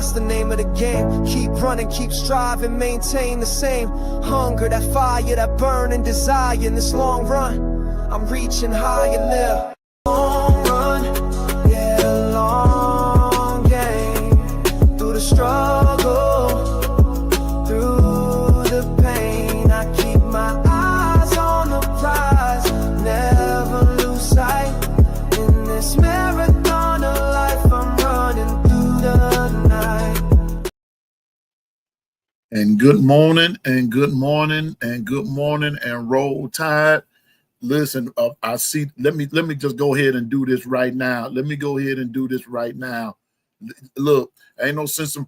that's the name of the game. Keep running, keep striving, maintain the same hunger, that fire, that burning desire. In this long run, I'm reaching higher now. Long run, yeah, a long game. Through the struggle, through the pain, I keep my eyes on the prize. Never lose sight in this marathon of life. I'm running through the night. And good morning, and good morning, and good morning, and roll tide. Listen, I see. Let me just go ahead and do this right now. Let me go ahead and do this right now. Look, ain't no sense in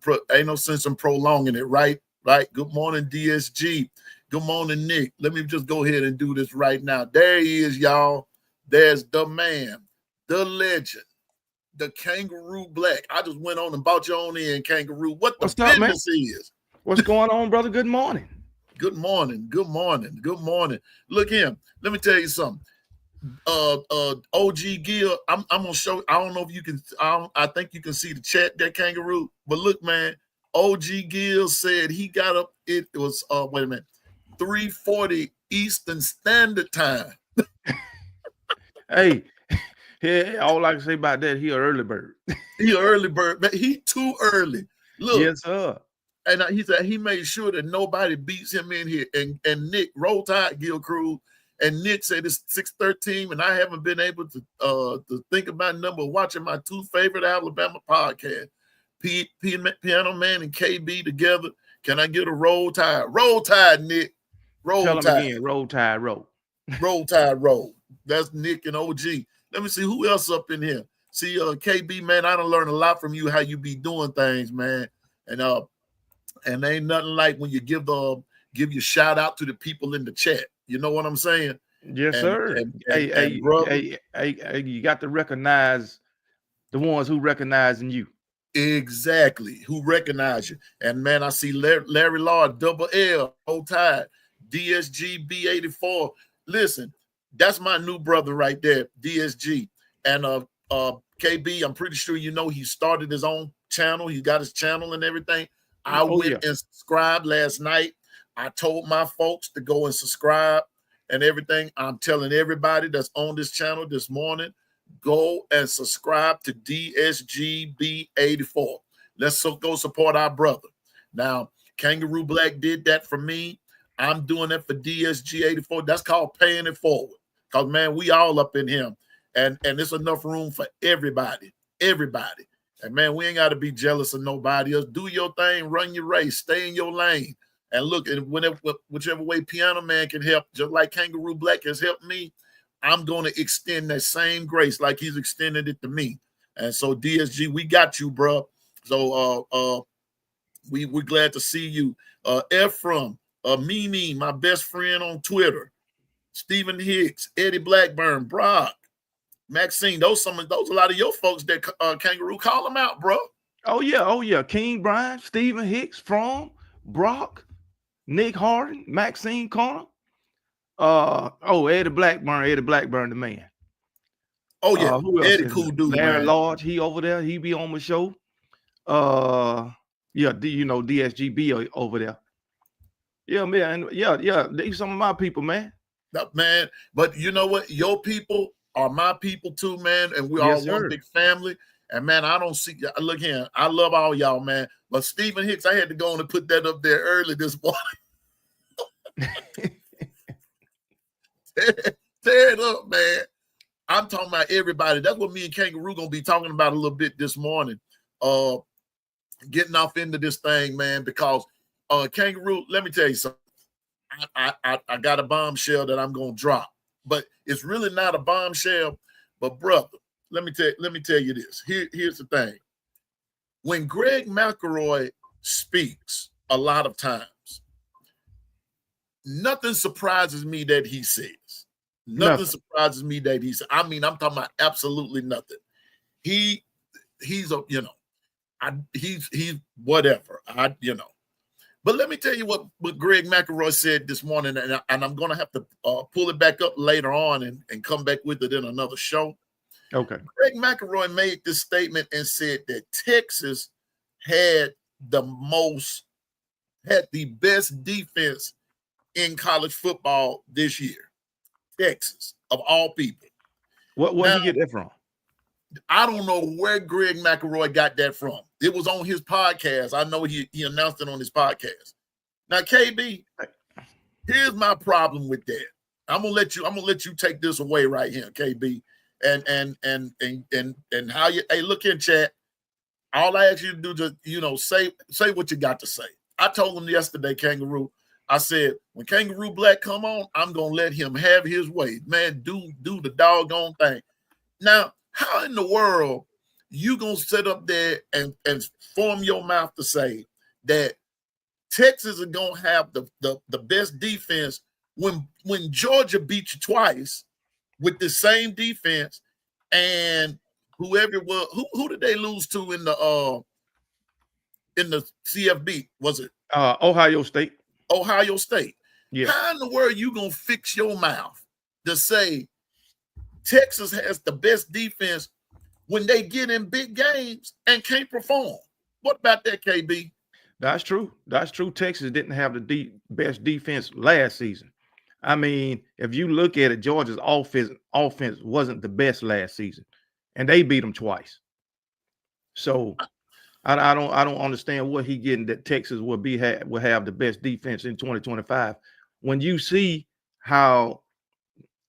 prolonging it, right? Right. Good morning, DSG. Good morning, Nick. Let me just go ahead and do this right now. There he is, y'all. There's the man, the legend, the Kangaroo Black. I just went on and bought your own in, Kangaroo. What the business is? What's going on, brother? Good morning. Good morning. Good morning. Good morning. Look here. Let me tell you something. OG Gill, I'm gonna show. I don't know if you can. I think you can see the chat there, Kangaroo. But look, man, OG Gill said he got up. It was wait a minute, 3:40 Eastern Standard Time. Hey, all I can say about that, he an early bird. He an early bird, but he too early. Look, yes, sir. And he said he made sure that nobody beats him in here. And Nick, Roll Tide Gill Crew, and Nick said it's 6:13, and I haven't been able to think about number watching my two favorite Alabama podcasts, Piano Man and KB together. Can I get a Roll Tide? Roll Tide, Nick. Roll Tell Tide. him again. Roll Tide, roll. Roll Tide, roll. That's Nick and OG. Let me see who else up in here. See, KB, man, I done learned a lot from you how you be doing things, man. And ain't nothing like when you give your shout out to the people in the chat. You know what I'm saying? Yes, sir. Hey, you got to recognize the ones who recognizing you. Exactly. Who recognize you. And man, I see Larry Law, Double L, Old Tide, DSG B84. Listen, that's my new brother right there, DSG. And KB, I'm pretty sure you know he started his own channel. He got his channel and everything. I went and subscribed last night. I told my folks to go and subscribe and everything. I'm telling everybody that's on this channel this morning, go and subscribe to DSGB84. Let's go support our brother. Now, Kangaroo Black did that for me. I'm doing that for DSG84. That's called paying it forward. Because, man, we all up in him. And there's enough room for everybody. Everybody. And man, we ain't got to be jealous of nobody else. Do your thing, run your race, stay in your lane. And look, and whichever way Piano Man can help, just like Kangaroo Black has helped me, I'm going to extend that same grace like he's extended it to me. And so DSG, we got you, bro. So we're glad to see you. Ephraim, Mimi, my best friend on Twitter, Stephen Hicks, Eddie Blackburn, Brock, Maxine, those a lot of your folks that Kangaroo, call them out, bro. Oh yeah. King Brian, Stephen Hicks, From, Brock, Nick Harden, Maxine Connor. Eddie Blackburn, the man. Oh yeah, Eddie, cool dude. Larry Lodge, he over there. He be on the show. DSGB over there. Yeah, man. Yeah. These some of my people, man. Man, but you know what? Your people are my people too, man, and we're all one big family. And man, I don't see. Look here, I love all y'all, man. But Stephen Hicks, I had to go on and put that up there early this morning. Tear it up, man. I'm talking about everybody. That's what me and Kangaroo gonna be talking about a little bit this morning. Getting off into this thing, man, because Kangaroo, let me tell you something. I got a bombshell that I'm gonna drop. But it's really not a bombshell. But brother, let me tell you this. Here's the thing. When Greg McElroy speaks a lot of times, nothing surprises me that he says. Nothing surprises me that he says. I mean, I'm talking about absolutely nothing. He's whatever. But let me tell you what Greg McElroy said this morning, and I'm going to have to pull it back up later on and come back with it in another show. Okay. Greg McElroy made this statement and said that Texas had the best defense in college football this year. Texas, of all people. Where he get that from? I don't know where Greg McElroy got that from. It was on his podcast. I know he announced it on his podcast. Now, KB, here's my problem with that. I'm gonna let you take this away right here, KB. And how you look in chat. All I ask you to do just say what you got to say. I told him yesterday, Kangaroo. I said, when Kangaroo Black come on, I'm gonna let him have his way. Man, do the doggone thing. Now, how in the world you gonna sit up there and form your mouth to say that Texas is gonna have the best defense when Georgia beat you twice with the same defense, and whoever it was, who did they lose to in the CFB? Was it Ohio State? Ohio State. Yeah. How in the world you gonna fix your mouth to say Texas has the best defense when they get in big games and can't perform? What about that, KB? That's true. That's true. Texas didn't have the best defense last season. I mean, if you look at it, Georgia's offense wasn't the best last season, and they beat them twice. So I don't understand what he getting that Texas will have the best defense in 2025. When you see how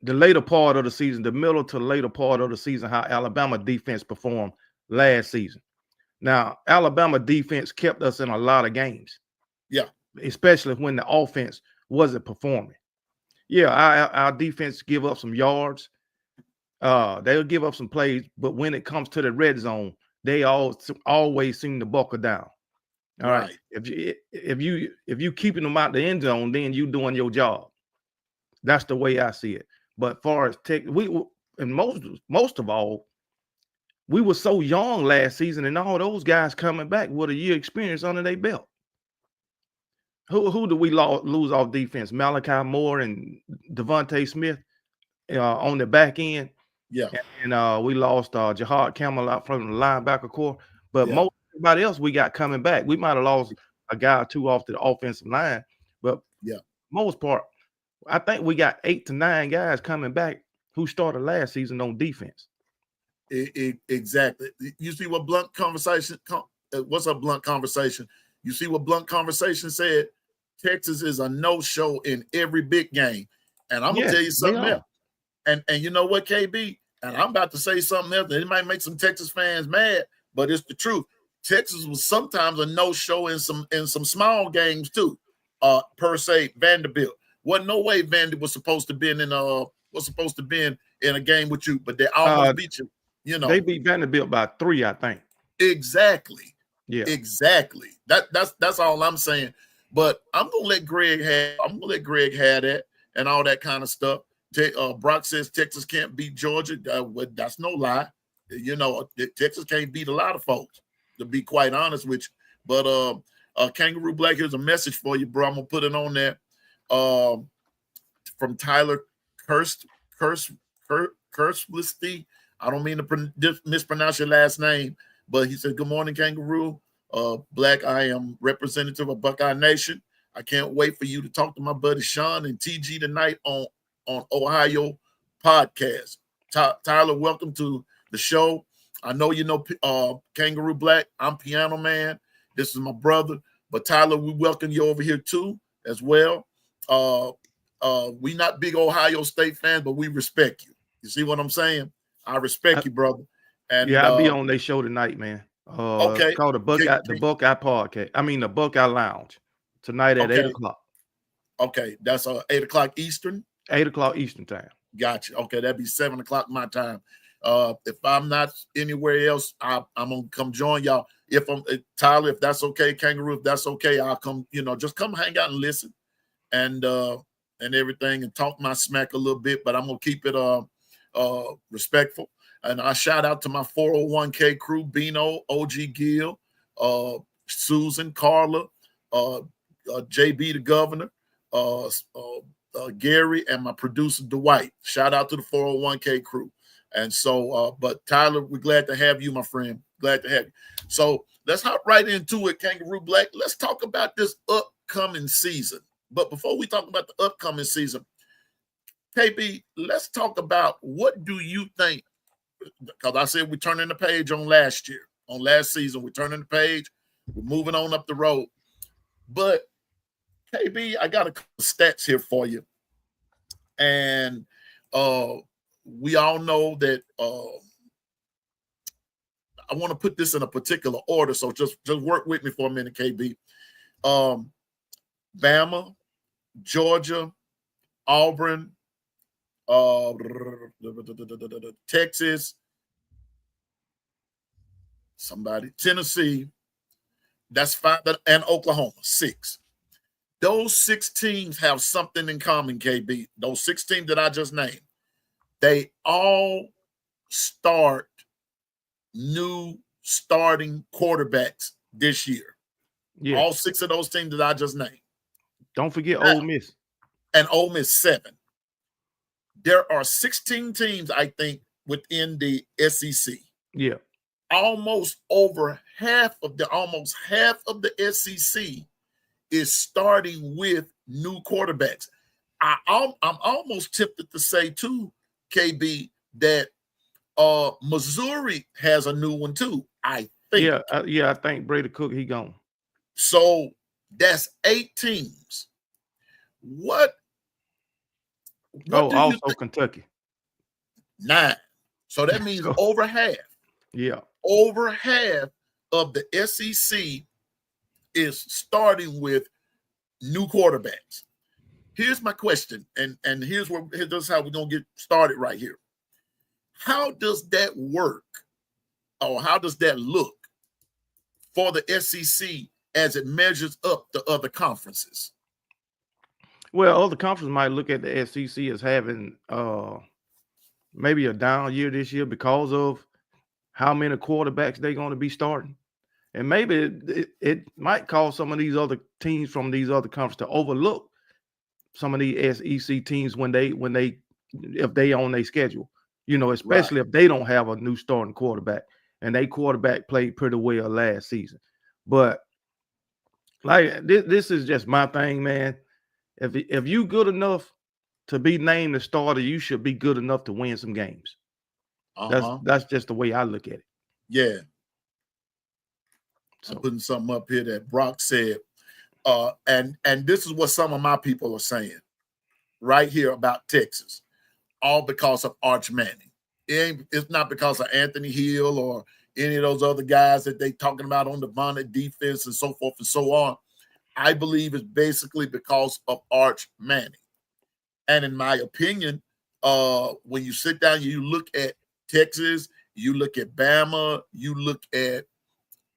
the later part of the season, the middle to later part of the season, how Alabama defense performed last season. Now, Alabama defense kept us in a lot of games. Yeah. Especially when the offense wasn't performing. Yeah, our defense give up some yards. They'll give up some plays, but when it comes to the red zone, they always seem to buckle down. All right. If you keeping them out the end zone, then you doing your job. That's the way I see it. But far as most of all, we were so young last season, and all those guys coming back with a year experience under their belt. Who do we lose off defense? Malachi Moore and Devontae Smith on the back end. Yeah. And we lost Jahad Campbell out from the linebacker core. But most everybody else we got coming back. We might have lost a guy or two off the offensive line. But most part, I think we got 8 to 9 guys coming back who started last season on defense. Exactly. You see what Blunt Conversation, what's up, Blunt Conversation? You see what Blunt Conversation said? Texas is a no-show in every big game. And I'm going to tell you something else. And you know what, KB? And I'm about to say something else. It might make some Texas fans mad, but it's the truth. Texas was sometimes a no-show in some small games too. Per se, Vanderbilt. Wasn't no way Vanderbilt was supposed to be in a game with you, but they almost beat you. You know, they beat Vanderbilt by 3, I think. Exactly. Yeah. Exactly. That's all I'm saying. But I'm gonna let Greg have that and all that kind of stuff. Brock says Texas can't beat Georgia. That's no lie. You know, Texas can't beat a lot of folks, to be quite honest with you. But Kangaroo Black, here's a message for you, bro. I'm gonna put it on there. From Tyler Kurslisty. I don't mean to mispronounce your last name, but he said, "Good morning, Kangaroo. Black, I am representative of Buckeye Nation. I can't wait for you to talk to my buddy Sean and TG tonight on Ohio podcast." Tyler, welcome to the show. I know you know Kangaroo Black. I'm Piano Man. This is my brother. But Tyler, we welcome you over here too as well. We not big Ohio State fans, but we respect you. You see what I'm saying? I respect you, brother. And I'll be on their show tonight, man. Okay. It's called the Buckeye Podcast. I mean the Buckeye Lounge tonight at 8:00. Okay, that's 8:00 Eastern. 8:00 Eastern time. Gotcha. Okay, that'd be 7:00 my time. If I'm not anywhere else, I'm gonna come join y'all. If I'm Tyler, if that's okay, Kangaroo, if that's okay, I'll come. Just come hang out and listen, and everything, and talk my smack a little bit. But I'm gonna keep it respectful. And I shout out to my 401k crew: Bino, OG Gill, Susan, Carla, JB the Governor, Gary, and my producer Dwight. Shout out to the 401k crew. And so, but Tyler, we're glad to have you, my friend. Glad to have you. So let's hop right into it, Kangaroo Black. Let's talk about this upcoming season. But before we talk about the upcoming season, KB, let's talk about what do you think? Because I said we're turning the page on last year, on last season. We're turning the page. We're moving on up the road. But KB, I got a couple of stats here for you. And we all know that I want to put this in a particular order. So just work with me for a minute, KB. Bama, Georgia, Auburn, Texas, Tennessee, that's 5, and Oklahoma, 6. Those 6 teams have something in common, KB. Those 6 teams that I just named, they all start new starting quarterbacks this year. Yeah. All 6 of those teams that I just named. Don't forget Ole Miss. And Ole Miss 7. There are 16 teams, I think, within the SEC. Yeah. Almost half of the SEC is starting with new quarterbacks. I'm almost tempted to say too, KB, that Missouri has a new one too. I think. I think Brady Cook, he gone. So that's 8 teams. What also Kentucky. 9. So that means over half. Yeah. Over half of the SEC is starting with new quarterbacks. Here's my question, and here's how we're gonna get started right here. How does that work, or how does that look for the SEC as it measures up to other conferences? Well, other conferences might look at the SEC as having maybe a down year this year because of how many quarterbacks they're going to be starting. And maybe it might cause some of these other teams from these other conferences to overlook some of these SEC teams if they on their schedule, especially if they don't have a new starting quarterback and they quarterback played pretty well last season. But like this is just my thing, man. If you good enough to be named the starter, you should be good enough to win some games. That's just the way I look at it. Yeah. So I'm putting something up here that Brock said. And this is what some of my people are saying right here about Texas, all because of Arch Manning. It's not because of Anthony Hill or any of those other guys that they talking about on the bonnet defense and so forth and so on. I believe it's basically because of Arch Manning. And in my opinion, when you sit down, you look at Texas, you look at Bama, you look at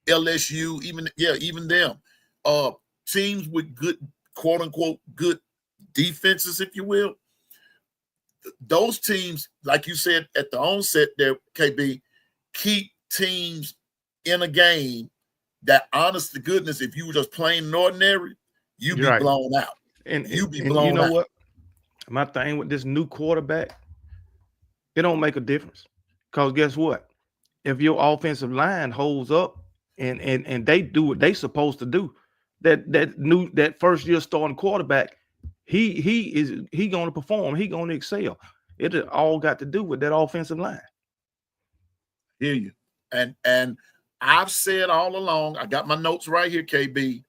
LSU, even them, teams with good, quote unquote, good defenses, if you will. Those teams, like you said at the onset there, KB, keep teams in a game that, honest to goodness, if you were just plain and ordinary, you'd be blown out. And you know what? My thing with this new quarterback, it don't make a difference. Because guess what? If your offensive line holds up and they do what they supposed to do, that first year starting quarterback, he going to perform. He going to excel. It all got to do with that offensive line. Hear you. And I've said all along, I got my notes right here, KB,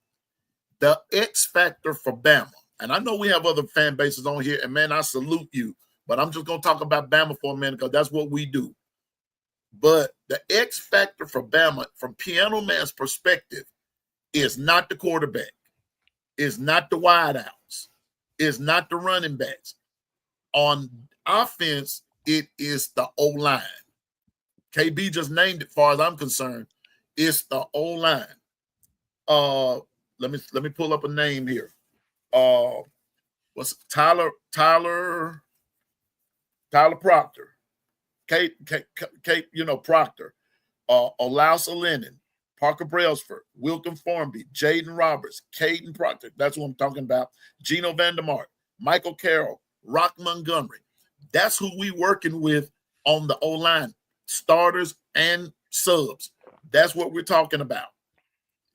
the X factor for Bama. And I know we have other fan bases on here, and man, I salute you. But I'm just going to talk about Bama for a minute because that's what we do. But the X factor for Bama, from Piano Man's perspective, is not the quarterback, is not the wideouts, is not the running backs. On offense, it is the O-line. KB just named it, as far as I'm concerned. It's the O-line. Let me pull up a name here. What's Tyler Proctor. Kate, Proctor, Olausa Lennon, Parker Brailsford, Wilkin Formby, Jaden Roberts, Caden Proctor. That's what I'm talking about. Gino Vandermark, Michael Carroll, Rock Montgomery. That's who we working with on the O-line, starters and subs. That's what we're talking about.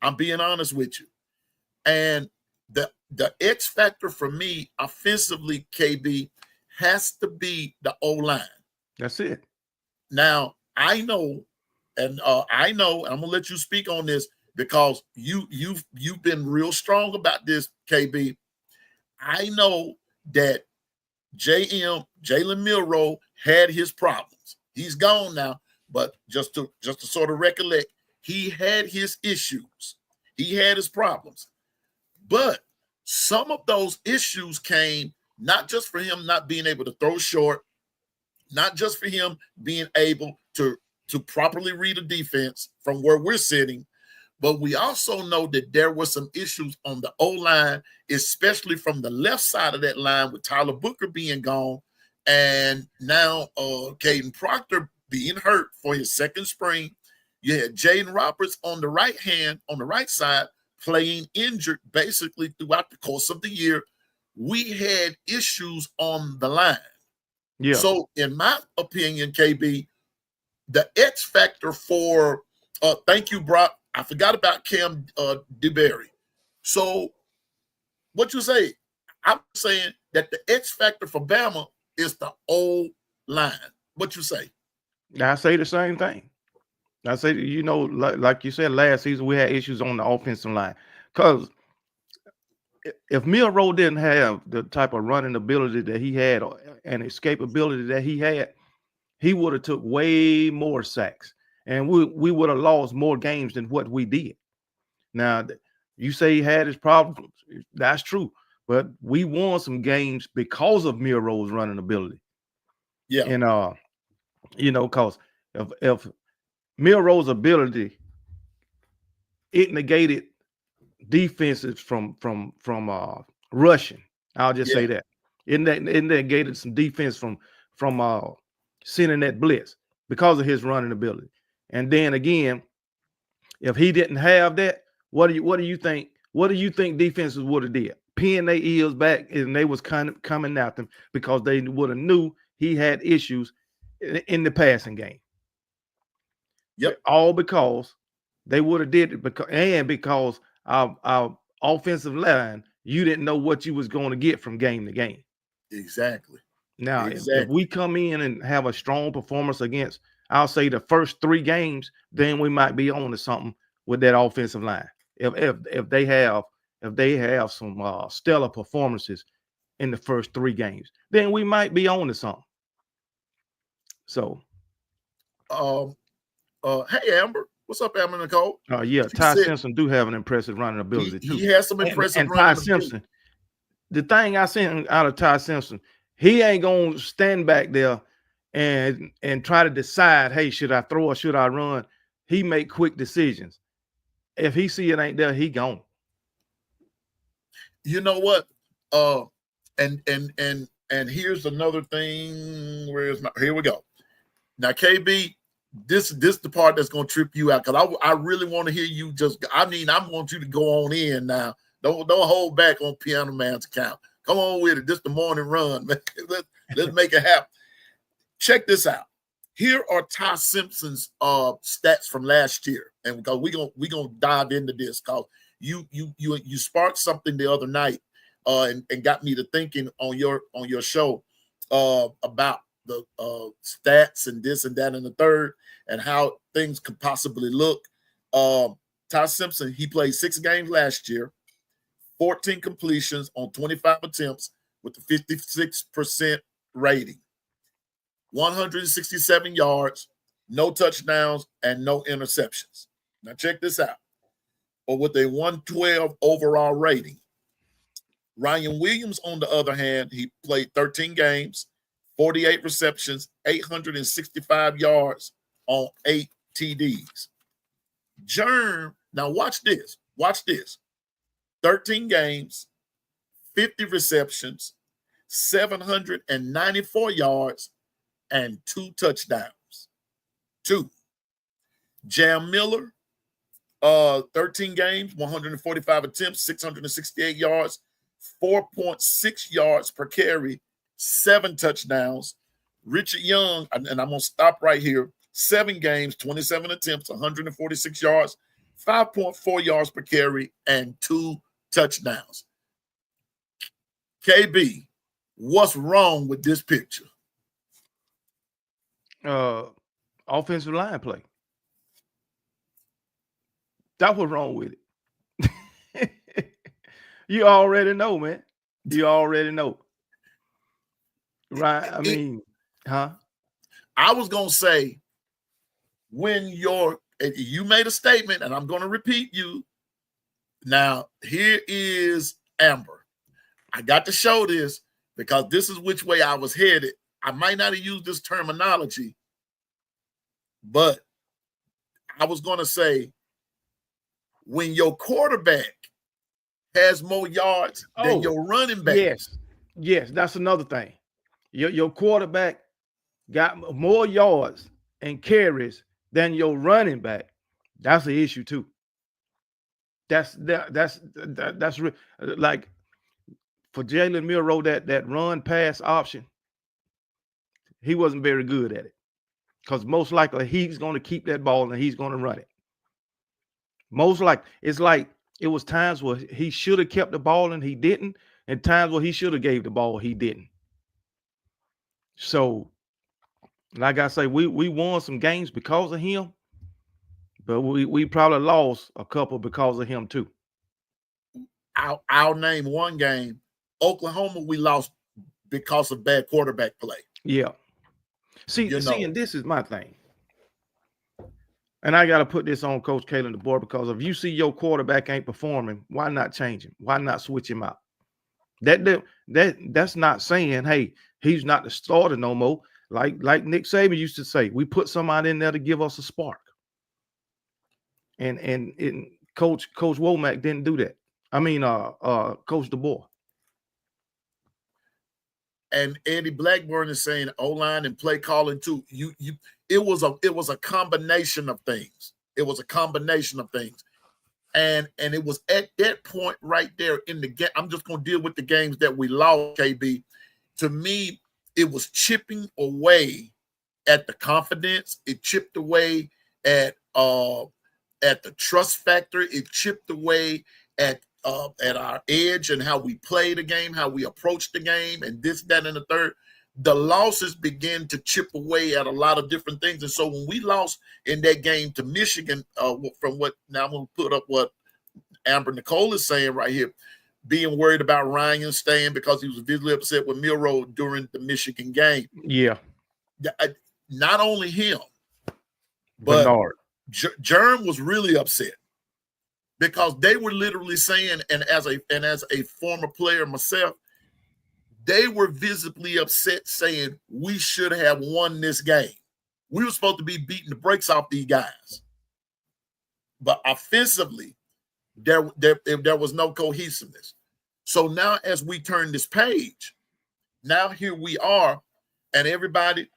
I'm being honest with you. And the X factor for me offensively, KB, has to be the O-line. That's it. Now, I know, and I'm gonna let you speak on this because you've been real strong about this, KB. I know that Jalen Milroe had his problems. He's gone now, but just to sort of recollect, he had his issues. He had his problems. But some of those issues came not just for him not being able to throw short, not just for him being able to properly read a defense from where we're sitting, but we also know that there were some issues on the O-line, especially from the left side of that line with Tyler Booker being gone and now Caden Proctor being hurt for his second spring. You had Jaden Roberts on the right side, playing injured basically throughout the course of the year. We had issues on the line. Yeah. So in my opinion, KB, the X factor for thank you, Brock. I forgot about Cam DeBerry. So what you say? I'm saying that the X factor for Bama is the O line. What you say? I say the same thing. I say, like you said, last season we had issues on the offensive line. Because if Milroe didn't have the type of running ability that he had and escapability that he had, he would have took way more sacks. And we would have lost more games than what we did. Now, you say he had his problems. That's true. But we won some games because of Milroe's running ability. Yeah. And, because if Milroe's ability, it negated defenses from rushing. I'll just say that. It negated some defense from sending that blitz because of his running ability. And then again, if he didn't have that, what do you think? What do you think defenses would have did? Pin their ears back, and they was kind of coming at them because they would have knew he had issues in the passing game. Yep. All because they would have did it because our offensive line, you didn't know what you was going to get from game to game. Exactly. Now, if we come in and have a strong performance against, I'll say the first 3 games, then we might be on to something with that offensive line. If they have some stellar performances in the first 3 games, then we might be on to something. So, hey Amber, what's up, Amber Nicole? Ty Simpson do have an impressive running ability too. He has some impressive and running Ty Simpson. The thing I seen out of Ty Simpson, he ain't gonna stand back there and try to decide, hey, should I throw or should I run? He make quick decisions. If he see it ain't there, he gone. You know what? And here's another thing. Here we go. Now, KB, this the part that's gonna trip you out because I really want to hear you I want you to go on in now. Don't hold back on Piano Man's account. Come on with it. This the morning run, man. Let's make it happen. Check this out. Here are Ty Simpson's stats from last year, and because we gonna dive into this because you sparked something the other night, and got me to thinking on your show about the stats and this and that and the third and how things could possibly look. Ty Simpson, he played 6 games last year, 14 completions on 25 attempts with a 56% rating, 167 yards, no touchdowns, and no interceptions. Now check this out. Or with a 112 overall rating. Ryan Williams, on the other hand, he played 13 games, 48 receptions, 865 yards on 8 TDs. Germ, now watch this. 13 games, 50 receptions, 794 yards, and 2 touchdowns. 2. Jam Miller, 13 games, 145 attempts, 668 yards, 4.6 yards per carry, 7 touchdowns. Richard Young, and I'm going to stop right here, 7 games, 27 attempts, 146 yards, 5.4 yards per carry, and 2 touchdowns. KB, what's wrong with this picture? Offensive line play. That's what's wrong with it. You already know, man. You already know. Right? I mean, huh? I was going to say, when you made a statement, and I'm going to repeat you. Now, here is Amber. I got to show this because this is which way I was headed. I might not have used this terminology, but I was going to say, when your quarterback has more yards than your running back. Yes, that's another thing. Your quarterback got more yards and carries than your running back. That's an issue too. That's like for Jalen Milroe, that run pass option. He wasn't very good at it because most likely he's going to keep that ball and he's going to run it. Most likely, it's like it was times where he should have kept the ball and he didn't, and times where he should have gave the ball, he didn't. So, like I say, we won some games because of him, but we probably lost a couple because of him too. I'll name one game. Oklahoma, we lost because of bad quarterback play. Yeah. See, and this is my thing. And I got to put this on Coach Kalen DeBoer, because if you see your quarterback ain't performing, why not change him? Why not switch him out? That's not saying, hey, he's not the starter no more. Like Nick Saban used to say, we put somebody in there to give us a spark. And Coach Womack didn't do that. I mean, Coach DeBoer. And Eddie Blackburn is saying O-line and play calling too. It was a combination of things. It was a combination of things. And it was at that point right there in the game. I'm just going to deal with the games that we lost, KB. To me, it was chipping away at the confidence. It chipped away at the trust factor. It chipped away at our edge and how we play the game, how we approach the game, and this, that, and the third. The losses began to chip away at a lot of different things. And so when we lost in that game to Michigan, from what now I'm going to put up what Amber Nicole is saying right here, being worried about Ryan staying because he was visibly upset with Milroe during the Michigan game. Yeah. Not only him, but Bernard. Germ was really upset. Because they were literally saying, and as a former player myself, they were visibly upset, saying we should have won this game. We were supposed to be beating the brakes off these guys. But offensively, there was no cohesiveness. So now as we turn this page, now here we are, and everybody,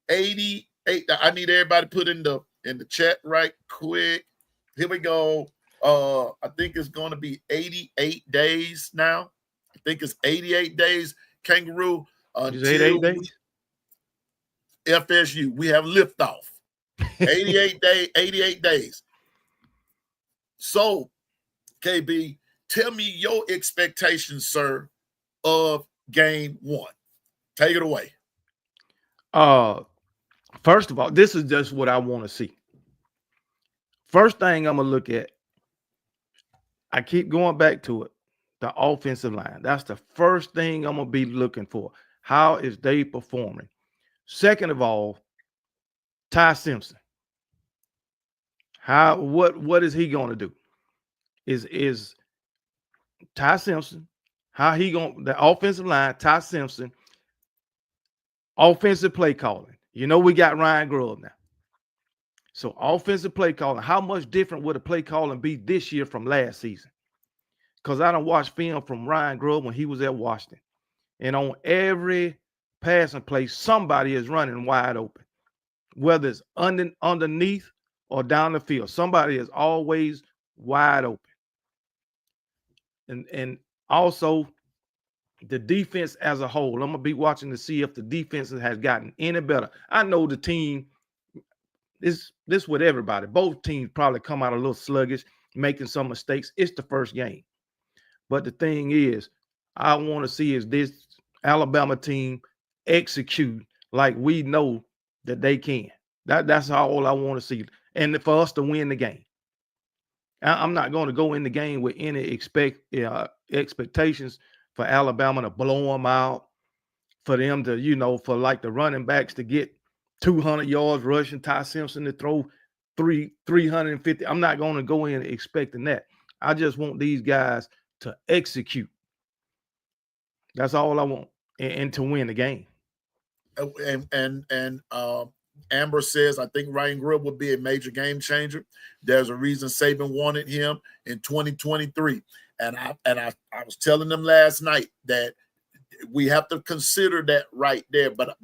88, I need everybody to put in the chat right quick. Here we go. I think it's going to be 88 days now. I think it's 88 days, Kangaroo. Is 88 days? FSU, we have liftoff. 88 days. So, KB, tell me your expectations, sir, of game one. Take it away. First of all, this is just what I want to see. First thing I'm gonna look at, I keep going back to it, the offensive line. That's the first thing I'm gonna be looking for. How is they performing? Second of all, Ty Simpson. What is he gonna do? Is Ty Simpson, how he gonna, the offensive line, Ty Simpson, offensive play calling. You know, we got Ryan Grubb now. So offensive play calling, how much different would the play calling be this year from last season? Because I don't watch film from Ryan Grubb when he was at Washington. And on every passing play, somebody is running wide open. Whether it's underneath or down the field, somebody is always wide open. And also the defense as a whole. I'm going to be watching to see if the defense has gotten any better. I know the team This with everybody. Both teams probably come out a little sluggish, making some mistakes. It's the first game. But the thing is, I want to see is this Alabama team execute like we know that they can. That's all I want to see. And for us to win the game. I'm not going to go in the game with any expectations for Alabama to blow them out, for them to, for like the running backs to get 200 yards rushing, Ty Simpson to throw 350. I'm not going to go in expecting that. I just want these guys to execute. That's all I want, and to win the game. And Amber says, I think Ryan Gribb would be a major game changer. There's a reason Saban wanted him in 2023. And I was telling them last night that we have to consider that right there. But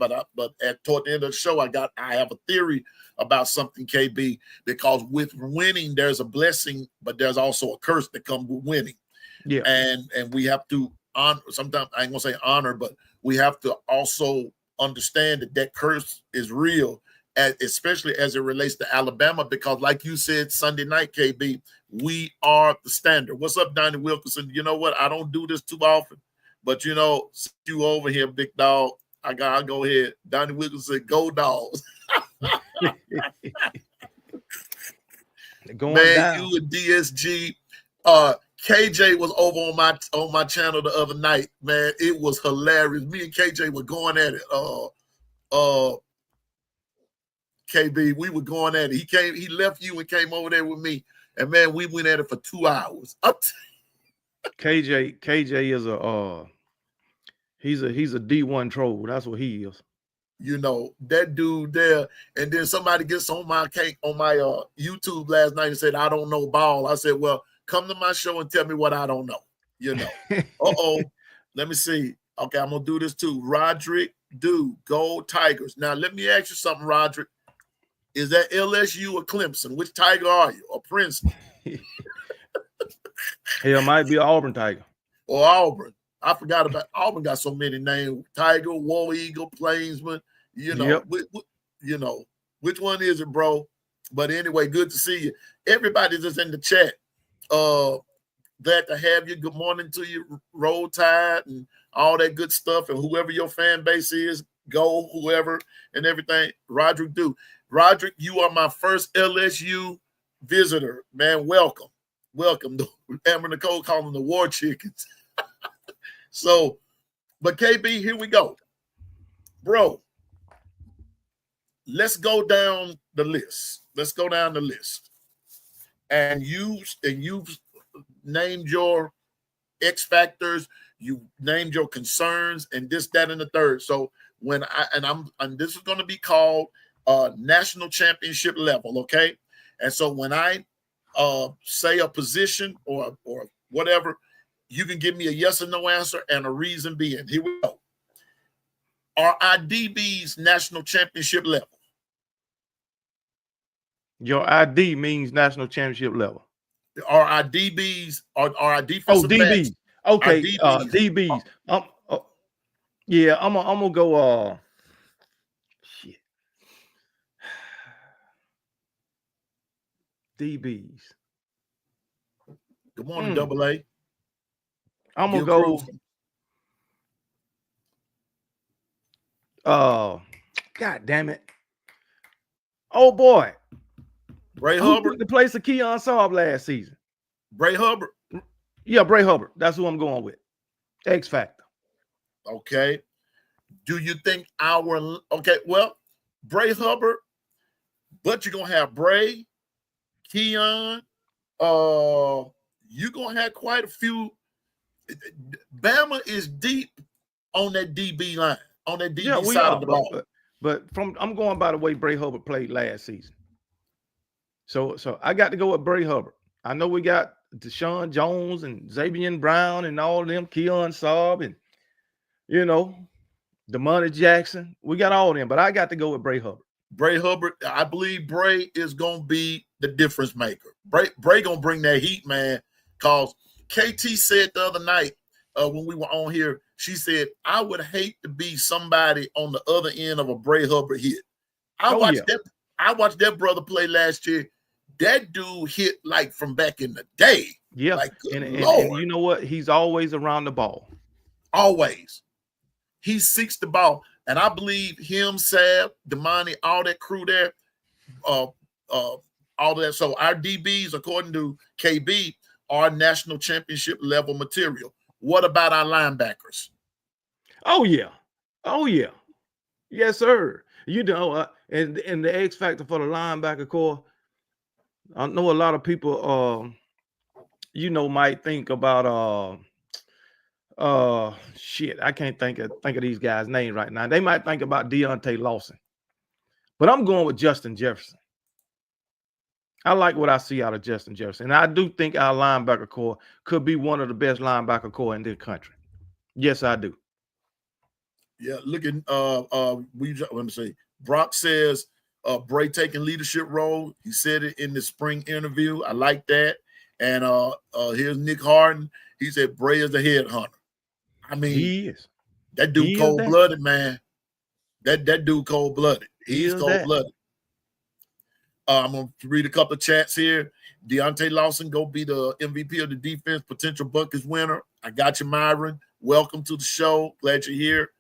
toward the end of the show, I have a theory about something, KB, because with winning, there's a blessing, but there's also a curse that comes with winning. Yeah. And we have to honor, sometimes I ain't gonna say honor, but we have to also understand that curse is real, especially as it relates to Alabama, because like you said Sunday night, KB, we are the standard. What's up, Donnie Wilkerson? You know what? I don't do this too often, but you over here, big dog. I'll go ahead. Donnie Wilkerson said, go dogs. Going man, down. You and DSG. KJ was over on my channel the other night, man. It was hilarious. Me and KJ were going at it. KB, we were going at it. He left you and came over there with me. And man, we went at it for 2 hours. KJ is he's a D1 troll. That's what he is. That dude there. And then somebody gets on my YouTube last night and said, I don't know ball. I said, well, come to my show and tell me what I don't know. Let me see. Okay, I'm gonna do this too. Roderick, go Tigers. Now let me ask you something, Roderick. Is that LSU or Clemson? Which Tiger are you? Or Princeton? Hell, might be Auburn Tiger. Or Auburn. I forgot about Auburn. Got so many names: Tiger, War Eagle, Plainsman. Yep. Which one is it, bro? But anyway, good to see you. Everybody that's in the chat. Glad to have you. Good morning to you, Roll Tide, and all that good stuff. And whoever your fan base is, go whoever and everything. Roderick, Roderick, you are my first LSU visitor, man. Welcome. Amber Nicole calling the War Chickens. So, but KB, here we go, bro. Let's go down the list. And you've named your X factors, you named your concerns, and this, that, and the third. So this is going to be called national championship level, okay? And so when I say a position or whatever, you can give me a yes or no answer and a reason being. Here we go. Are our DBs national championship level? Your ID means national championship level. Are our DBs are our defensive DBs? backs? Okay, DBs. Yeah, I'm gonna go. Shit. DBs. Good morning, Double A. I'm gonna go. God damn it! Oh boy, Bray Hubbard. The place of Keon Saab last season. Bray Hubbard. Yeah, Bray Hubbard. That's who I'm going with. X Factor. Okay. Do you think Bray Hubbard, but you're gonna have Bray, Keon. You're gonna have quite a few. Bama is deep on that DB line, on that DB side of the ball. But I'm going by the way Bray Hubbard played last season. So I got to go with Bray Hubbard. I know we got Deshaun Jones and Xavier Brown and all of them, Keon Saab and Demonte Jackson. We got all of them, but I got to go with Bray Hubbard. Bray Hubbard, I believe Bray is gonna be the difference maker. Bray gonna bring that heat, man. Cause KT said the other night when we were on here, she said, I would hate to be somebody on the other end of a Bray Hubbard hit. I watched I watched that brother play last year. That dude hit like from back in the day. Yeah, Like, good and Lord. you know what? He's always around the ball. Always. He seeks the ball. And I believe him, Sab, Damani, all that crew there, all that. So our DBs, according to KB, are national championship level material. What about our linebackers? Oh yeah, oh yeah, yes sir. You know, and the X factor for the linebacker core. I know a lot of people, you know, might think about shit. I can't think of these guys' names right now. They might think about Deontay Lawson, but I'm going with Justin Jefferson. I like what I see out of Justin Jefferson. And I do think our linebacker core could be one of the best linebacker core in this country. Yes, I do. Yeah, looking let me say Brock says Bray taking leadership role. He said it in the spring interview. I like that. And here's Nick Harden. He said Bray is the headhunter. I mean, He is. That dude He cold-blooded, man. That dude cold-blooded. He's cold-blooded. I'm going to read a couple of chats here. Deontay Lawson go be the MVP of the defense, potential buckets winner. I got you, Myron. Welcome to the show. Glad you're here.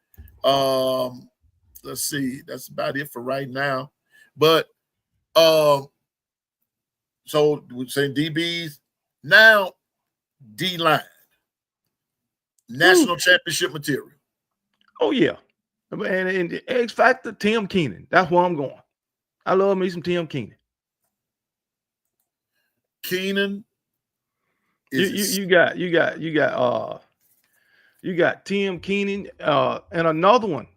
Let's see. That's about it for right now. But so we're saying DBs. Now, D-line. National championship material. Oh, yeah. And the X factor, Tim Keenan. That's where I'm going. I love me some Tim Keenan. Keenan is you got Tim Keenan and another one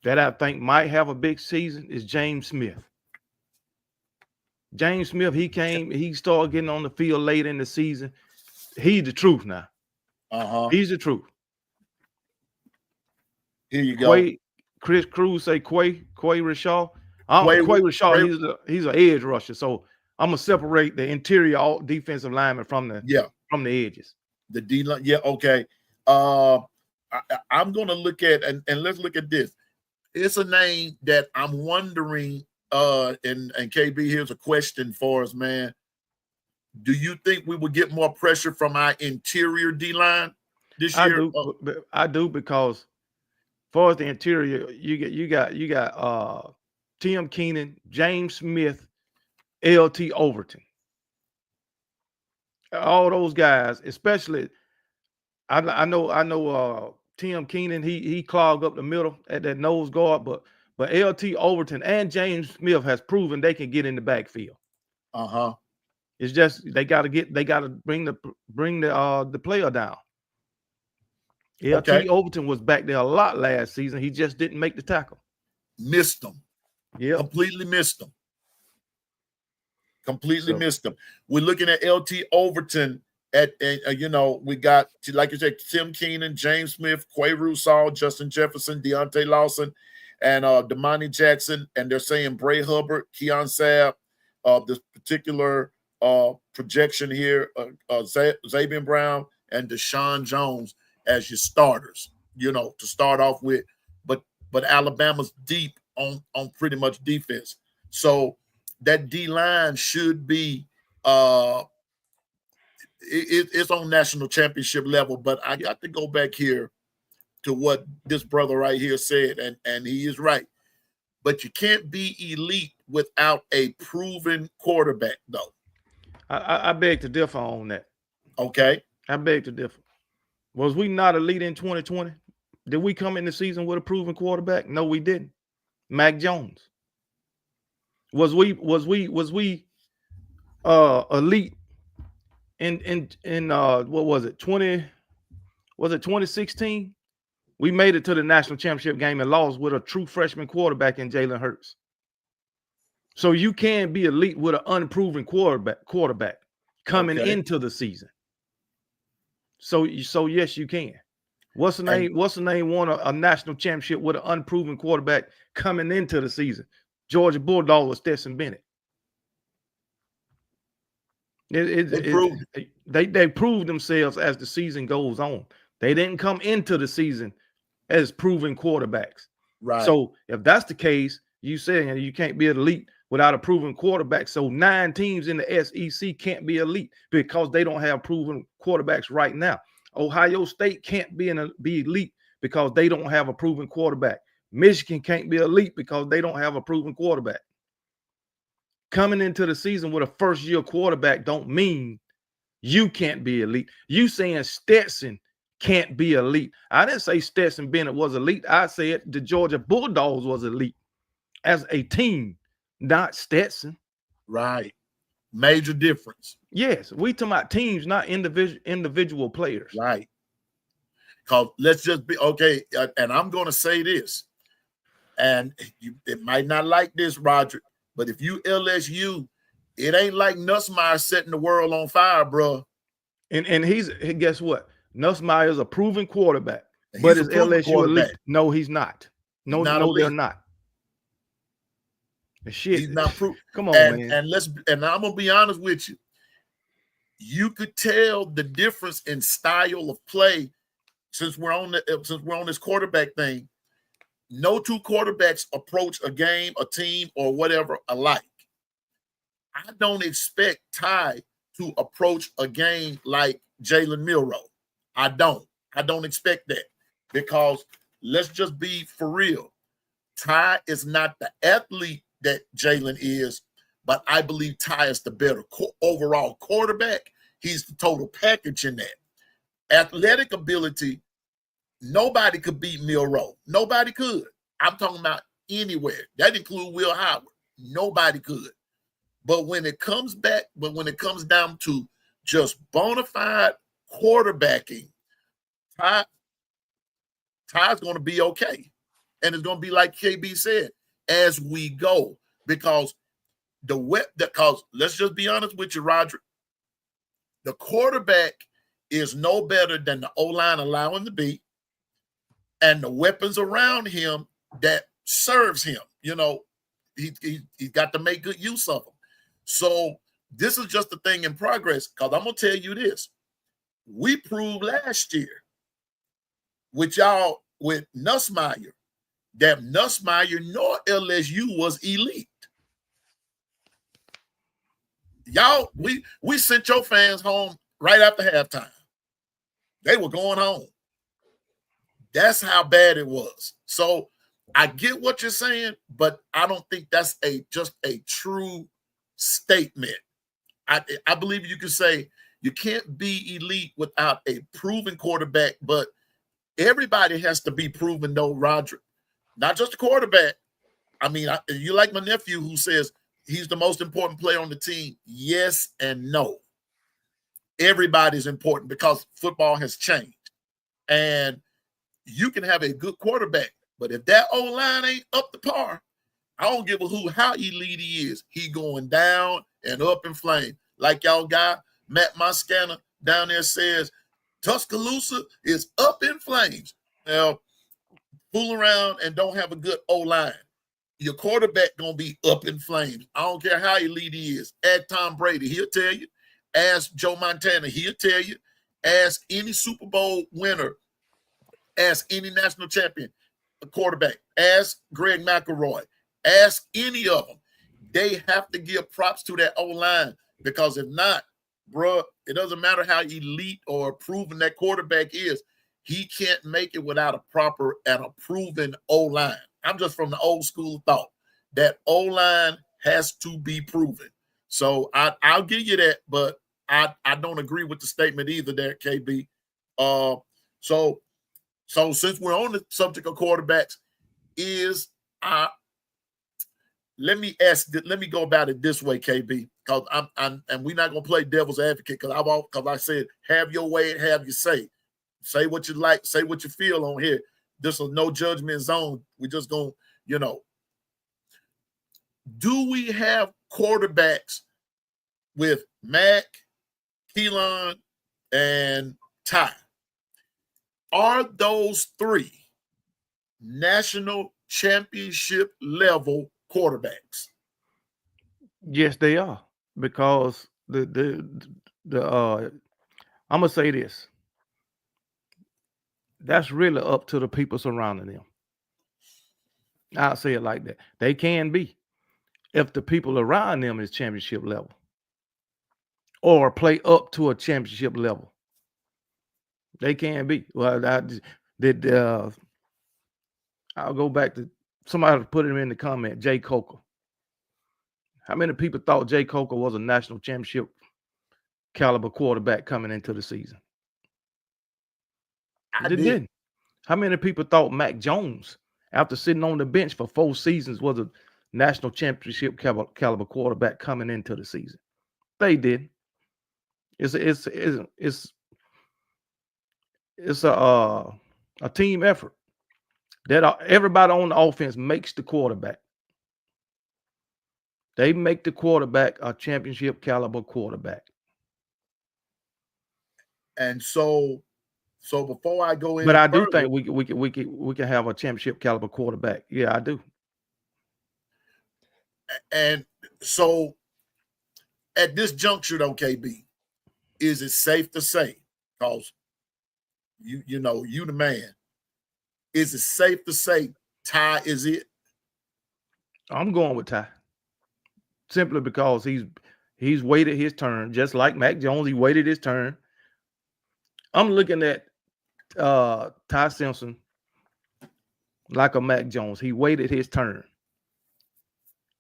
that I think might have a big season is James Smith. James Smith, he started getting on the field late in the season. He's the truth now. He's the truth. Here you go. Chris Cruz say Quay Rashaw. Quay Rashaw, he's an edge rusher. So I'm gonna separate the interior defensive lineman from the edges. The D line, yeah, okay. I'm gonna look at and let's look at this. It's a name that I'm wondering. And KB, here's a question for us, man. Do you think we will get more pressure from our interior D line this year? I do because far as the interior, you got Tim Keenan, James Smith, LT Overton. All those guys, especially I know Tim Keenan, he clogged up the middle at that nose guard, but LT Overton and James Smith has proven they can get in the backfield. It's just they gotta bring the player down. LT Overton was back there a lot last season. He just didn't make the tackle. Missed them. Yeah. Completely missed them. Missed them. We're looking at LT Overton we got, like you said, Tim Keenan, James Smith, Quay Russaw, Justin Jefferson, Deontay Lawson, and Damani Jackson. And they're saying Bray Hubbard, Keon Sabb, this particular projection here, Xavier Brown and Deshaun Jones as your starters, to start off with. But Alabama's deep on pretty much defense. So that D-line should be it's on national championship level. But I got to go back here to what this brother right here said, and he is right. But you can't be elite without a proven quarterback, though. I beg to differ on that. Okay. I beg to differ. Was we not elite in 2020? Did we come in the season with a proven quarterback? No, we didn't. Mac Jones. Was we elite in what was it? 2016? We made it to the national championship game and lost with a true freshman quarterback in Jalen Hurts. So you can be elite with an unproven quarterback coming into the season. So yes, you can. What's the name? What's the name? Won a national championship with an unproven quarterback coming into the season. Georgia Bulldog was Stetson Bennett. They proved themselves as the season goes on. They didn't come into the season as proven quarterbacks. Right. So if that's the case, You saying you can't be elite without a proven quarterback. So 9 teams in the SEC can't be elite because they don't have proven quarterbacks right now. Ohio State can't be elite because they don't have a proven quarterback. Michigan can't be elite because they don't have a proven quarterback. Coming into the season with a first-year quarterback don't mean you can't be elite. You saying Stetson can't be elite. I didn't say Stetson Bennett was elite. I said the Georgia Bulldogs was elite as a team, not Stetson. Right. Major difference. Yes, we talking about teams, not individual players. Right. Because let's just be okay. And I'm going to say this, and it might not like this, Roger, but if you LSU, it ain't like Nussmeier setting the world on fire, bro. And guess what? Nussmeier's a proven quarterback, but is LSU elite? No, he's not. No, they're not. Shit. He's not proven. Come on, man. And I'm gonna be honest with you. You could tell the difference in style of play since we're on this quarterback thing. No 2 quarterbacks approach a game, a team, or whatever alike. I don't expect Ty to approach a game like Jalen Milroe. I don't expect that, because let's just be for real. Ty is not the athlete that Jalen is, but I believe Ty is the better overall quarterback. He's the total package in that. Athletic ability, nobody could beat Milroe. Nobody could. I'm talking about anywhere. That includes Will Howard. Nobody could. But when it comes down to just bona fide quarterbacking, Ty's going to be okay. And it's going to be like KB said, as we go. Because let's just be honest with you, Roger. The quarterback is no better than the O-line allow him to be, and the weapons around him that serves him. You know, he's got to make good use of them. So this is just a thing in progress, because I'm going to tell you this. We proved last year with Nussmeier that Nussmeier nor LSU was elite. Y'all, we sent your fans home right after halftime. They were going home. That's how bad it was. So I get what you're saying, but I don't think that's just a true statement. I believe you can say you can't be elite without a proven quarterback, but everybody has to be proven, though, Roger. Not just the quarterback. I mean, you like my nephew who says he's the most important player on the team. Yes and no. Everybody's important because football has changed. And you can have a good quarterback, but if that O-line ain't up to par, I don't give a hoot how elite he is. He going down and up in flames. Like y'all guy, Matt Moscana down there says, Tuscaloosa is up in flames. Now, fool around and don't have a good O-line. Your quarterback going to be up in flames. I don't care how elite he is. Ask Tom Brady, he'll tell you. Ask Joe Montana, he'll tell you. Ask any Super Bowl winner. Ask any national champion quarterback. Ask Greg McElroy. Ask any of them. They have to give props to that O-line, because if not, bro, it doesn't matter how elite or proven that quarterback is. He can't make it without a proper and a proven O-line. I'm just from the old school thought that O-line has to be proven. So I'll give you that, but I don't agree with the statement either there, KB. So since we're on the subject of quarterbacks, let me go about it this way, KB, because and we're not gonna play devil's advocate, because I said have your way and have your say. Say what you like, say what you feel on here. This is no judgment zone. We just gonna, do we have quarterbacks with Mac, Keelan, and Ty? Are those 3 national championship level quarterbacks? Yes, they are, because I'm gonna say this. That's really up to the people surrounding them. I'll say it like that. They can be if the people around them is championship level or play up to a championship level. They can be. Well, I'll go back to somebody put it in the comment. Jay Coker. How many people thought Jay Coker was a national championship caliber quarterback coming into the season? I They did. didn't. How many people thought Mac Jones, after sitting on the bench for 4 seasons, was a national championship caliber quarterback coming into the season? They did. It's a team effort that everybody on the offense makes the quarterback. They make the quarterback a championship caliber quarterback. And so before I go in, But I do think we can have a championship caliber quarterback. Yeah, I do. And so at this juncture, though, KB, is it safe to say, because you know, you the man, is it safe to say Ty is it? I'm going with Ty. Simply because he's waited his turn, just like Mac Jones, he waited his turn. I'm looking at Ty Simpson like a Mac Jones. He waited his turn.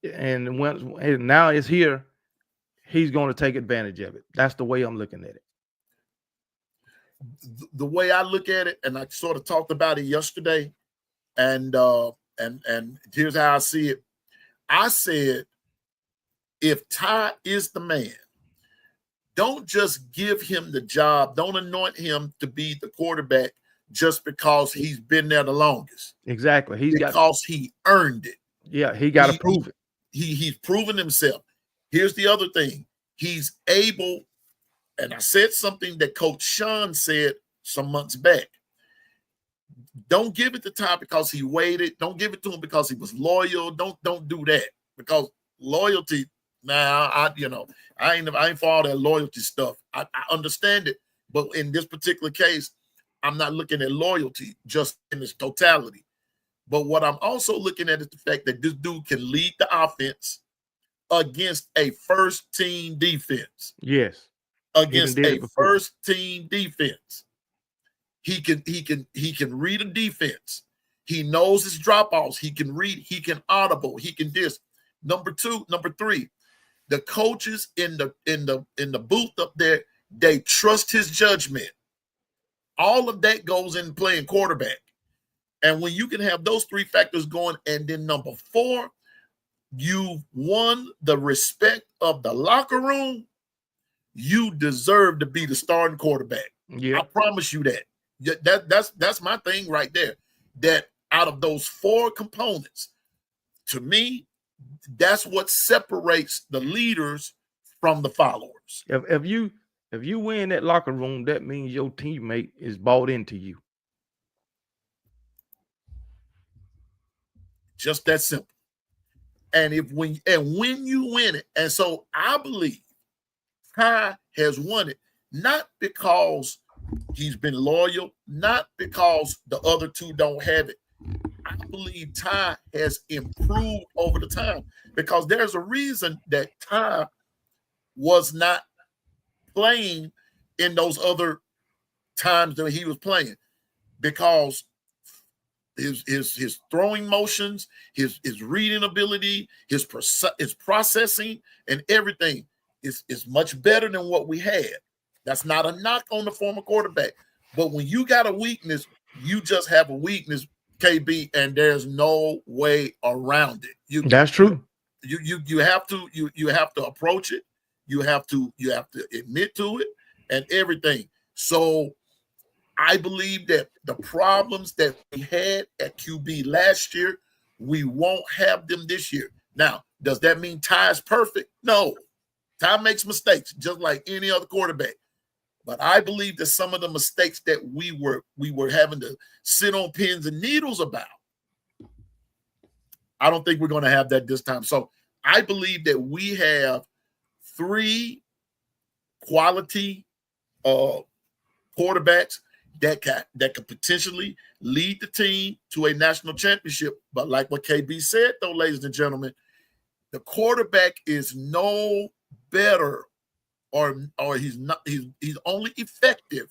And now it's here, he's going to take advantage of it. That's the way I'm looking at it. The way I look at it, and I sort of talked about it yesterday, and here's how I see it. I said, if Ty is the man, don't just give him the job. Don't anoint him to be the quarterback just because he's been there the longest. Exactly. He earned it. Yeah, he got to prove it. He's proven himself. Here's the other thing. He's able, and I said something that Coach Sean said some months back. Don't give it to Ty because he waited. Don't give it to him because he was loyal. Don't do that, because loyalty. Now, I ain't for all that loyalty stuff. I understand it, but in this particular case, I'm not looking at loyalty just in its totality. But what I'm also looking at is the fact that this dude can lead the offense against a first-team defense. Yes, against a first-team defense. He can read a defense. He knows his drop-offs. He can read. He can audible. He can this. Number 3, the coaches in the booth up there, they trust his judgment. All of that goes in playing quarterback. And when you can have those 3 factors going, and then number 4, you've won the respect of the locker room, you deserve to be the starting quarterback. Yeah. I promise you that. That's my thing right there. That out of those 4 components, to me, that's what separates the leaders from the followers. If you win that locker room, that means your teammate is bought into you. Just that simple. And when you win it, and so I believe Ty has won it, not because he's been loyal, not because the other 2 don't have it. I believe Ty has improved over the time, because there's a reason that Ty was not playing in those other times that he was playing, because his throwing motions, his reading ability, his processing and everything is much better than what we had. That's not a knock on the former quarterback. But when you got a weakness, you just have a weakness, KB, and there's no way around it. That's true. You have to approach it. You have to admit to it and everything. So I believe that the problems that we had at QB last year, we won't have them this year. Now, does that mean Ty is perfect? No. Ty makes mistakes just like any other quarterback. But I believe that some of the mistakes that we were having to sit on pins and needles about, I don't think we're going to have that this time. So I believe that we have 3 quality quarterbacks. that could potentially lead the team to a national championship. But like what KB said, though, ladies and gentlemen, the quarterback is no better, or he's only effective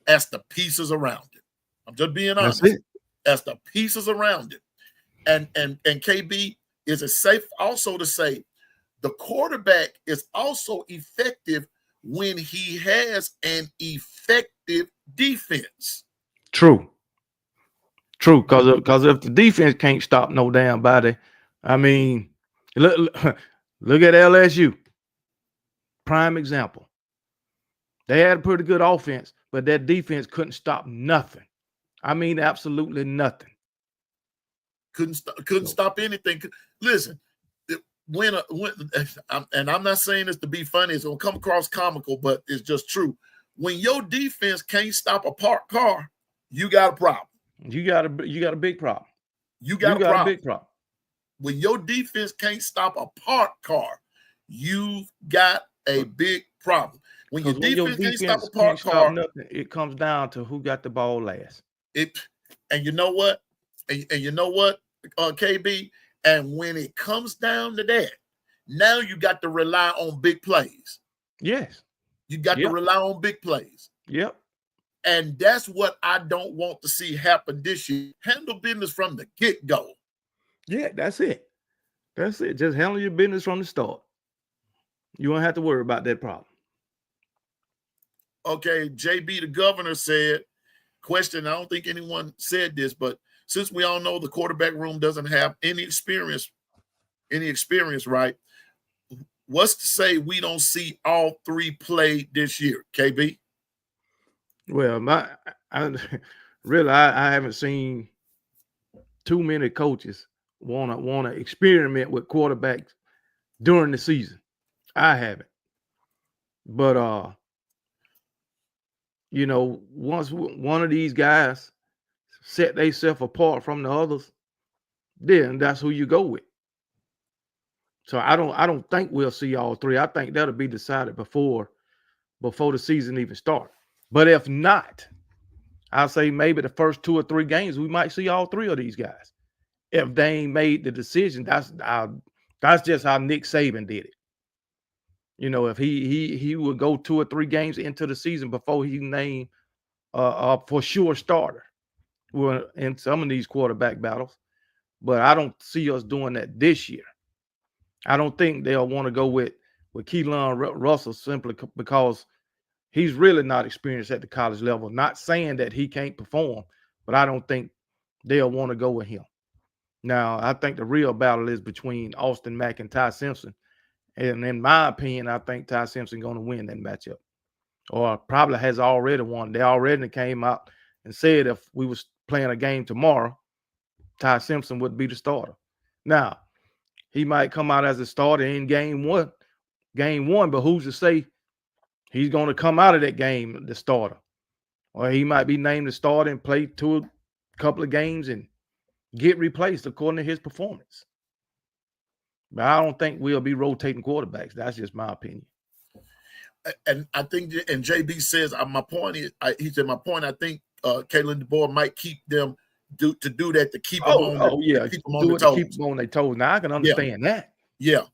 as the pieces around it. I'm just being honest. As the pieces around it. And KB, is it safe also to say the quarterback is also effective when he has an effective defense? True. Because if the defense can't stop no damn body, I mean, look at LSU. Prime example. They had a pretty good offense, but that defense couldn't stop nothing. I mean, absolutely nothing. Couldn't stop anything. Listen, and I'm not saying this to be funny, it's gonna come across comical, but it's just true. When your defense can't stop a parked car, you got a problem. You got a big problem. You got a big problem. When your defense can't stop a parked car, you've got a big problem. When your defense can't stop a parked car, nothing, it comes down to who got the ball last. And you know what? And you know what, KB? And when it comes down to that, now you got to rely on big plays. Yes. You got to rely on big plays. Yep. And that's what I don't want to see happen this year. Handle business from the get-go. Yeah, that's it. That's it. Just handle your business from the start. You won't have to worry about that problem. Okay, JB, the governor said, question, I don't think anyone said this, but since we all know the quarterback room doesn't have any experience, right? What's to say we don't see all three play this year, KB? Well, I haven't seen too many coaches wanna experiment with quarterbacks during the season. I haven't. But once one of these guys set themselves apart from the others, then that's who you go with. So I don't think we'll see all three. I think that'll be decided before the season even starts. But if not, I'll say maybe the first 2 or 3 games we might see all three of these guys. If they ain't made the decision, that's just how Nick Saban did it. If he would go 2 or 3 games into the season before he named for sure starter in some of these quarterback battles. But I don't see us doing that this year. I don't think they'll want to go with Keelan Russell simply because he's really not experienced at the college level. Not saying that he can't perform, but I don't think they'll want to go with him. Now, I think the real battle is between Austin Mack and Ty Simpson. And in my opinion, I think Ty Simpson going to win that matchup, or probably has already won. They already came out and said if we was playing a game tomorrow, Ty Simpson would be the starter. Now, he might come out as a starter in game one, but who's to say he's going to come out of that game the starter? Or he might be named the starter and play a couple of games and get replaced according to his performance. But I don't think we'll be rotating quarterbacks. That's just my opinion. And I think, and JB says, my point is, he said, my point, I think Kalen DeBoer might keep them to do that, to keep them on their toes. Now, I can understand that. Yeah.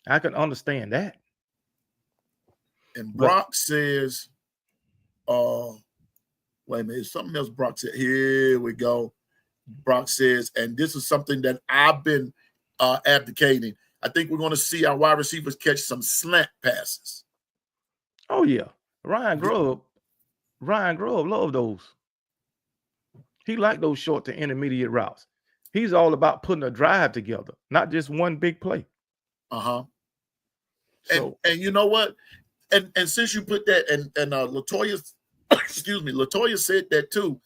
I can understand that. And Brock says, wait a minute, something else Brock said. Here we go. Brock says, and this is something that I've been advocating. I think we're going to see our wide receivers catch some slant passes. Oh, yeah. Ryan Grubb loved those. He liked those short to intermediate routes. He's all about putting a drive together, not just one big play. Uh-huh. So, and you know what? And since you put that, and Latoya, Latoya said that too,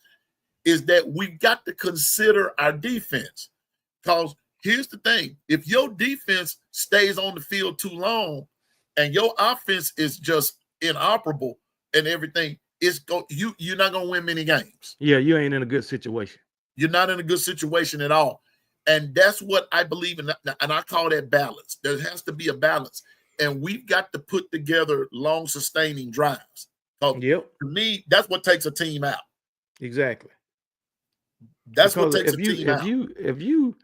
is that we've got to consider our defense. Because here's the thing. If your defense stays on the field too long and your offense is just inoperable and everything, you're not going to win many games. Yeah, you ain't in a good situation. You're not in a good situation at all. And that's what I believe in. And I call that balance. There has to be a balance. And we've got to put together long, sustaining drives. To me, that's what takes a team out. Exactly. That's what Because takes a team out. if you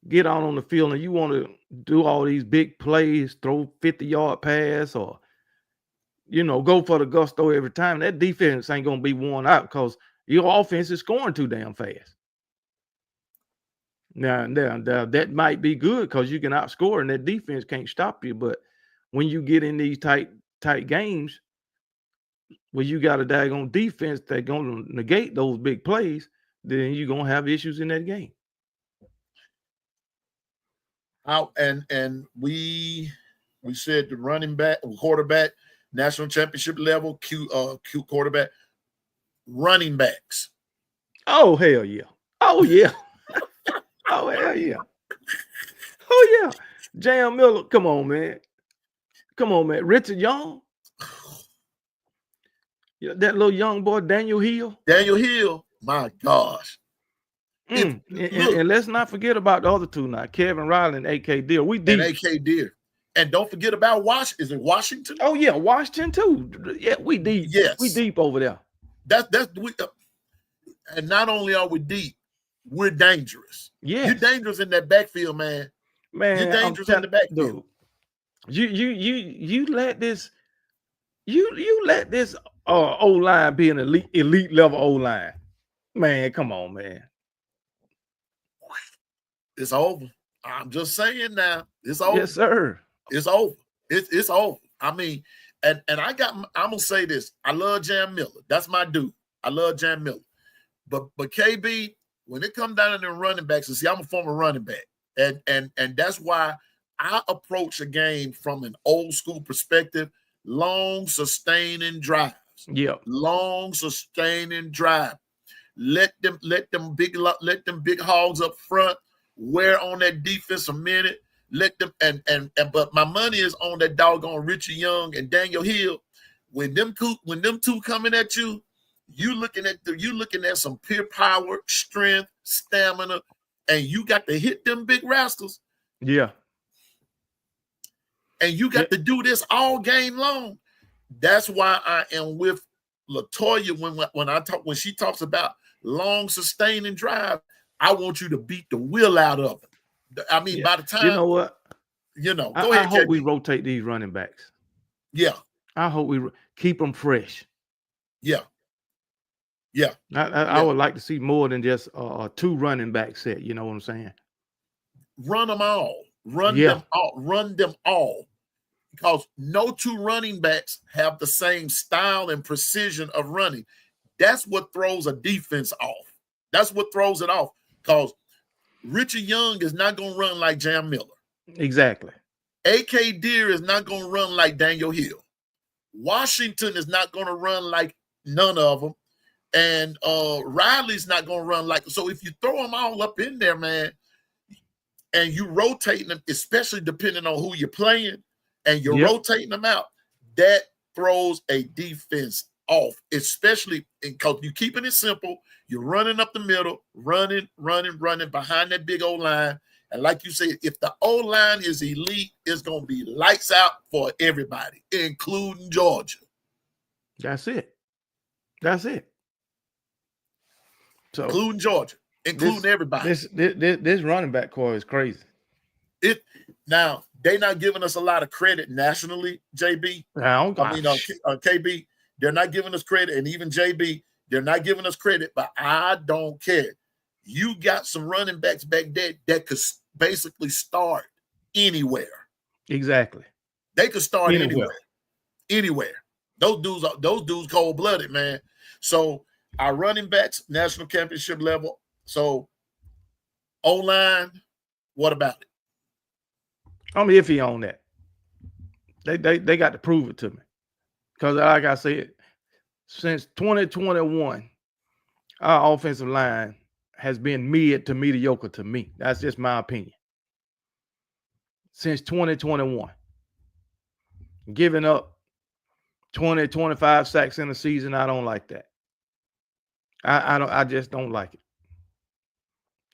get out on the field and you want to do all these big plays, throw 50-yard pass, or go for the gusto every time, that defense ain't gonna be worn out because your offense is scoring too damn fast. Now that might be good because you can outscore and that defense can't stop you. But when you get in these tight games where you got a daggone defense that's gonna negate those big plays, then you're gonna have issues in that game. Out and we said the running back, quarterback, national championship level, Q quarterback, running backs. Oh hell yeah! Oh yeah! Oh hell yeah! Oh yeah! Jam Miller, come on man! Come on man! Richard Young, that little young boy Daniel Hill. Daniel Hill, my gosh! And let's not forget about the other two now, Kevin Riley and AK Deer. We deep. And AK Deer. And don't forget about Is it Washington? Oh yeah, Washington too. Yeah, we deep. Yes, we deep over there. And not only are we deep, we're dangerous. Yeah, you're dangerous in that backfield, man. Man, you're dangerous in the backfield. Dude, you let this O-line be an elite level O-line. Man, come on, man. It's over. I'm just saying now. It's over. Yes, sir. It's over. It's over. I mean, and I'm gonna say this. I love Jam Miller. That's my dude. I love Jam Miller. But KB, when it comes down to the running backs, and see, I'm a former running back. And that's why I approach a game from an old school perspective, long sustaining drives. Yeah. Long sustaining drive. Let them big hogs up front wear on that defense a minute. Let them but my money is on that doggone Richie Young and Daniel Hill. When them two coming at you, you looking at some pure power, strength, stamina, and you got to hit them big rascals. Yeah. And you got to do this all game long. That's why I am with Latoya when she talks about long sustaining drive. I want you to beat the will out of it. I mean, by the time you know what, go ahead. I hope we rotate these running backs. Yeah, I hope we keep them fresh. Yeah, yeah. I would like to see more than just a two running back set. You know what I'm saying? Run them all. Run them all. Because no two running backs have the same style and precision of running. That's what throws a defense off. That's what throws it off. Because Richard Young is not going to run like Jam Miller. Exactly. AK Deer is not going to run like Daniel Hill. Washington is not going to run like none of them. And Riley's not going to run like. So if you throw them all up in there, man, and you rotating them, especially depending on who you're playing, and you're rotating them out, that throws a defense off, especially because you're keeping it simple. You're running up the middle, running behind that big O-line. And like you said, if the O-line is elite, it's going to be lights out for everybody, including Georgia. That's it. So, including Georgia, including everybody. This running back core is crazy. Now, they're not giving us a lot of credit nationally, JB. KB, they're not giving us credit, and even JB, they're not giving us credit, but I don't care. You got some running backs back there that could basically start anywhere. Exactly. They could start anywhere. Those dudes cold-blooded, man. So our running backs, national championship level. So O-line, what about it? I'm iffy on that. They got to prove it to me. Because like I said, since 2021, our offensive line has been mid to mediocre to me. That's just my opinion. Since 2021. Giving up 20, 25 sacks in a season, I don't like that. I just don't like it.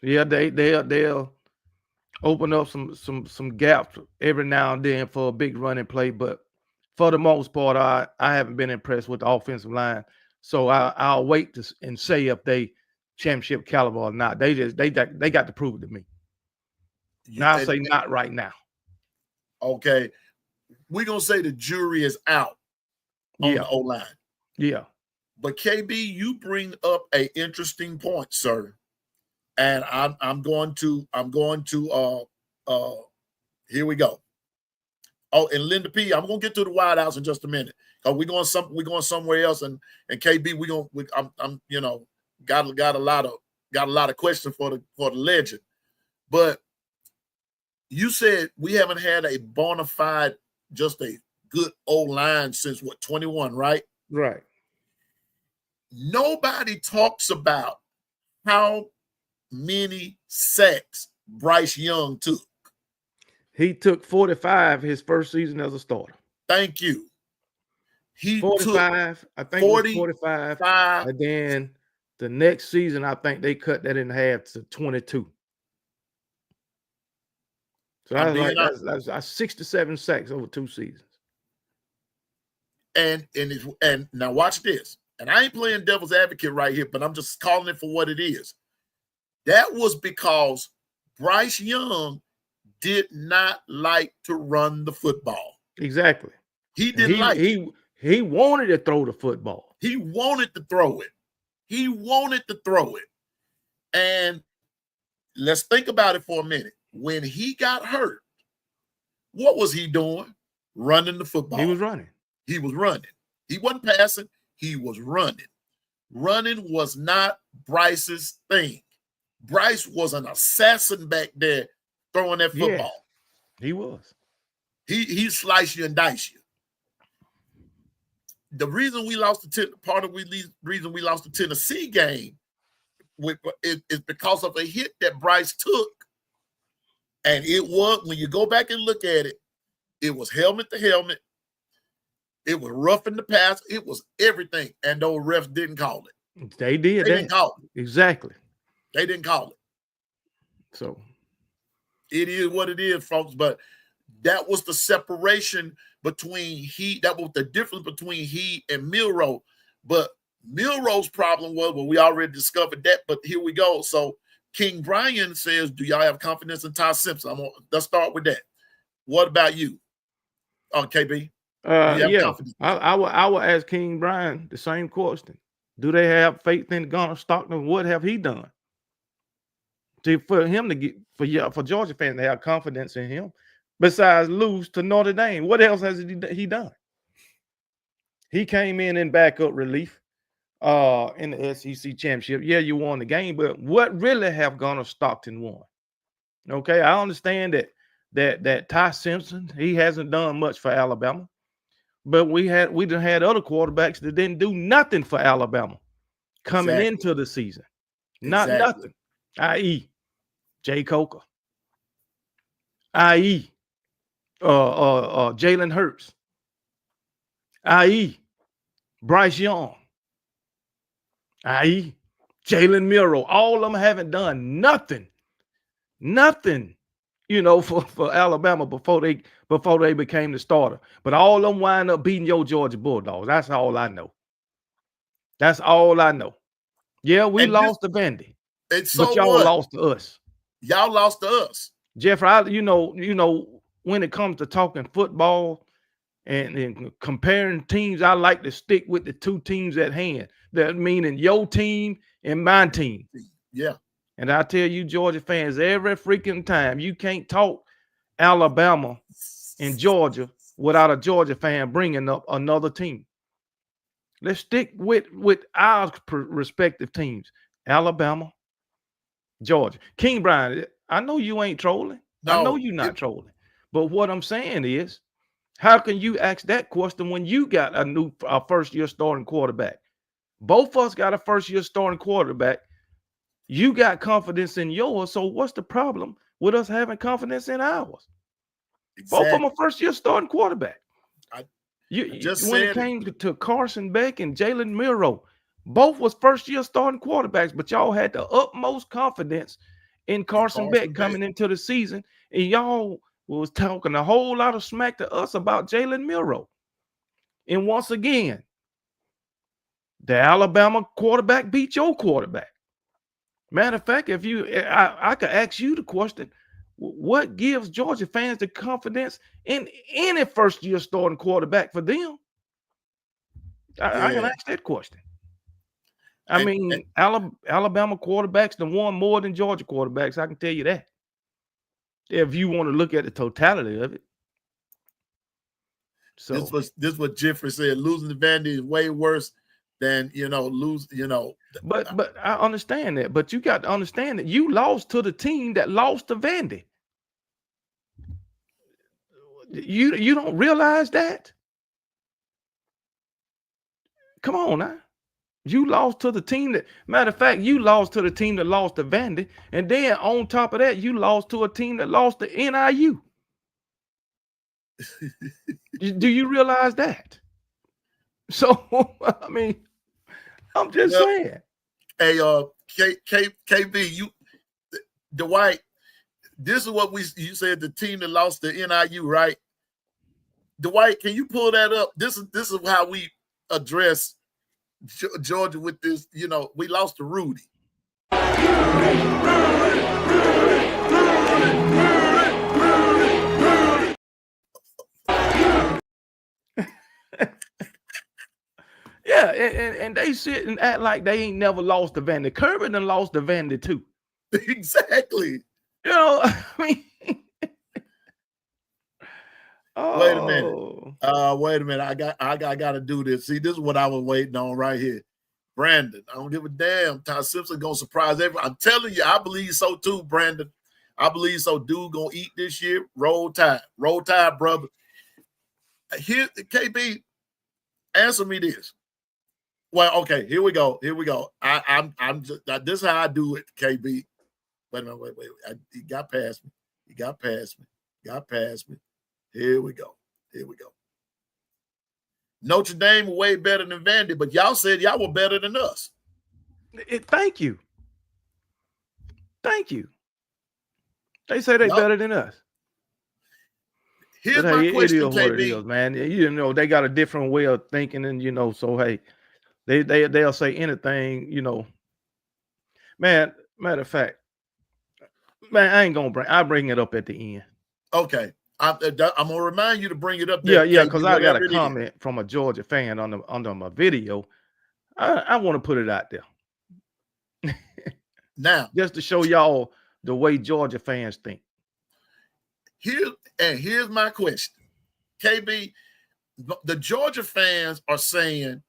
Yeah, they'll open up some gaps every now and then for a big running play, but for the most part, I haven't been impressed with the offensive line So I'll wait and say if they championship caliber or not. They got to prove it to me. Now I say not right now. Okay, we're gonna say the jury is out on the O-line. Yeah. But KB, you bring up an interesting point, sir. And I'm going to here we go. Oh, and Linda P, I'm gonna get to the White House in just a minute. Because we're going somewhere else, and KB, I'm got a lot of questions for the legend. But you said we haven't had a bona fide, just a good O-line since what, 21, right? Right. Nobody talks about how many sacks Bryce Young took. He took 45 his first season as a starter. Thank you. He 45, took I think 40, it was 45. And then the next season, I think they cut that in half to 22. So that's 67 sacks over 2 seasons. And now watch this. And I ain't playing devil's advocate right here, but I'm just calling it for what it is. That was because Bryce Young did not like to run the football. Exactly. He didn't like it. He wanted to throw the football. He wanted to throw it. He wanted to throw it. And let's think about it for a minute. When he got hurt, what was he doing? Running the football. He was running. He was running. He wasn't passing. He was running. Running was not Bryce's thing. Bryce was an assassin back there throwing that football. Yeah, he was. He slice you and dice you. The reason we lost the reason we lost the Tennessee game is because of a hit that Bryce took. And it was, when you go back and look at it, it was helmet to helmet. It was roughing the pass. It was everything. And those refs didn't call it. They did. They didn't call it. Exactly. They didn't call it. So it is what it is, folks. But that was the separation between Heat. That was the difference between Heat and Milroe. But Milroe's problem was, well, we already discovered that. But here we go. So King Brian says, do y'all have confidence in Ty Simpson? Let's start with that. What about you, KB? Yeah, I will ask King Brian the same question. Do they have faith in Gunnar Stockton? What have he done? For him to get for Georgia fans to have confidence in him, besides lose to Notre Dame, what else has he done? He came in backup relief in the SEC championship. Yeah, you won the game, but what really have Gunnar Stockton won? Okay, I understand that Ty Simpson, he hasn't done much for Alabama. But we done had other quarterbacks that didn't do nothing for Alabama coming into the season. Nothing. I.e. Jay Coker. I.e. Jalen Hurts. I.e. Bryce Young. I.e. Jalen Milroe. All of them haven't done nothing. For Alabama before they became the starter. But all of them wind up beating your Georgia Bulldogs. That's all I know. That's all I know. Yeah, we lost to Vandy. But y'all lost to us. Y'all lost to us. Jeffrey, when it comes to talking football and comparing teams, I like to stick with the 2 teams at hand. That meaning your team and my team. Yeah. And I tell you, Georgia fans, every freaking time, you can't talk Alabama and Georgia without a Georgia fan bringing up another team. Let's stick with our respective teams. Alabama, Georgia. King Brian, I know you ain't trolling. No, I know you're not trolling. But what I'm saying is, how can you ask that question when you got a first-year starting quarterback? Both of us got a first-year starting quarterback. You got confidence in yours, so what's the problem with us having confidence in ours? Exactly. Both of them are first-year starting quarterback. When it came to Carson Beck and Jalen Milroe, both was first-year starting quarterbacks, but y'all had the utmost confidence in Carson Beck coming into the season, and y'all was talking a whole lot of smack to us about Jalen Milroe. And once again, The Alabama quarterback beat your quarterback. Matter of fact, if I could ask you the question, what gives Georgia fans the confidence in any first-year starting quarterback for them? I can ask that question. I mean, Alabama quarterbacks done won more than Georgia quarterbacks. I can tell you that. If you want to look at the totality of it. So this what Jeffrey said. Losing to Vandy is way worse than But I understand that. But you got to understand that you lost to the team that lost to Vandy. You don't realize that? Come on now. You lost to the team that, matter of fact, you lost to the team that lost to Vandy. And then on top of that, you lost to a team that lost to NIU. Do you realize that? So, I mean, I'm just saying. Hey, KB, Dwight, this is what you said, the team that lost to NIU, right? Dwight, can you pull that up? This is how we address Georgia with this. We lost to Rudy. Yeah, and they sit and act like they ain't never lost to Vandy. Kirby done lost to Vandy too. Exactly. I mean, Wait a minute. I got to do this. See, this is what I was waiting on right here. Brandon, I don't give a damn. Ty Simpson gonna surprise everyone. I'm telling you, I believe so too, Brandon. I believe so. Dude gonna eat this year. Roll Tide, brother. Here, KB, answer me this. Well, okay, here we go. I'm just this is how I do it, KB. Wait. He got past me. Here we go. Notre Dame way better than Vandy, but y'all said y'all were better than us. Thank you. They say they're better than us. Here's my question, it is what it is, man. They got a different way of thinking, and so hey, they'll say anything, Man, matter of fact, man, I ain't gonna bring it up at the end. Okay. I'm gonna remind you to bring it up. Yeah, because I got a comment from a Georgia fan under my video. I want to put it out there now, just to show y'all the way Georgia fans think. Here's my question, KB. The Georgia fans are saying,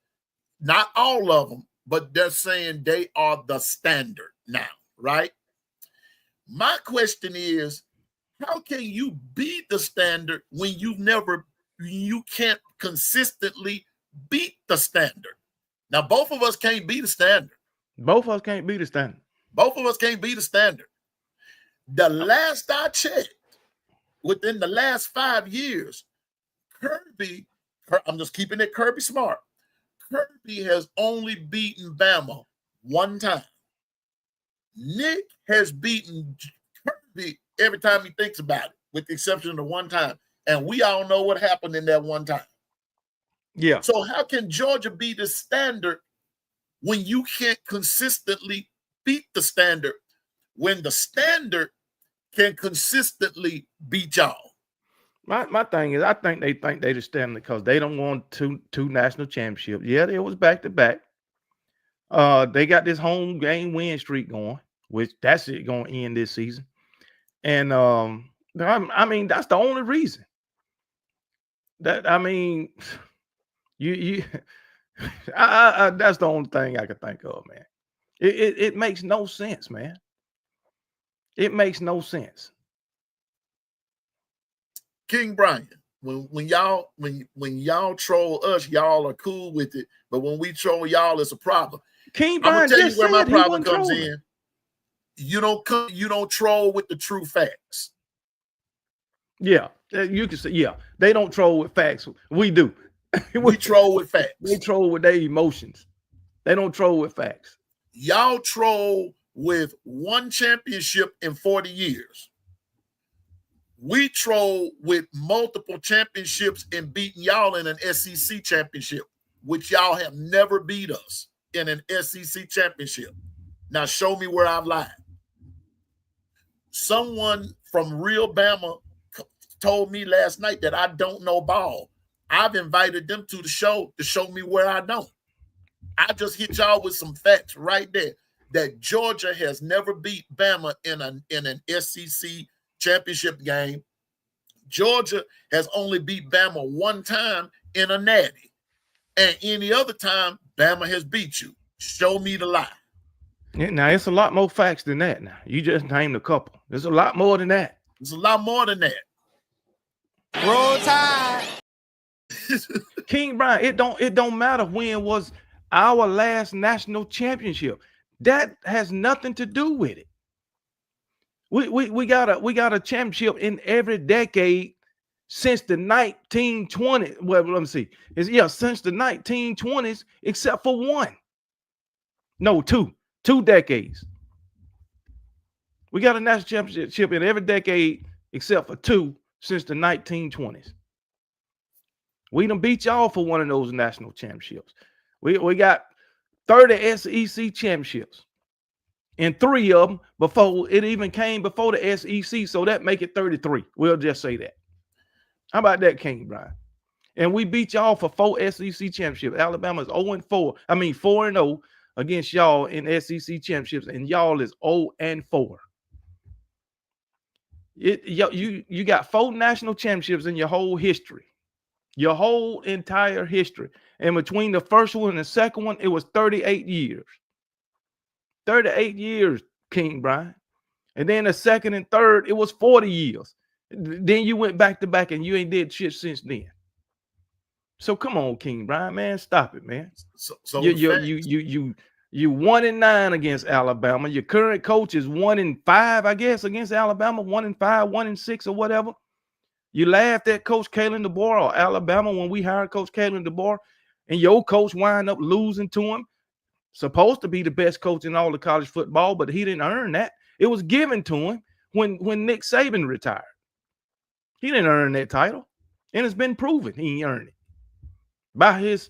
not all of them, but they're saying they are the standard now, right? My question is, how can you be the standard when you can't consistently beat the standard? Now, both of us can't be the standard. Both of us can't be the standard. The last I checked, within the last 5 years, I'm just keeping it Kirby smart. Kirby has only beaten Bama one time. Nick has beaten Kirby every time he thinks about it, with the exception of the one time. And we all know what happened in that one time. Yeah. So how can Georgia be the standard when you can't consistently beat the standard, when the standard can consistently beat y'all? My thing is, I think they the standard because they don't want two national championships. Yeah, it was back to back. They got this home game win streak going, which that's it going to end this season. And I mean, that's the only reason. That's the only thing I could think of, man. It makes no sense, man. It makes no sense. King Brian, when y'all troll us, y'all are cool with it, but when we troll y'all, it's a problem. King Brian, I'm gonna tell you where my problem comes in. You don't troll with the true facts. Yeah, you can say, yeah, they don't troll with facts. We do. We troll with facts. They troll with their emotions. They don't troll with facts. Y'all troll with one championship in 40 years. We troll with multiple championships and beating y'all in an SEC championship. which y'all have never beat us in an SEC championship. Now show me where I've lied. Someone from real Bama told me last night that I don't know ball. I've invited them to the show to show me where I don't. I just hit y'all with some facts right there that Georgia has never beat Bama in an SEC championship game. Georgia has only beat Bama one time in a natty. And any other time, Bama has beat you. Show me the lie. Now, it's a lot more facts than that now. You just named a couple. There's a lot more than that. There's a lot more than that. Roll Tide. King Brian, it don't matter when was our last national championship. That has nothing to do with it. We got a championship in every decade since the 1920s. Well, let me see. Since the 1920s, except for one. No, two decades. We got a national championship in every decade except for two since the 1920s. We done beat y'all for one of those national championships. We got 30 SEC championships, and 3 of them before it even came before the SEC, so that make it 33. We'll just say that. How about that, King Brian? And we beat y'all for 4 SEC championships. Alabama's 0-4. I mean 4-0 against y'all in SEC championships, and y'all is 0-4. You got 4 national championships in your whole history. Your whole entire history. And between the first one and the second one, it was 38 years. 38 years, King Brian. And then the second and third, it was 40 years. Then you went back to back and you ain't did shit since then. So come on, King Brian, man. Stop it, man. So you 1-9 against Alabama. Your current coach is 1-5, I guess, against Alabama. 1-5, 1-6, or whatever. You laughed at Coach Kalen DeBoer or Alabama when we hired Coach Kalen DeBoer, and your coach wind up losing to him. Supposed to be the best coach in all of college football, but he didn't earn that. It was given to him when Nick Saban retired. He didn't earn that title, and it's been proven he earned it by his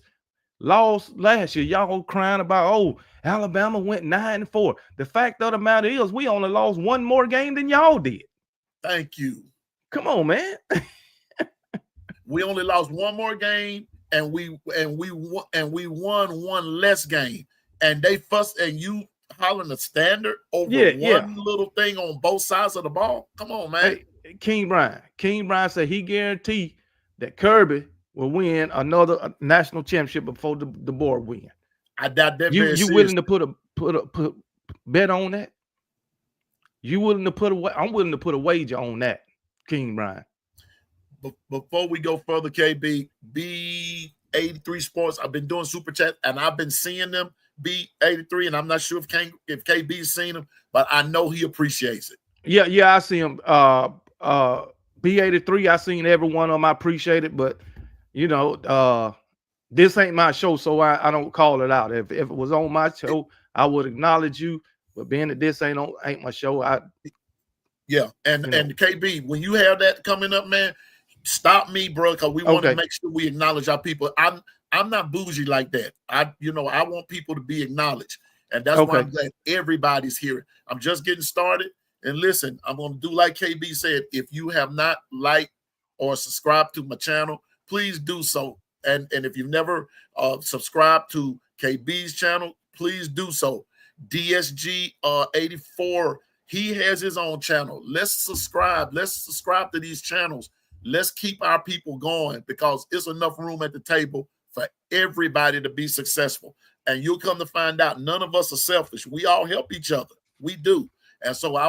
loss last year. Y'all crying about, oh, Alabama went 9-4. The fact of the matter is we only lost one more game than y'all did. Thank you. Come on, man. We only lost one more game, and we won one less game. And they fussed, and you hollering the standard over one little thing on both sides of the ball. Come on, man. Hey, King Brian said he guaranteed that Kirby will win another national championship before the board win. I doubt that. You willing to put a bet on that? You willing to I'm willing to put a wager on that, King Brian. Before we go further, KB, B83 Sports, I've been doing super chat and I've been seeing them, B83, and I'm not sure if KB's seen them, but I know he appreciates it. Yeah, I see him. B83, I seen every one of them. I appreciate it, but you know, this ain't my show, so I don't call it out. If it was on my show, I would acknowledge you. But being that this ain't my show, and KB, when you have that coming up, man, stop me, bro, because we want to make sure we acknowledge our people. I'm not bougie like that. I want people to be acknowledged, and that's why I'm glad everybody's here. I'm just getting started, and listen, I'm going to do like KB said. If you have not liked or subscribed to my channel, please do so. And if you've never subscribed to KB's channel, please do so. DSG 84, he has his own channel. Let's subscribe. Let's subscribe to these channels. Let's keep our people going because it's enough room at the table for everybody to be successful. And you'll come to find out none of us are selfish. We all help each other. We do. And so I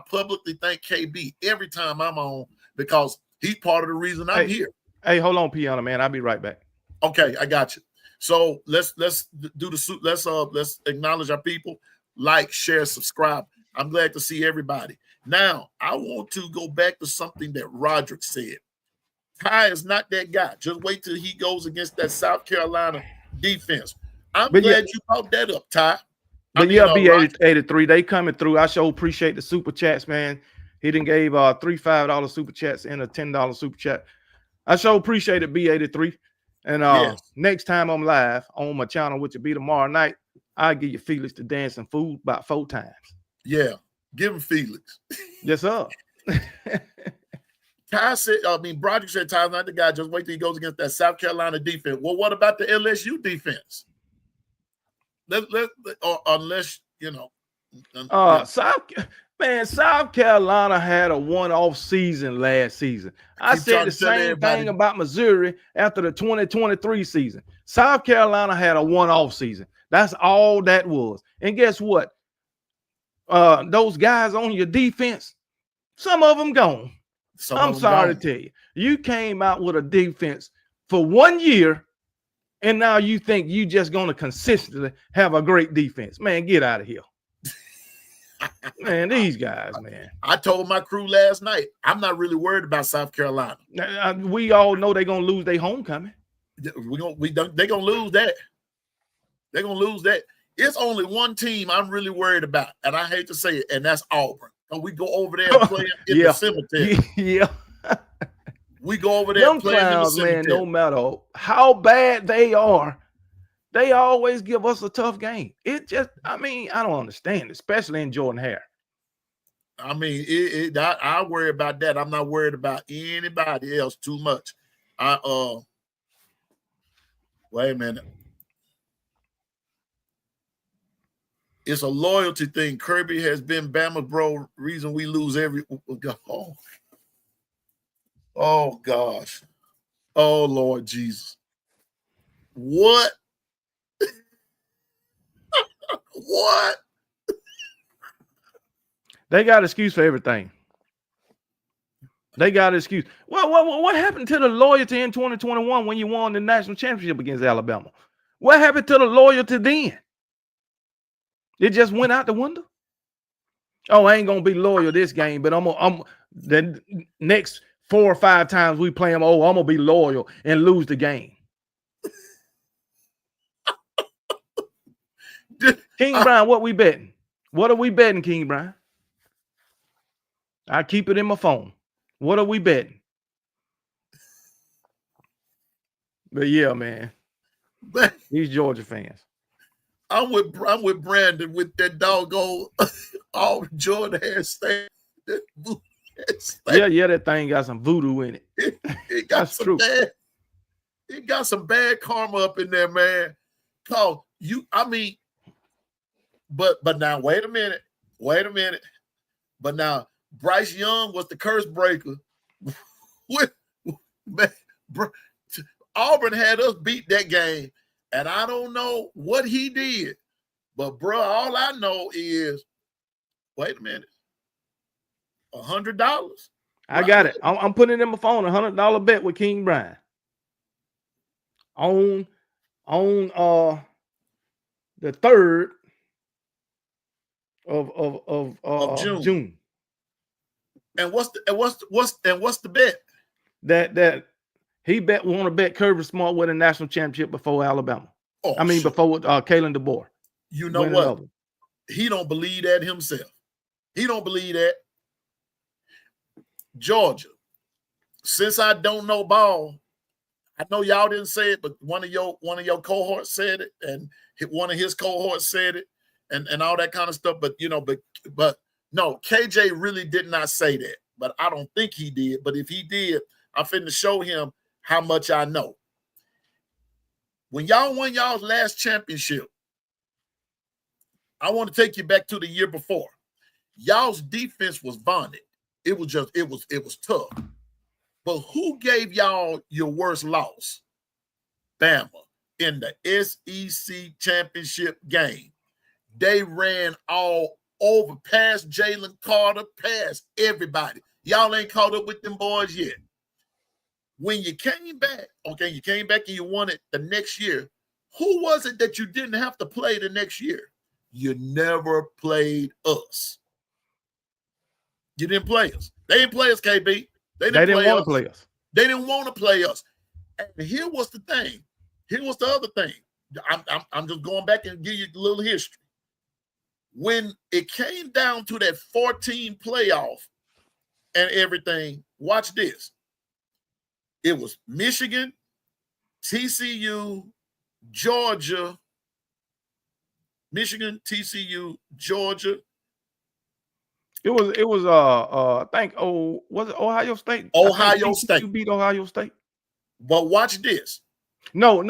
publicly thank KB every time I'm on because he's part of the reason I'm here. Hey, hold on, Piano Man. I'll be right back. Okay, I got you. So let's do the suit. Let's acknowledge our people. Like, share, subscribe. I'm glad to see everybody. Now, I want to go back to something that Roderick said. Ty is not that guy. Just wait till he goes against that South Carolina defense. I'm glad you brought that up, Ty. But B83, they coming through. I sure appreciate the super chats, man. He done gave 3 $5 super chats and a $10 super chat. I sure appreciate it, B83. And Yes. next time I'm live on my channel, which will be tomorrow night, I'll give you Felix the dancing fool about 4 times. Yeah. Give him Felix. Yes, sir. Ty said, Broderick said Ty's not the guy. Just wait till he goes against that South Carolina defense. Well, what about the LSU defense? Unless, you know. South Carolina had a one-off season last season. I said the same thing about Missouri after the 2023 season. South Carolina had a one-off season. That's all that was. And guess what? Those guys on your defense, some of them gone. I'm sorry to tell you. You came out with a defense for 1 year, and now you think you just going to consistently have a great defense. Man, get out of here. Man, these guys, man. I told my crew last night, I'm not really worried about South Carolina. We all know they're going to lose their homecoming. They're going to lose that. They're going to lose that. It's only one team I'm really worried about, and I hate to say it, and that's Auburn. And we go over there and play in the cemetery. Yeah. We go over there and play in the cemetery. Man, no matter how bad they are, they always give us a tough game. It just, I don't understand, especially in Jordan Hare. I worry about that. I'm not worried about anybody else too much. Wait a minute. It's a loyalty thing. Kirby has been Bama, bro. Reason we lose every. Oh gosh. Oh Lord Jesus. What? What? They got an excuse for everything. They got an excuse. Well, what happened to the loyalty in 2021 when you won the national championship against Alabama? What happened to the loyalty then? It just went out the window. Oh, I ain't gonna be loyal this game, but I'm the next 4 or 5 times we play them. Oh, I'm gonna be loyal and lose the game. King Brian, what we betting? What are we betting, King Brian? I keep it in my phone. What are we betting? But yeah, man, these Georgia fans. I'm with Brandon with that doggone all Jordan hairstyle. Yeah, that thing got some voodoo in it. It got That's some true. It got some bad karma up in there, man. Cause but now wait a minute. But now Bryce Young was the curse breaker. Auburn had us beat that game. And I don't know what he did, but bro, all I know is, wait a minute, $100. I got it. I'm putting it in my phone. $100 bet with King Brian on the 3rd of June. And what's the bet? That he want to bet Kirby Smart win a national championship before Alabama. Before Kalen DeBoer. You know what? He don't believe that himself. He don't believe that. Georgia, since I don't know ball, I know y'all didn't say it, but one of your cohorts said it, and one of his cohorts said it, and all that kind of stuff. But but no, KJ really did not say that. But I don't think he did. But if he did, I'm finna show him how much I know. When y'all won y'all's last championship, I want to take you back to the year before. Y'all's defense was vaunted. It was tough. But who gave y'all your worst loss? Bama in the SEC championship game. They ran all over, past Jalen Carter, past everybody. Y'all ain't caught up with them boys yet. When you came back, you came back and you won it the next year. Who was it that you didn't have to play the next year? You never played us. You didn't play us. They didn't play us, KB. They didn't want to play us. They didn't want to play us. And here was the thing. Here was the other thing. I'm just going back and give you a little history. When it came down to that 14 playoff and everything, watch this. It was Michigan, TCU, Georgia, Michigan, TCU, Georgia. It was I think was it Ohio State? I think Ohio TCU State. beat Ohio State. But watch this. No.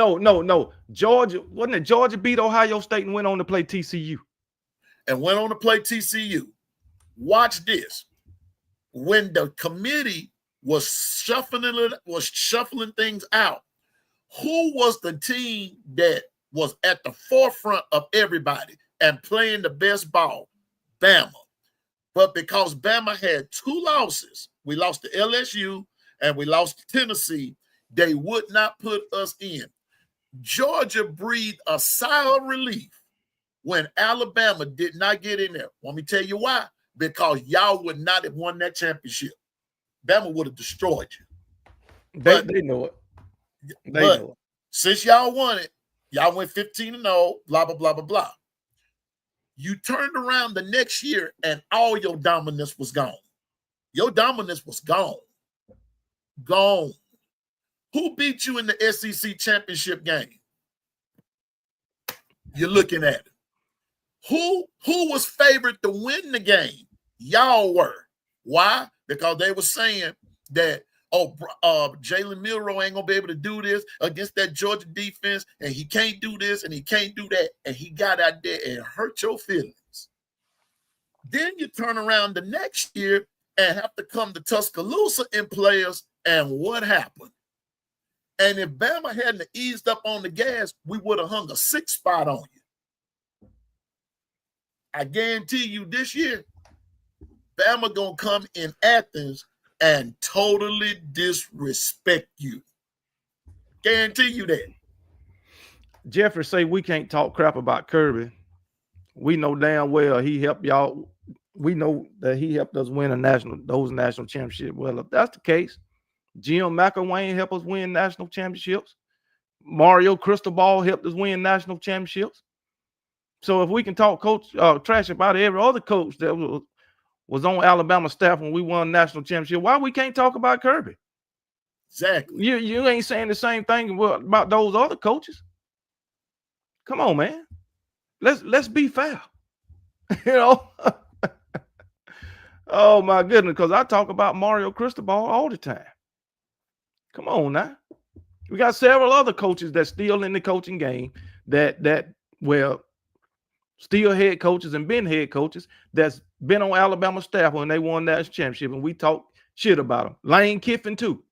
Georgia, wasn't it Georgia beat Ohio State and went on to play TCU? And went on to play TCU. Watch this. When the committee was shuffling things out, who was the team that was at the forefront of everybody and playing the best ball? Bama. But because Bama had 2 losses, we lost to LSU and we lost to Tennessee, they would not put us in. Georgia breathed a sigh of relief when Alabama did not get in there. Want me to tell you why? Because y'all would not have won that championship. Bama would have destroyed you. They know it. They know it. Since y'all won it, y'all went 15-0, blah, blah, blah, blah, blah. You turned around the next year and all your dominance was gone. Your dominance was gone. Gone. Who beat you in the SEC championship game? You're looking at it. Who was favored to win the game? Y'all were. Why? Because they were saying that, Jalen Milroe ain't going to be able to do this against that Georgia defense, and he can't do this, and he can't do that, and he got out there and hurt your feelings. Then you turn around the next year and have to come to Tuscaloosa in players, and what happened? And if Bama hadn't eased up on the gas, we would have hung a 6 spot on you. I guarantee you this year, Bama going to come in Athens and totally disrespect you. Guarantee you that. Jeffrey say we can't talk crap about Kirby. We know damn well he helped y'all. We know that he helped us win those national championships. Well, if that's the case, Jim McElwain helped us win national championships. Mario Cristobal helped us win national championships. So if we can talk trash about every other coach that was on Alabama staff when we won national championship, why we can't talk about Kirby? Exactly. You ain't saying the same thing about those other coaches. Come on, man. Let's be fair. You know. Oh my goodness, because I talk about Mario Cristobal all the time. Come on now. We got several other coaches that's still in the coaching game that still head coaches and been head coaches that's been on Alabama staff when they won that championship, and we talk shit about them. Lane Kiffin too.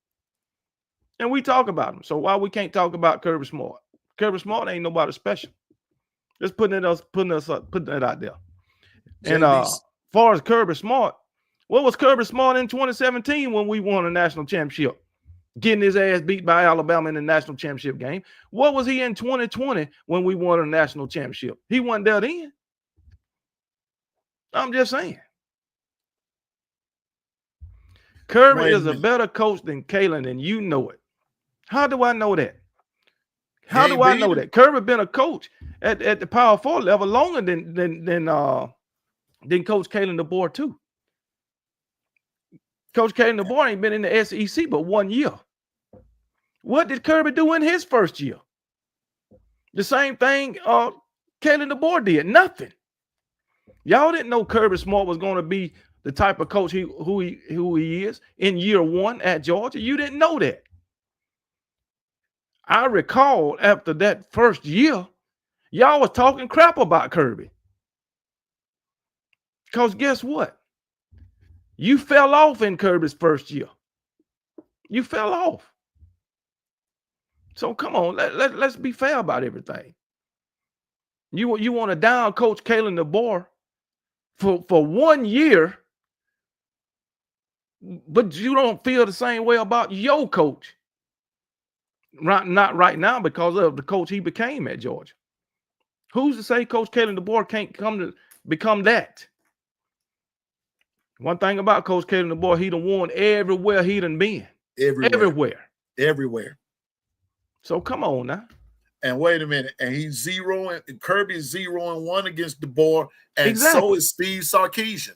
And we talk about them. So why we can't talk about Kirby Smart? Kirby Smart ain't nobody special. Just putting it out there. And as far as Kirby Smart, what was Kirby Smart in 2017 when we won a national championship? Getting his ass beat by Alabama in the national championship game. What was he in 2020 when we won a national championship? He wasn't there then. I'm just saying. Kirby is a better coach than Kalen, and you know it. How do I know that? How do I know that? Kirby been a coach at the Power 4 level longer than Coach Kalen DeBoer too. Coach Kalen DeBoer ain't been in the SEC but 1 year. What did Kirby do in his first year? The same thing Kalen DeBoer did. Nothing. Y'all didn't know Kirby Smart was going to be the type of coach who he is in year 1 at Georgia. You didn't know that. I recall after that first year, y'all was talking crap about Kirby. Because guess what? You fell off in Kirby's first year. You fell off. So come on, let's be fair about everything. You want to down Coach Kalen DeBoer for 1 year, but you don't feel the same way about your coach. Not right now because of the coach he became at Georgia. Who's to say Coach Kalen DeBoer can't come to become that? One thing about Coach Kalen DeBoer, he done won everywhere he done been. Everywhere. So come on now. And wait a minute. And he's Kirby's 0-1 against DeBoer, and exactly. So is Steve Sarkisian.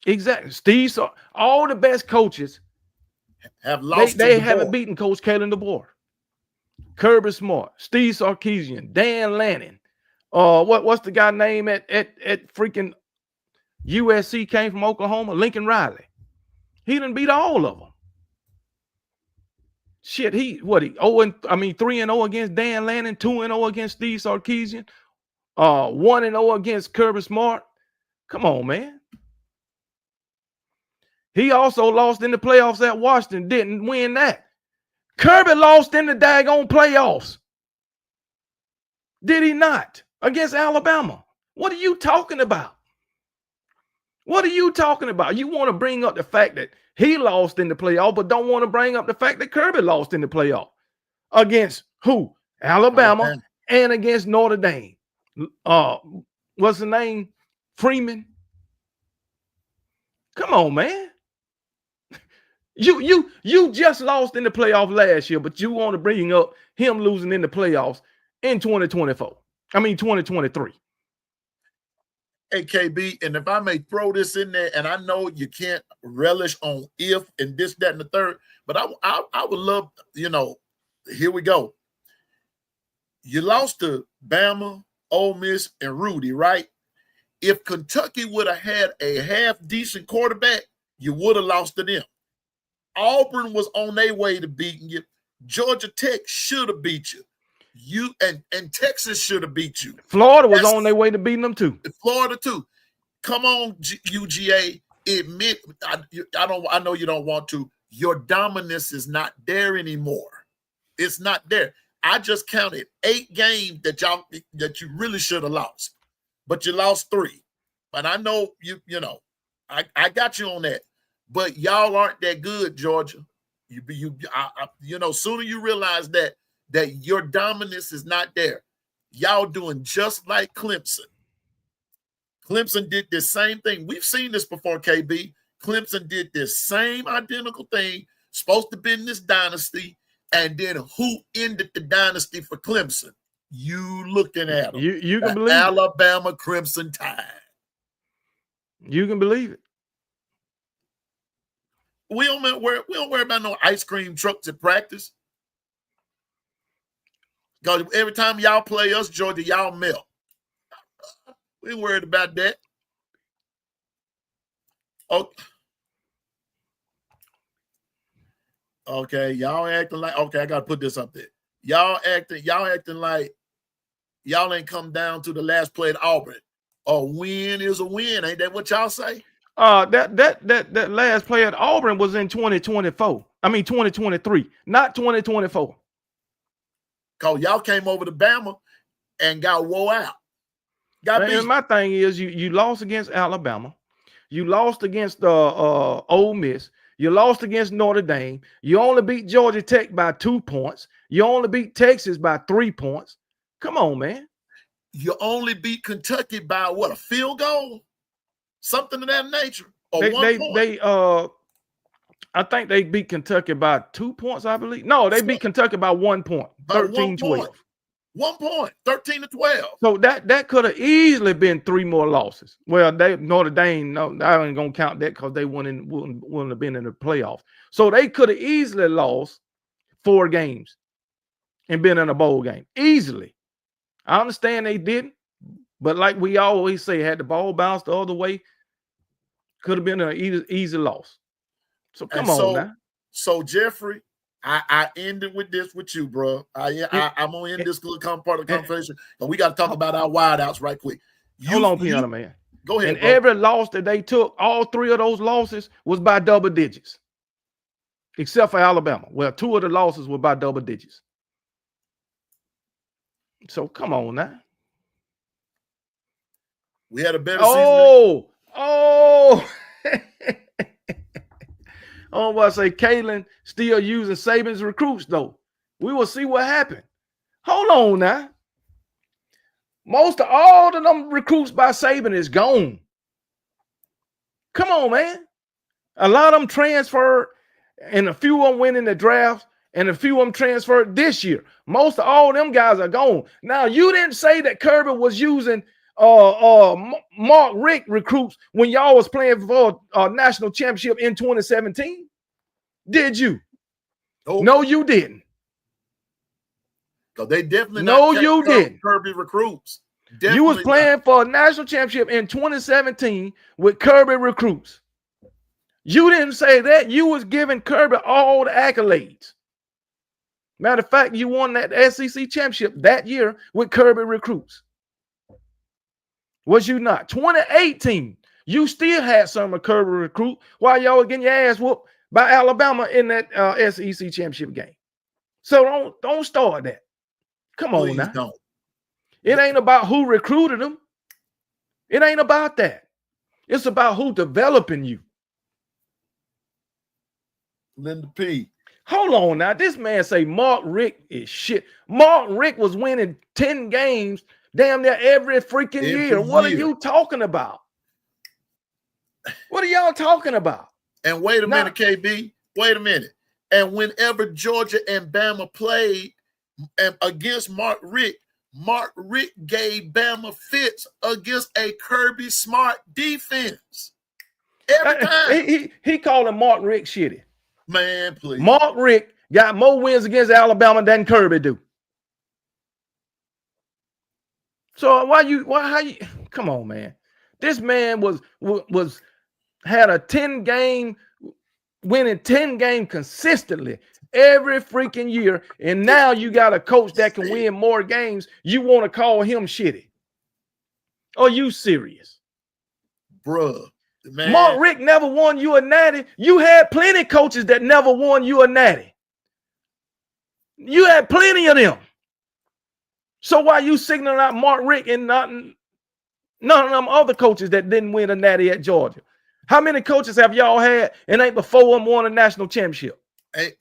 Exactly. all the best coaches have lost. They haven't beaten Coach Kalen DeBoer. Kirby Smart, Steve Sarkisian, Dan Lanning. What's the guy name at freaking USC, came from Oklahoma? Lincoln Riley. He done beat all of them. Shit, he 3-0 against Dan Lanning, 2-0 against Steve Sarkisian, 1-0 against Kirby Smart. Come on, man. He also lost in the playoffs at Washington, didn't win that. Kirby lost in the daggone playoffs. Did he not? Against Alabama. What are you talking about? What are you talking about? You want to bring up the fact that he lost in the playoff, but don't want to bring up the fact that Kirby lost in the playoff. Against who? Alabama. And against Notre Dame. What's the name? Freeman. Come on, man. You just lost in the playoff last year, but you want to bring up him losing in the playoffs in 2023. Hey, KB, and if I may throw this in there, and I know you can't relish on if and this, that, and the third, but I would love, here we go. You lost to Bama, Ole Miss, and Rudy, right? If Kentucky would have had a half-decent quarterback, you would have lost to them. Auburn was on their way to beating you. Georgia Tech should have beat you. You and Texas should have beat you. Florida was on their way to beating them too. Florida too. Come on, UGA. Admit, I know you don't want to. Your dominance is not there anymore. It's not there. I just counted 8 games that you really should have lost, but you lost 3. But I know I got you on that. But y'all aren't that good, Georgia. Sooner you realize that your dominance is not there. Y'all doing just like Clemson. Clemson did this same thing. We've seen this before, KB. Clemson did this same identical thing, supposed to be in this dynasty, and then who ended the dynasty for Clemson? You looking at them. You can believe Alabama Crimson Tide. You can believe it. We don't worry about no ice cream trucks at practice. Because every time y'all play us, Georgia, y'all melt. We ain't worried about that. Okay, y'all acting like, okay, I got to put this up there. Y'all acting like y'all ain't come down to the last play at Auburn. A win is a win. Ain't that what y'all say? That last play at Auburn was in 2023, not 2024. Because y'all came over to Bama and got wore out. And my thing is, you lost against Alabama. You lost against Ole Miss. You lost against Notre Dame. You only beat Georgia Tech by 2 points. You only beat Texas by 3 points. Come on, man. You only beat Kentucky by what, a field goal? Something of that nature. Or 1 point. I think they beat Kentucky by 2 points, I believe. No, they beat Kentucky by 1 point. 13-12. 1 point, 13-12. So that could have easily been 3 more losses. Well, Notre Dame, no, I ain't gonna count that because they wouldn't have been in the playoffs. So they could have easily lost 4 games and been in a bowl game. Easily. I understand they didn't, but like we always say, had the ball bounced the other way, could have been an easy loss. So come on now. So Jeffrey, I ended with this with you, bro. I'm gonna end this little part of the conversation, and we got to talk about our wideouts right quick. Hold on, Piano Man. Go ahead. And every loss that they took, all 3 of those losses was by double digits, except for Alabama. Well, 2 of the losses were by double digits. So come on now. We had a better season. I say Kalen still using Saban's recruits, though. We will see what happened. Hold on now. Most of all of them recruits by Saban is gone. Come on, man. A lot of them transferred, and a few of them went in the draft, and a few of them transferred this year. Most of all them guys are gone. Now, you didn't say that Kirby was using Mark Richt recruits when y'all was playing for a national championship in 2017? Did you? Nope. No, you didn't. Because they definitely No, not you didn't. Kirby recruits. Definitely You was playing for a national championship in 2017 with Kirby recruits. You didn't say that. You was giving Kirby all the accolades. Matter of fact, you won that SEC championship that year with Kirby recruits. Was you not? 2018, you still had some of Kirby recruit while y'all were getting your ass whooped by Alabama in that SEC championship game. So don't start that. Come on now. Don't. It ain't about who recruited them. It ain't about that. It's about who developing you. Linda P. Hold on now. This man say Mark Richt is shit. Mark Richt was winning 10 games damn near every freaking year. What are you talking about? What are y'all talking about? And wait a minute, KB. Wait a minute. And whenever Georgia and Bama played against Mark Richt gave Bama fits against a Kirby Smart defense. Every time. He calling Mark Richt shitty. Man, please. Mark Richt got more wins against Alabama than Kirby do. So how you come on, man. This man had a 10 game winning 10 games consistently every freaking year, and now you got a coach that can win more games. You want to call him shitty? Are you serious? Bruh. Man. Mark Richt never won you a natty. You had plenty coaches that never won you a natty. You had plenty of them. So why you signaling out Mark Richt and none of them other coaches that didn't win a natty at Georgia? How many coaches have y'all had and ain't before them won a national championship? And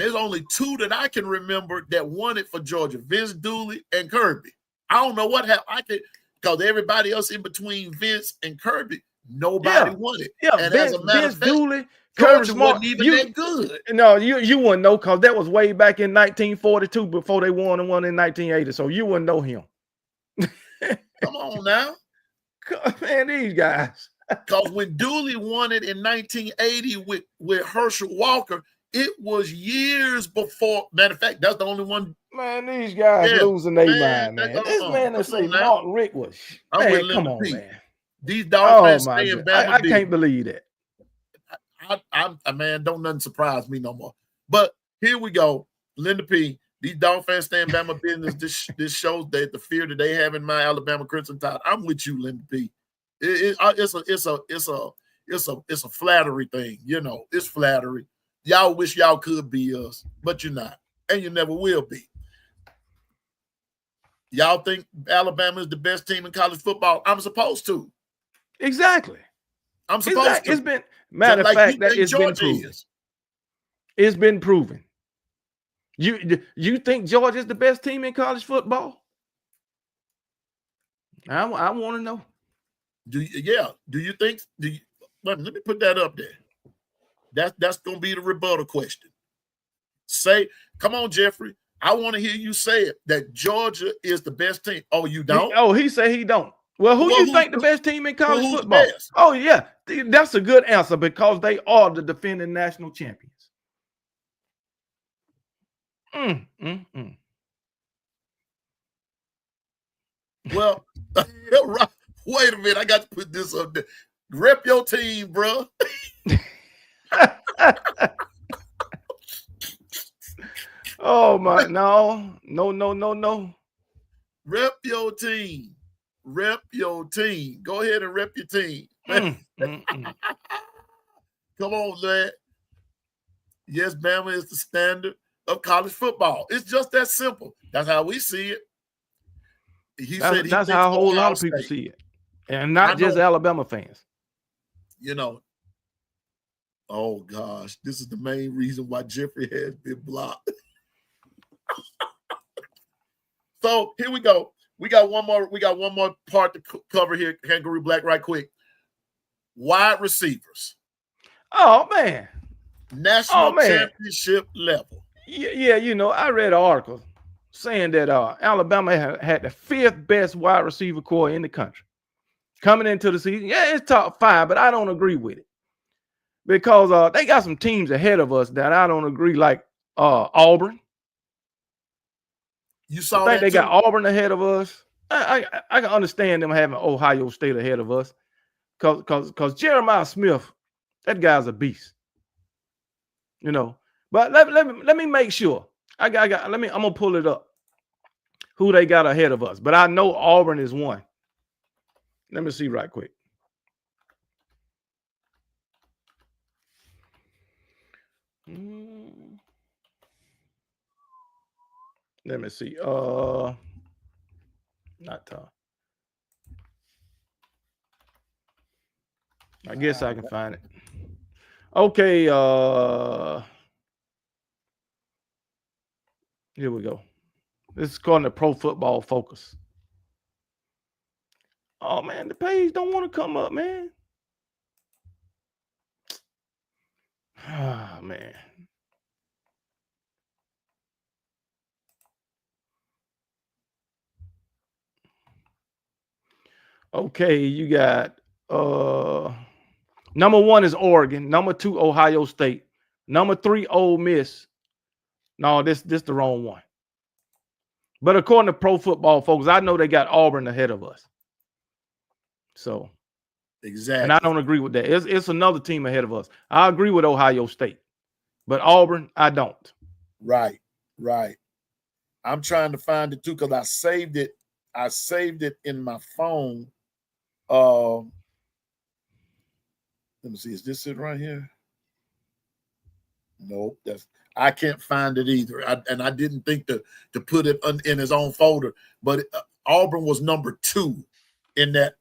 there's only two that I can remember that won it for Georgia: Vince Dooley and Kirby. I don't know what happened. Because everybody else in between Vince and Kirby, nobody won it. Yeah, and Vince, as a matter Vince of fact, Dooley, Georgia wasn't even that good. No, you wouldn't know because that was way back in 1942 before they won and won in 1980. So you wouldn't know him. Come on now. Man, these guys. Because when Dooley won it in 1980 with Herschel Walker, it was years before. Matter of fact, that's the only one. Man, these guys losing their mind, man. This man that say Mark Richt was. Man, come on, man. These Dolphins saying Bama. I can't believe that. I man, don't nothing surprise me no more. But here we go, Linda P. These Dolphins stay in Bama business. This shows that the fear that they have in my Alabama Crimson Tide. I'm with you, Linda P. It's a flattery thing, you know. It's flattery. Y'all wish y'all could be us, but you're not, and you never will be. Y'all think Alabama is the best team in college football? I'm supposed to. Exactly. I'm supposed to. It's been matter of fact that it's been proven. It's been proven. You think Georgia is the best team in college football? I want to know. Do you think? Let me put that up there. That's gonna be the rebuttal question. Say, come on, Jeffrey. I want to hear you say it that Georgia is the best team. Oh, you don't? He said he don't. Well, who you think the best team in college football? Oh, yeah. That's a good answer because they are the defending national champions. Well, wait a minute. I got to put this up there. Rep your team, bro. Oh my no. Rep your team. Rep your team. Go ahead and rep your team. Come on, lad. Yes, Bama is the standard of college football. It's just that simple. That's how we see it. That's how a whole lot of people see it. And not just Alabama fans. You know. Oh gosh, this is the main reason why Jeffrey has been blocked. So here we go. We got one more part to cover here, Kangaroo Black, right quick. Wide receivers. Oh man. National championship level. Yeah, you know, I read an article saying that Alabama had the 5th best wide receiver core in the country. Coming into the season. Yeah, it's top 5, but I don't agree with it. Because they got some teams ahead of us that I don't agree, like Auburn. You saw I think that they too? got Auburn ahead of us. I can understand them having Ohio State ahead of us, cause Jeremiah Smith, that guy's a beast. You know, but let me make sure. I'm gonna pull it up. Who they got ahead of us? But I know Auburn is one. Let me see right quick. Let me see. Not Tom. I guess I can find it. Okay, here we go. This is according to Pro Football Focus. Oh man, the page don't want to come up, man. Ah man. Okay, you got number 1 is Oregon, number 2 Ohio State, number 3 Ole Miss. No, this the wrong one. But according to Pro Football Focus, I know they got Auburn ahead of us. So exactly. And I don't agree with that. It's another team ahead of us. I agree with Ohio State, but Auburn, I don't. Right. I'm trying to find it too because I saved it. I saved it in my phone. Let me see. Is this it right here? Nope. I can't find it either. I didn't think to put it in his own folder. But Auburn was number 2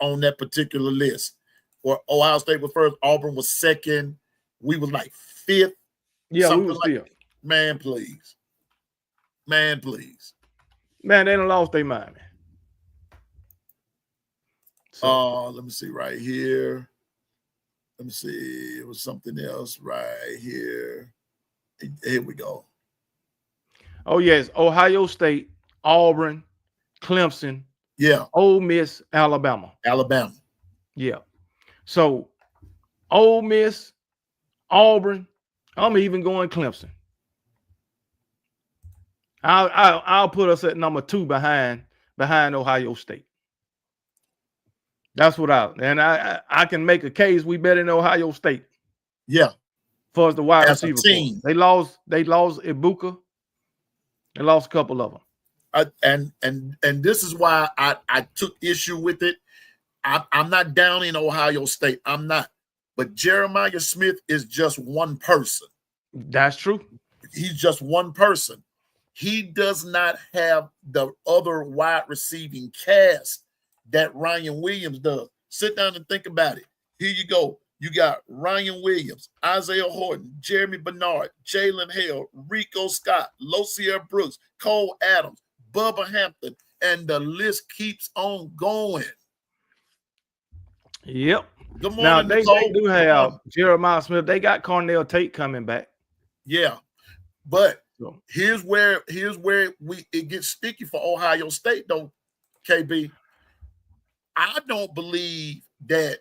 on that particular list. Or Ohio State was first. Auburn was second. We was like 5th. Yeah, we was like, 5th. Man, please. Man, they done lost their mind, man. So, let me see right here. Let me see. It was something else right here. Here we go. Oh, yes. Ohio State, Auburn, Clemson. Yeah. Ole Miss, Alabama. Yeah. So, Ole Miss, Auburn, I'm even going Clemson. I'll put us at number 2 behind Ohio State. That's what I can make a case we better than Ohio State. Yeah. For us the wide receiver team. They lost Ibuka. They lost a couple of them. And this is why I took issue with it. I'm not down in Ohio State. I'm not. But Jeremiah Smith is just one person. That's true. He's just one person. He does not have the other wide receiving cast that Ryan Williams does. Sit down and think about it. Here you go. You got Ryan Williams, Isaiah Horton, Jeremy Bernard, Jalen Hale, Rico Scott, Losier Brooks, Cole Adams, Bubba Hampton, and the list keeps on going. Yep. Good morning, now they do have Jeremiah Smith. They got Cornell Tate coming back. Yeah, but here's where it gets sticky for Ohio State, though. KB, I don't believe that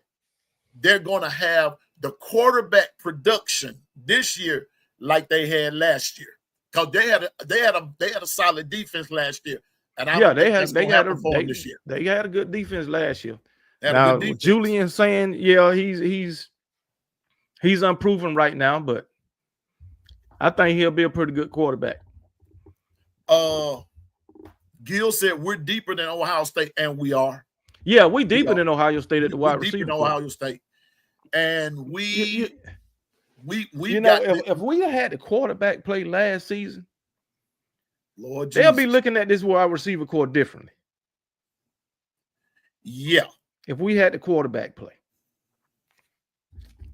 they're going to have the quarterback production this year like they had last year, because they had a solid defense last year, and they had a good defense last year. Now Julian saying, yeah, he's unproven right now, but I think he'll be a pretty good quarterback. Gil said we're deeper than Ohio State, and we are. Yeah, we deeper than Ohio State at the wide receiver. Deeper than Ohio State, and we if we had the quarterback play last season, Lord, they'll be looking at this wide receiver core differently. Yeah, if we had the quarterback play.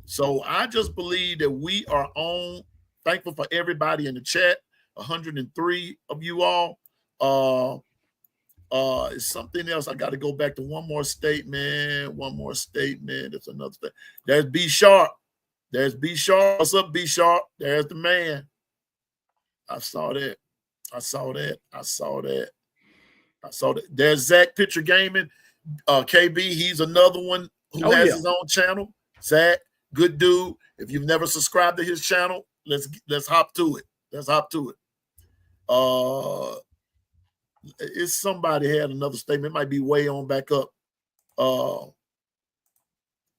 So I just believe that we are on. Thankful for everybody in the chat. 103 of you all. It's something else. I got to go back to one more statement. It's another thing. There's B Sharp. What's up, B Sharp? There's the man. I saw that. There's Zach Pitcher Gaming. KB, he's another one who has his own channel. Zach, good dude. If you've never subscribed to his channel, let's hop to it. It's somebody had another statement. It might be way on back up. Well,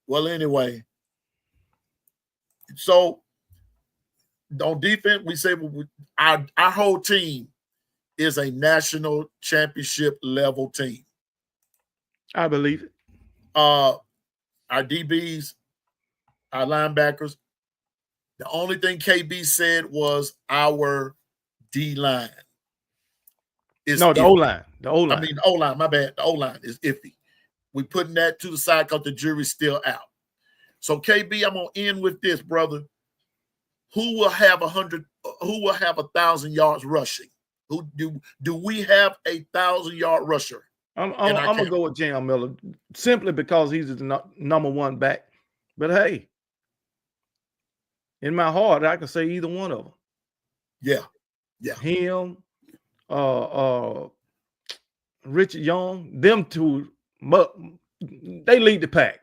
anyway. So on defense, we say our whole team is a national championship level team. I believe it. Our DBs, our linebackers. The only thing KB said was our D line. No, the O line. The O line. I mean, the O line. My bad. The O line is iffy. We putting that to the side because the jury's still out. So KB, I'm gonna end with this, brother. Who will have 100? Who will have 1,000 yards rushing? Who do we have 1,000-yard rusher? I'm gonna go with Jam Miller simply because he's the number one back. But hey, in my heart, I can say either one of them. Yeah. Him, Richard Young, them two, they lead the pack.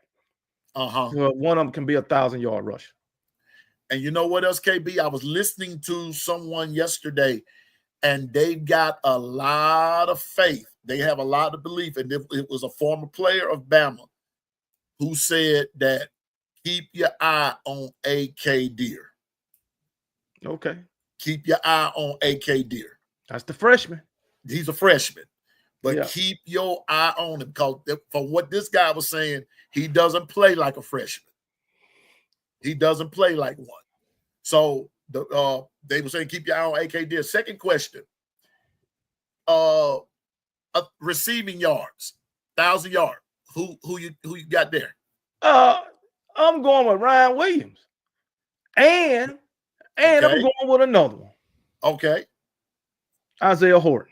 One of them can be 1,000-yard rusher. And you know what else, KB? I was listening to someone yesterday, and they've got a lot of faith. They have a lot of belief. And it was a former player of Bama who said that keep your eye on A.K. Deer. Okay. Keep your eye on A.K. Deer. That's the freshman. He's a freshman. But keep your eye on him because from what this guy was saying, he doesn't play like a freshman. He doesn't play like one. So they were saying keep your eye on A.K. Deer. Second question. Receiving yards, 1,000 yards. Who you got there? I'm going with Ryan Williams. And I'm going with another one. Okay. Isaiah Horton.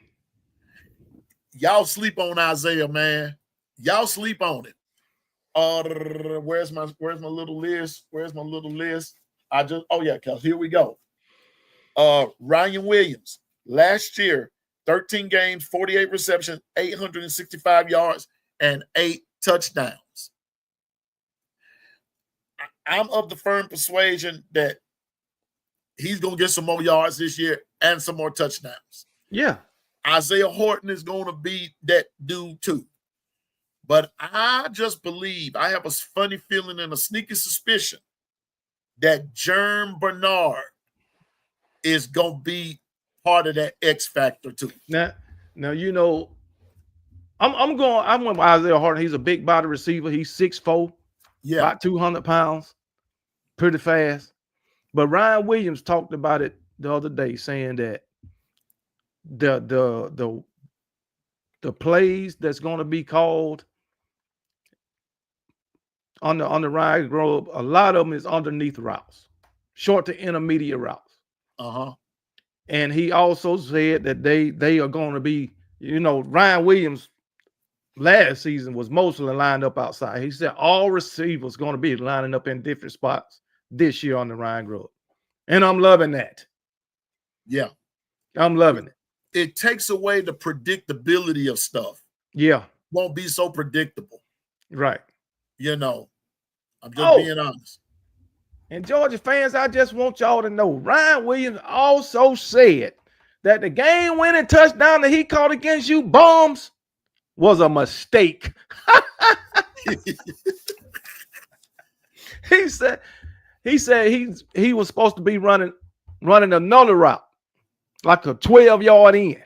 Y'all sleep on Isaiah, man. Y'all sleep on it. Where's my little list? Cause here we go. Ryan Williams, last year, 13 games, 48 receptions, 865 yards, and 8 touchdowns. I'm of the firm persuasion that he's going to get some more yards this year and some more touchdowns. Yeah. Isaiah Horton is going to be that dude too. But I just believe, I have a funny feeling and a sneaky suspicion that Jerm Bernard is going to be part of that X factor too. Now, you know, I'm with Isaiah Horton. He's a big body receiver. He's 6'4", about 200 pounds, pretty fast. But Ryan Williams talked about it the other day, saying that the plays that's going to be called on the Ryan Grove, a lot of them is underneath routes, short to intermediate routes. And he also said that they are going to be, you know, Ryan Williams last season was mostly lined up outside. He said all receivers going to be lining up in different spots this year on the Ryan Grove. And I'm loving that. Yeah. I'm loving it. It takes away the predictability of stuff. Yeah. Won't be so predictable. Right. You know, I'm just being honest. And Georgia fans, I just want y'all to know, Ryan Williams also said that the game-winning touchdown that he caught against you bums was a mistake. He said he was supposed to be running another route, like a 12-yard in.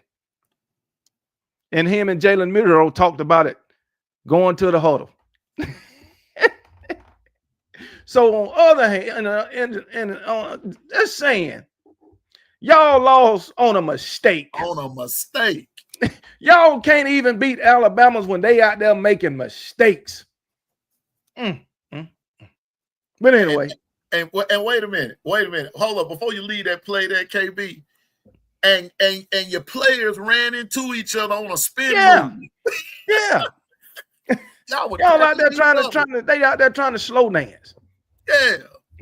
And him and Jalen Milroe talked about it going to the huddle. So on the other hand, just saying, y'all lost on a mistake. On a mistake. Y'all can't even beat Alabama's when they out there making mistakes. But anyway. And wait a minute. Hold up. Before you leave that play there, KB, and your players ran into each other on a spin move. Yeah. Y'all out there trying to slow dance. Yeah.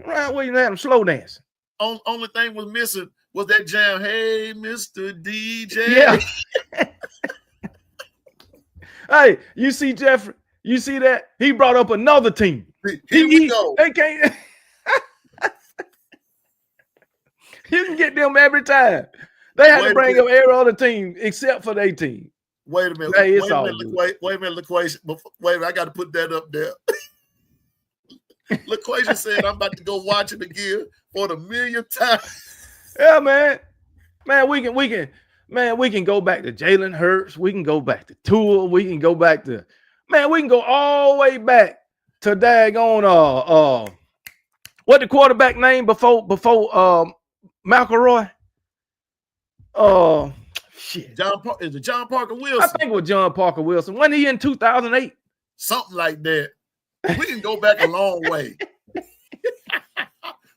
Ryan Williams had them slow dancing. Only thing was missing was that jam. Hey, Mr. DJ. Yeah. Hey, you see Jeffrey? You see that? He brought up another team. Here we go. They can't. You can get them every time. They had to bring up every other team except for their team. Wait a minute. Hey, Wait a minute, LaQuation. Wait a minute, I got to put that up there. LaQuation said I'm about to go watch it again for the millionth time. Yeah, man. Man, we can go back to Jalen Hurts. We can go back to Tua. We can go back to, man, we can go all the way back to daggone what the quarterback name before McElroy? Shit. Is it John Parker I Wilson? think it was John Parker Wilson. When he in 2008? Something like that. We can go back a long way.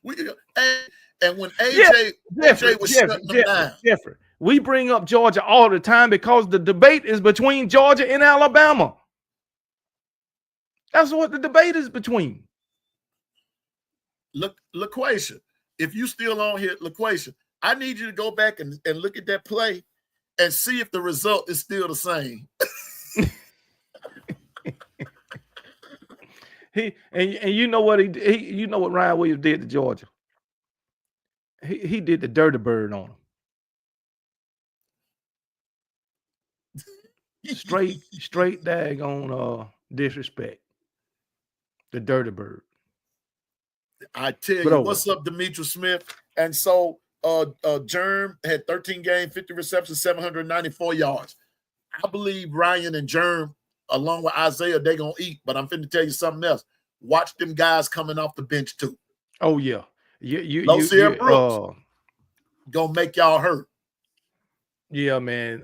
We can, and when AJ was shutting them down. Jeffrey, we bring up Georgia all the time because the debate is between Georgia and Alabama. That's what the debate is between. Look, LaQuation, if you still on here, LaQuation, I need you to go back and look at that play and see if the result is still the same. You know what you know what Ryan Williams did to Georgia. He did the dirty bird on him. Straight daggone disrespect. The dirty bird. I tell you, what's up, Demetrius Smith? And so Germ had 13 games, 50 receptions, 794 yards. I believe Ryan and Germ, along with Isaiah, they're going to eat. But I'm finna tell you something else. Watch them guys coming off the bench, too. Oh, yeah. Brooks going to make y'all hurt. Yeah, man.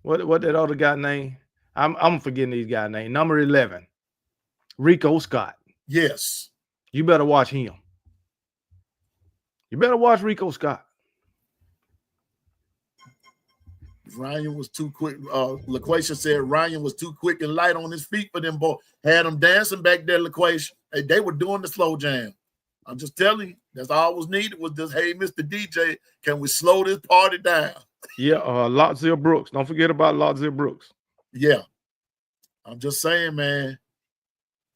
What that other guy name? I'm forgetting these guy name. Number 11. Rico Scott. Yes. You better watch him. You better watch Rico Scott. Ryan was too quick. LaQuation said Ryan was too quick and light on his feet for them boys. Had them dancing back there, LaQuation. Hey, they were doing the slow jam. I'm just telling you, that's all was needed was just, hey, Mr. DJ, can we slow this party down? Yeah, Lotzil Brooks. Don't forget about Lotzil Brooks. Yeah. I'm just saying, man.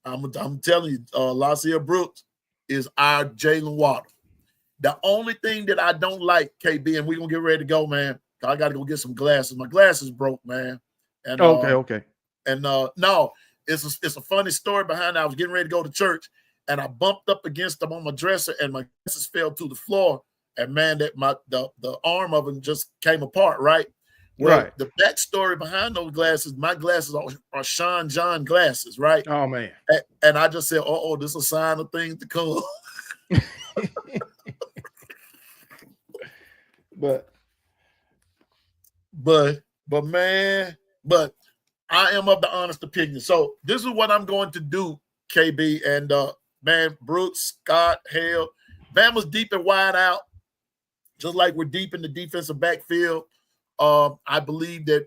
I'm telling you, Lotzil Brooks is our Jalen Waddle. The only thing that I don't like, KB, and we're going to get ready to go, man. I got to go get some glasses. My glasses broke, man. And okay. And no, it's a funny story behind it. I was getting ready to go to church, and I bumped up against them on my dresser, and my glasses fell to the floor. And man, that the arm of them just came apart, right? Well, right. The backstory behind those glasses, my glasses are Sean John glasses, right? Oh man. And I just said, oh, this is a sign of things to come. But man, I am of the honest opinion. So this is what I'm going to do, KB, and man, Brooks, Scott, Hale, Bama's deep and wide out, just like we're deep in the defensive backfield. I believe that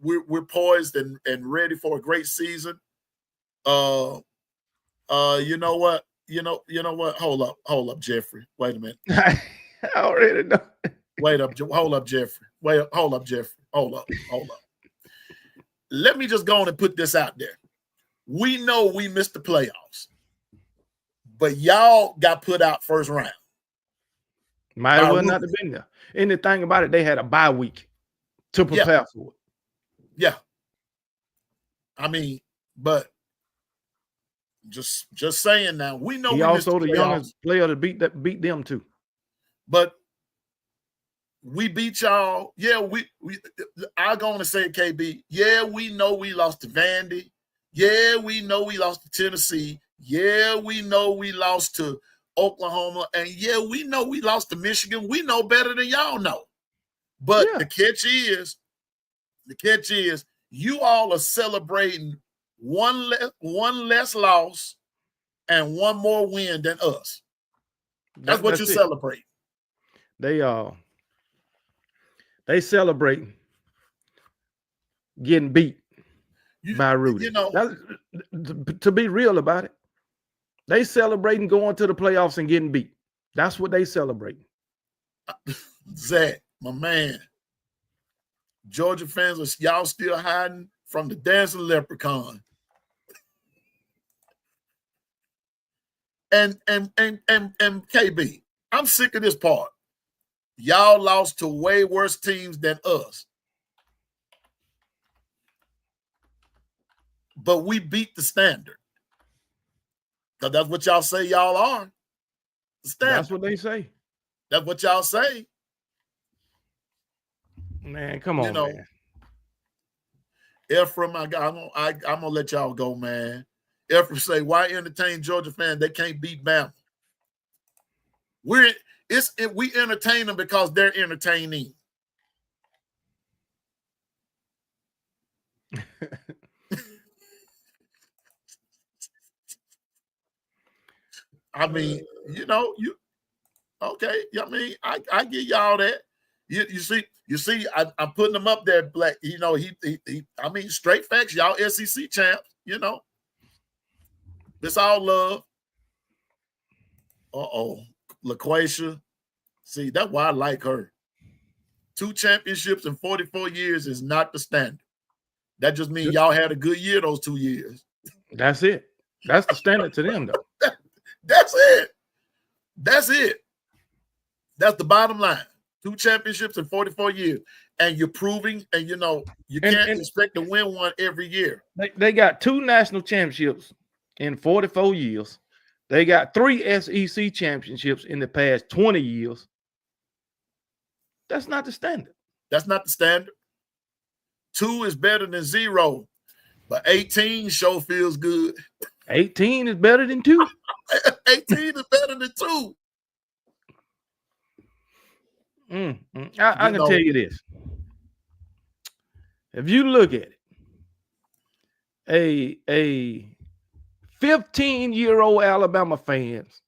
we're poised and ready for a great season. You know what? Hold up, Jeffrey. Wait a minute. I already know. Hold up, Jeffrey. Hold up. Let me just go on and put this out there. We know we missed the playoffs, but y'all got put out first round. Might as well not have been there. And the thing about it, they had a bye week to prepare for it. Yeah. I mean, but just saying now, we know he also the youngest player to beat them too. But we beat y'all. Yeah, I'm going to say, KB, yeah, we know we lost to Vandy. Yeah, we know we lost to Tennessee. Yeah, we know we lost to Oklahoma. And yeah, we know we lost to Michigan. We know better than y'all know. But the catch is, you all are celebrating one less loss and one more win than us. That's what you're celebrating. They celebrating getting beat by Rudy. To be real about it, they celebrating going to the playoffs and getting beat. That's what they celebrating. Zach, my man, Georgia fans, y'all still hiding from the dancing leprechaun. And KB, I'm sick of this part. Y'all lost to way worse teams than us. but we beat the standard. Because that's what y'all say y'all are. The standard. That's what they say. That's what y'all say. Man, come on, man. Ephraim, I'm gonna let y'all go, man. Ephraim say, why entertain Georgia fans? They can't beat Bama. We entertain them because they're entertaining. I mean, okay. I mean, I give y'all that. You see, I'm putting them up there, Black. I mean, straight facts, y'all SEC champs, It's all love. LaQuasia. See, that's why I like her. 2 championships in 44 years is not the standard. That just means y'all had a good year those 2 years. That's it. That's the standard to them, though. That's it. That's it. That's the bottom line. 2 championships in 44 years. And you're proving, and you can't expect to win one every year. They got 2 national championships in 44 years. They got 3 SEC championships in the past 20 years. That's not the standard. That's not the standard. 2 is better than 0, but 18 sure feels good. 18 is better than 2. 18 is better than 2. I can tell you this. If you look at it, a 15-year-old Alabama fans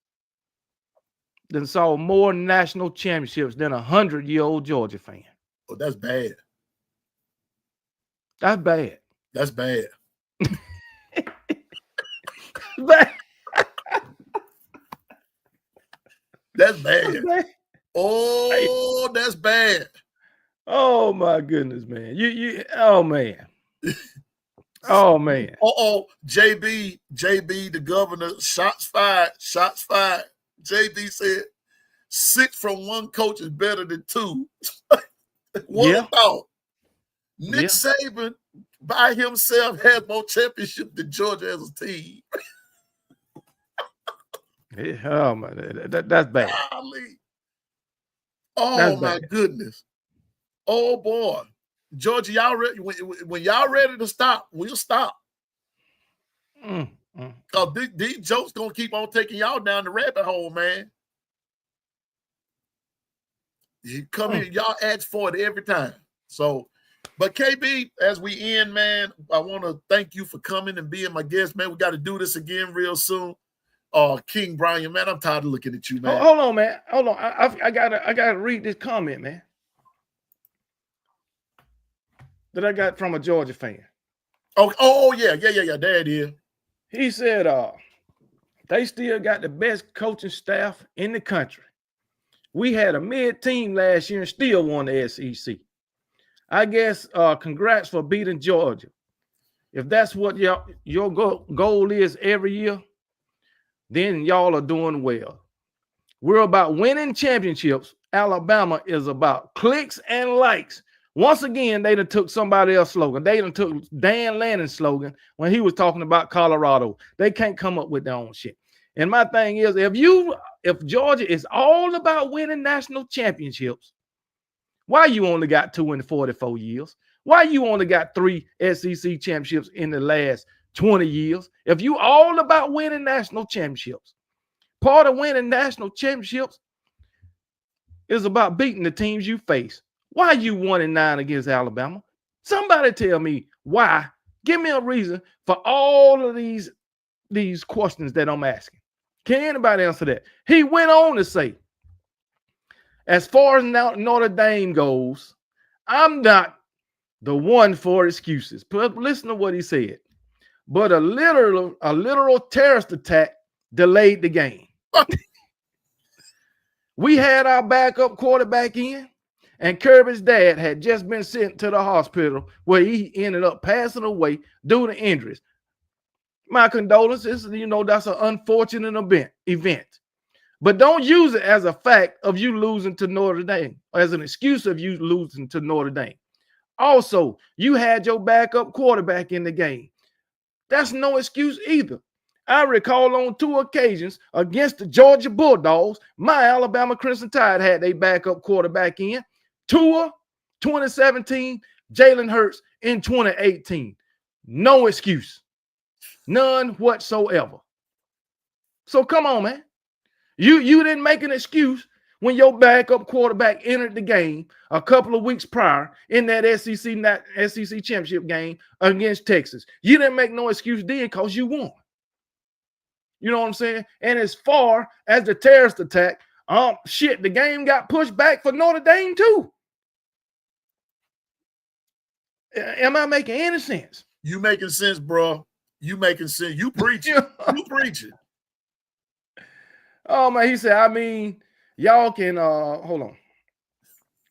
then saw more national championships than a 100-year-old Georgia fan. Oh, that's bad. That's bad. That's bad. That's bad. Oh, that's bad. Oh my goodness, man. Oh man. Oh man. JB, the governor, shots fired. JB said 6 from 1 coach is better than 2. What thought? Nick Saban by himself has more championships than Georgia as a team. Oh man, that's bad. Oh that's my bad. Goodness. Oh boy. Georgia, y'all ready? When y'all ready to stop, we'll stop. Because these jokes gonna keep on taking y'all down the rabbit hole, man. You come here, y'all ask for it every time. So, but KB, as we end, man, I want to thank you for coming and being my guest, man. We got to do this again real soon. King Brian, man, I'm tired of looking at you, man. Hold on, man. Hold on. I gotta read this comment, man, that I got from a Georgia fan. Oh yeah. There it is. He said, they still got the best coaching staff in the country. We had a mid-team last year and still won the SEC. I guess congrats for beating Georgia. If that's what your goal is every year, then y'all are doing well. We're about winning championships. Alabama is about clicks and likes. Once again, they done took somebody else's slogan. They done took Dan Lanning's slogan when he was talking about Colorado. They can't come up with their own shit. And my thing is, if Georgia is all about winning national championships, why you only got 2 in 44 years? Why you only got 3 SEC championships in the last 20 years? If you all about winning national championships, part of winning national championships is about beating the teams you face. Why you 1-9 against Alabama? Somebody tell me why. Give me a reason for all of these questions that I'm asking. Can anybody answer that? He went on to say, as far as Notre Dame goes, I'm not the one for excuses. But listen to what he said. But a literal terrorist attack delayed the game. We had our backup quarterback in, and Kirby's dad had just been sent to the hospital where he ended up passing away due to injuries. My condolences, that's an unfortunate event. But don't use it as a fact of you losing to Notre Dame, or as an excuse of you losing to Notre Dame. Also, you had your backup quarterback in the game. That's no excuse either. I recall on 2 occasions against the Georgia Bulldogs, my Alabama Crimson Tide had their backup quarterback in. Tua, 2017, Jalen Hurts in 2018. No excuse. None whatsoever. So come on, man. You didn't make an excuse when your backup quarterback entered the game a couple of weeks prior in that SEC championship game against Texas. You didn't make no excuse then because you won. You know what I'm saying? And as far as the terrorist attack, the game got pushed back for Notre Dame too. Am I making any sense? You making sense, bro. You making sense. You preaching. You preaching. Oh man, he said, I mean, y'all can hold on.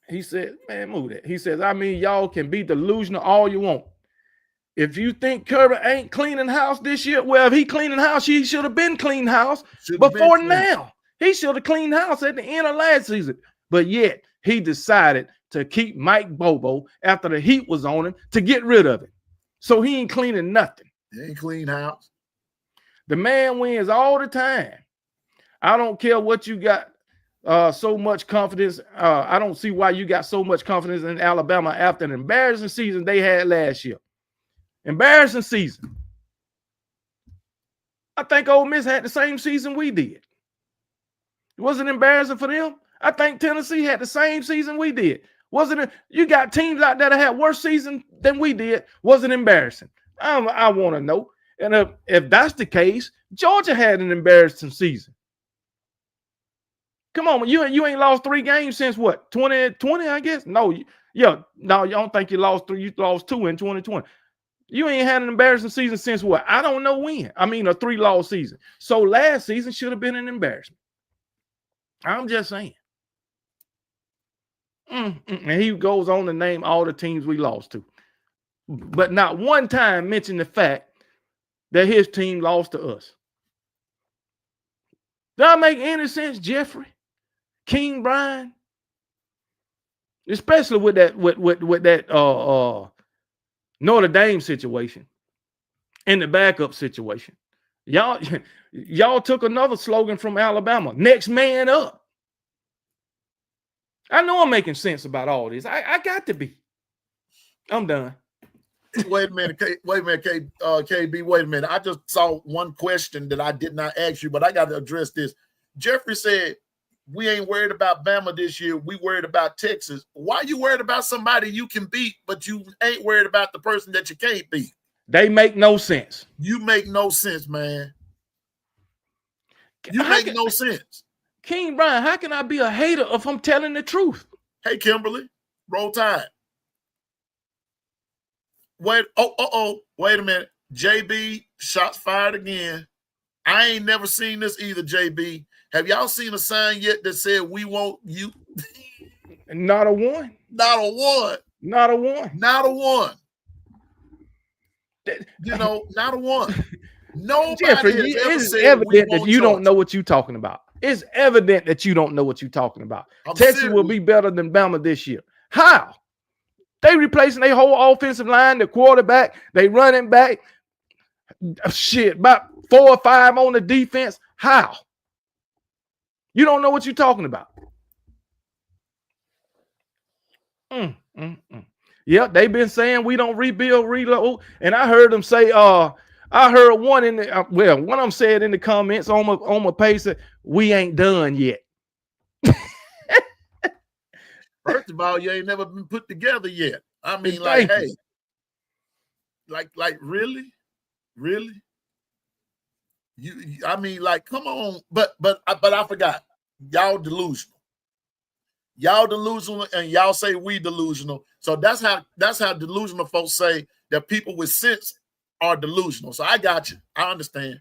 He said, man, move that. He says, I mean, y'all can be delusional all you want. If you think Kirby ain't cleaning house this year, well, if he cleaning house, he should have been cleaning house before now. He should have cleaned house at the end of last season. But yet he decided to keep Mike Bobo after the heat was on him to get rid of it. So he ain't cleaning nothing. He ain't clean house. The man wins all the time. I don't care what you got so much confidence. I don't see why you got so much confidence in Alabama after an embarrassing season they had last year. Embarrassing season. I think Ole Miss had the same season we did. It wasn't embarrassing for them. I think Tennessee had the same season we did. Wasn't it? You got teams out there that had worse season than we did. Wasn't embarrassing. I want to know. And if that's the case, Georgia had an embarrassing season. Come on, you ain't lost 3 games since what? 2020, I guess? No, you don't think you lost 3. You lost 2 in 2020. You ain't had an embarrassing season since what? I don't know when. I mean, a 3-loss season. So last season should have been an embarrassment. I'm just saying. And he goes on to name all the teams we lost to. But not one time mention the fact that his team lost to us. Does that make any sense, Jeffrey? King Brian? Especially with that Notre Dame situation and the backup situation. Y'all took another slogan from Alabama, next man up. I know I'm making sense about all this. I got to be. I'm done. Wait a minute, KB, wait a minute. I just saw one question that I did not ask you, but I got to address this. Jeffrey said, we ain't worried about Bama this year. We worried about Texas. Why you worried about somebody you can beat, but you ain't worried about the person that you can't beat? They make no sense. You make no sense, man. You make no sense. King Brian, how can I be a hater if I'm telling the truth? Hey, Kimberly, roll tide. Wait, wait a minute. JB, shots fired again. I ain't never seen this either, JB. Have y'all seen a sign yet that said we want you? Not a one. Not a one. Not a one. Not a one. Not a one. Nobody Jeffrey, it's evident that you don't know what you're talking about. It's evident that you don't know what you're talking about. Texas will be better than Bama this year. How? They replacing their whole offensive line, the quarterback, they running back. Shit, about 4 or 5 on the defense. How? You don't know what you're talking about. Yep, they've been saying we don't rebuild, reload. And I heard them say, I heard one in the one of them said in the comments on my page that we ain't done yet. First of all, you ain't never been put together yet. I mean, like, hey, like really? I mean, like, come on. But I forgot. Y'all delusional. Y'all delusional, and y'all say we delusional. So that's how delusional folks say that people with sense are delusional. So I got you. I understand.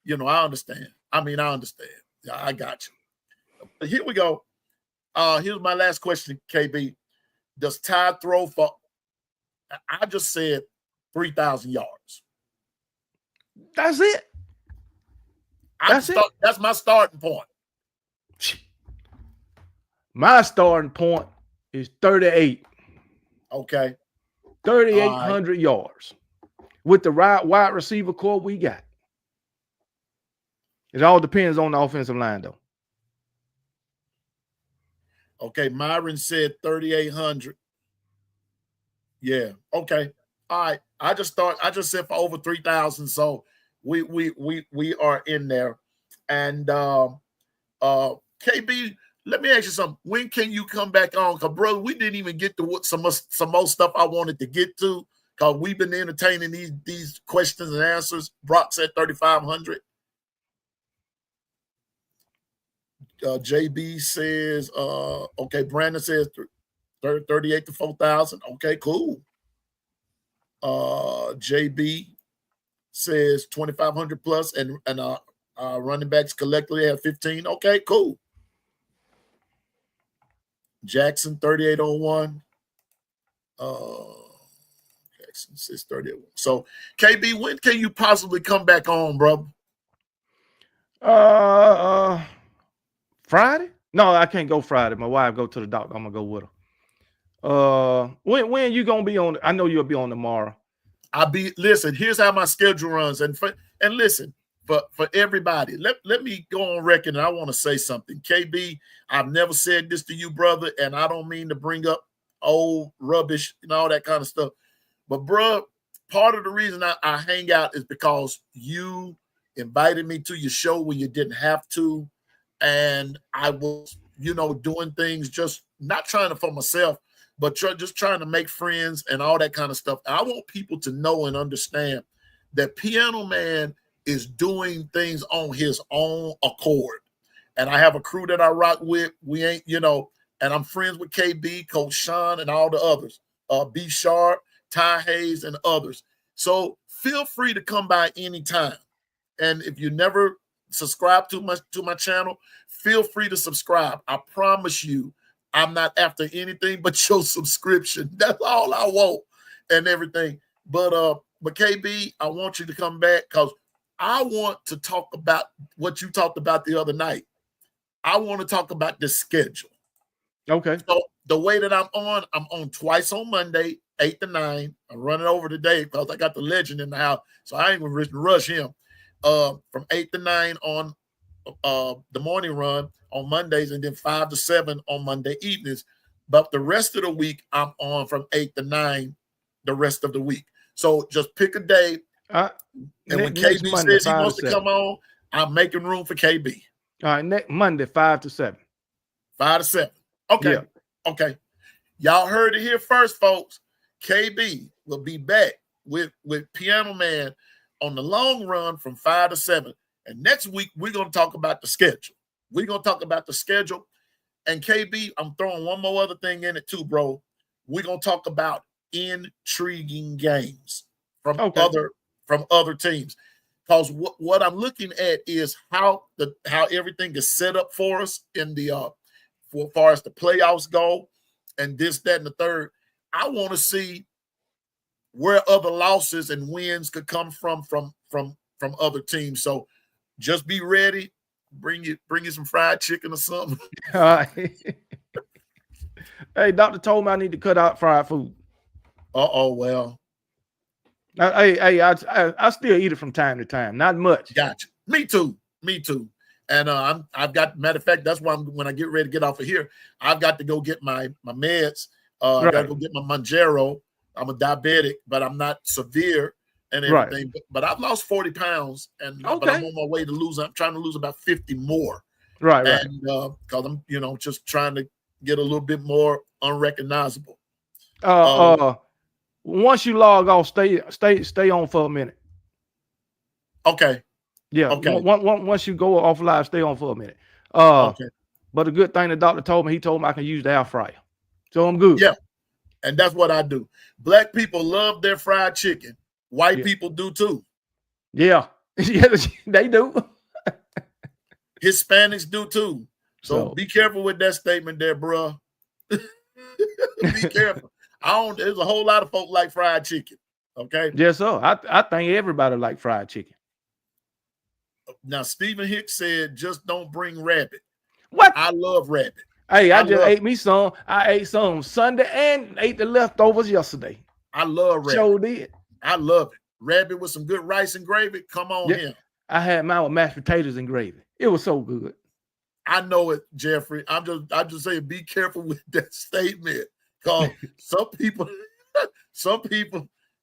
I understand. I understand. Yeah, I got you. Here we go. Here's my last question, KB. Does Ty throw for? I just said 3,000 yards. That's it. That's my starting point. My starting point is 38. Okay. 3,800 yards. with the right wide receiver core we got. It all depends on the offensive line, though. Okay, Myron said 3,800. Yeah. Okay. All right. I just said for over 3,000. So we are in there. And KB, let me ask you something. When can you come back on? Because brother, we didn't even get to what some more stuff I wanted to get to. Because we've been entertaining these questions and answers. Brock said 3,500. JB says, okay, Brandon says 38 to 4,000. Okay, cool. JB says 2,500 plus, and running backs collectively have 15. Okay, cool. Jackson 3801. Jackson says 3801. So KB, when can you possibly come back on, bro? Friday? No, I can't go Friday. My wife go to the doctor. I'm gonna go with her. When you gonna be on? I know you'll be on tomorrow. Listen, here's how my schedule runs. And listen, for everybody, let me go on record, and I want to say something. KB, I've never said this to you, brother, and I don't mean to bring up old rubbish and all that kind of stuff. But bro, part of the reason I hang out is because you invited me to your show when you didn't have to. And I was, doing things just not trying to for myself, but just trying to make friends and all that kind of stuff. I want people to know and understand that Piano Man is doing things on his own accord. And I have a crew that I rock with. We ain't, and I'm friends with KB, Coach Sean, and all the others, B Sharp, Ty Hayes, and others. So feel free to come by anytime. And if you never subscribe to my channel, feel free to subscribe. I promise you, I'm not after anything but your subscription. That's all I want and everything. But KB, I want you to come back because I want to talk about what you talked about the other night. I want to talk about the schedule. Okay. So the way that I'm on twice on Monday, 8 to 9. I'm running over today because I got the legend in the house, so I ain't going to rush him. From 8 to 9 on the morning run on Mondays, and then 5 to 7 on Monday evenings. But the rest of the week, I'm on from 8 to 9 the rest of the week. So just pick a day. And when KB Monday, says he wants to come on, I'm making room for KB. All right, next Monday, 5 to 7. 5 to 7. Okay. Yeah. Okay. Y'all heard it here first, folks. KB will be back with Piano Man on the long run from 5 to 7. And next week, we're going to talk about the schedule. We're going to talk about the schedule. And KB, I'm throwing one more other thing in it too, bro. We're going to talk about intriguing games from other teams. Because what I'm looking at is how everything is set up for us in the as far as the playoffs go, and this, that, and the third. I want to see where other losses and wins could come from other teams. So just be ready. Bring you some fried chicken or something. All right. Hey, doctor told me I need to cut out fried food. Well. I still eat it from time to time. Not much. Gotcha. Me too. And I've got, matter of fact, that's why when I get ready to get off of here, I've got to go get my meds. I got to go get my Manjaro. I'm a diabetic, but I'm not severe and everything. Right. But I've lost 40 pounds, but I'm on my way to lose. I'm trying to lose about 50 more. Right. And because I'm, just trying to get a little bit more unrecognizable. Once you log off, stay on for a minute. Okay. Yeah. Okay. Once you go off live, stay on for a minute. Okay. But the good thing the doctor told me, he told me I can use the air fryer, so I'm good. Yeah. And that's what I do. Black people love their fried chicken. White people do too. Yeah. Yes, they do. Hispanics do too. So be careful with that statement there, bro. Be careful. There's a whole lot of folk like fried chicken. Okay. Yes, sir. I think everybody like fried chicken. Now, Stephen Hicks said, just don't bring rabbit. What? I love rabbit. Hey, I just ate me some. I ate some Sunday and ate the leftovers yesterday. I love rabbit. Sure did. I love it. rabbit with some good rice and gravy. Come on here. I had mine with mashed potatoes and gravy. It was so good. I know it, Jeffrey. I'm just saying, be careful with that statement. Because some people,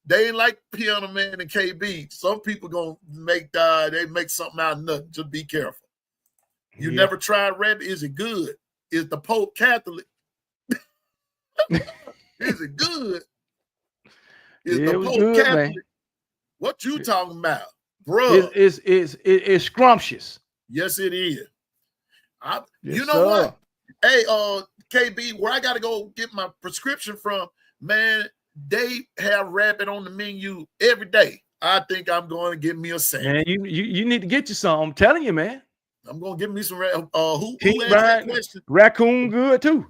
they ain't like Piano Man and KB. Some people gonna make something out of nothing. Just be careful. You never tried rabbit? Is it good? Is the Pope Catholic? Is it good? Is the Pope good, Catholic? Man. What you talking about, bro? It's scrumptious. Yes, it is. You know sir. what? Hey, KB, where I gotta go get my prescription from, man, they have rabbit on the menu every day. I think I'm going to get me a sandwich. Man, you need to get you some. I'm telling you, man. I'm going to get me some rabbit. Who asked that question? Raccoon good too.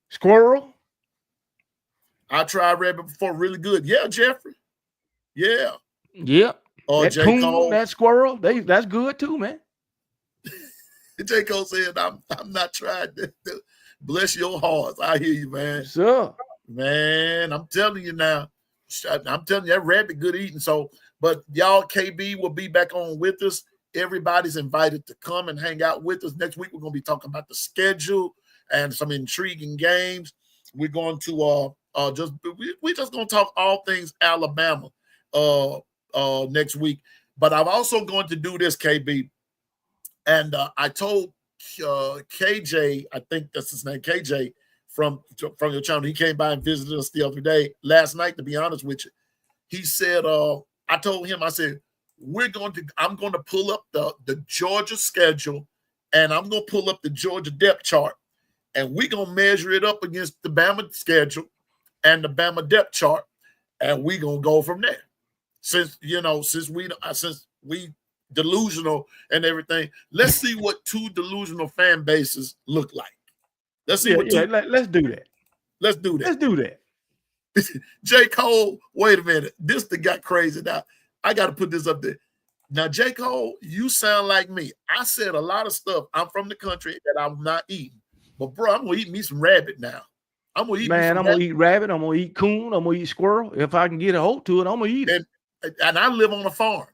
Squirrel. I tried rabbit before, really good. Yeah, Jeffrey. Yeah. Yep. That J. coon, Cole. that squirrel, that's good too, man. J. Cole said, I'm not trying to bless your hearts. I hear you, man. Sure. Man, I'm telling you now. I'm telling you, that rabbit good eating. So, but y'all, KB will be back on with us. Everybody's invited to come and hang out with us. Next week, we're going to be talking about the schedule and some intriguing games. We're going to we're just going to talk all things Alabama next week. But I'm also going to do this, KB. And I told KJ, I think that's his name, KJ, from your channel. He came by and visited us the other day, last night, to be honest with you. He said, I told him, I said, I'm going to pull up the Georgia schedule, and I'm going to pull up the Georgia depth chart, and we're going to measure it up against the Bama schedule and the Bama depth chart, and we're going to go from there. Since we delusional and everything, let's see what two delusional fan bases look like. Let's see let's do that. Let's do that. Let's do that. J. Cole, wait a minute. This thing got crazy now. I got to put this up there. Now, J. Cole, you sound like me. I said a lot of stuff. I'm from the country that I'm not eating. But, bro, I'm going to eat me some rabbit now. I'm going to eat I'm going to eat rabbit. I'm going to eat coon. I'm going to eat squirrel. If I can get a hold to it, I'm going to eat it. And I live on a farm.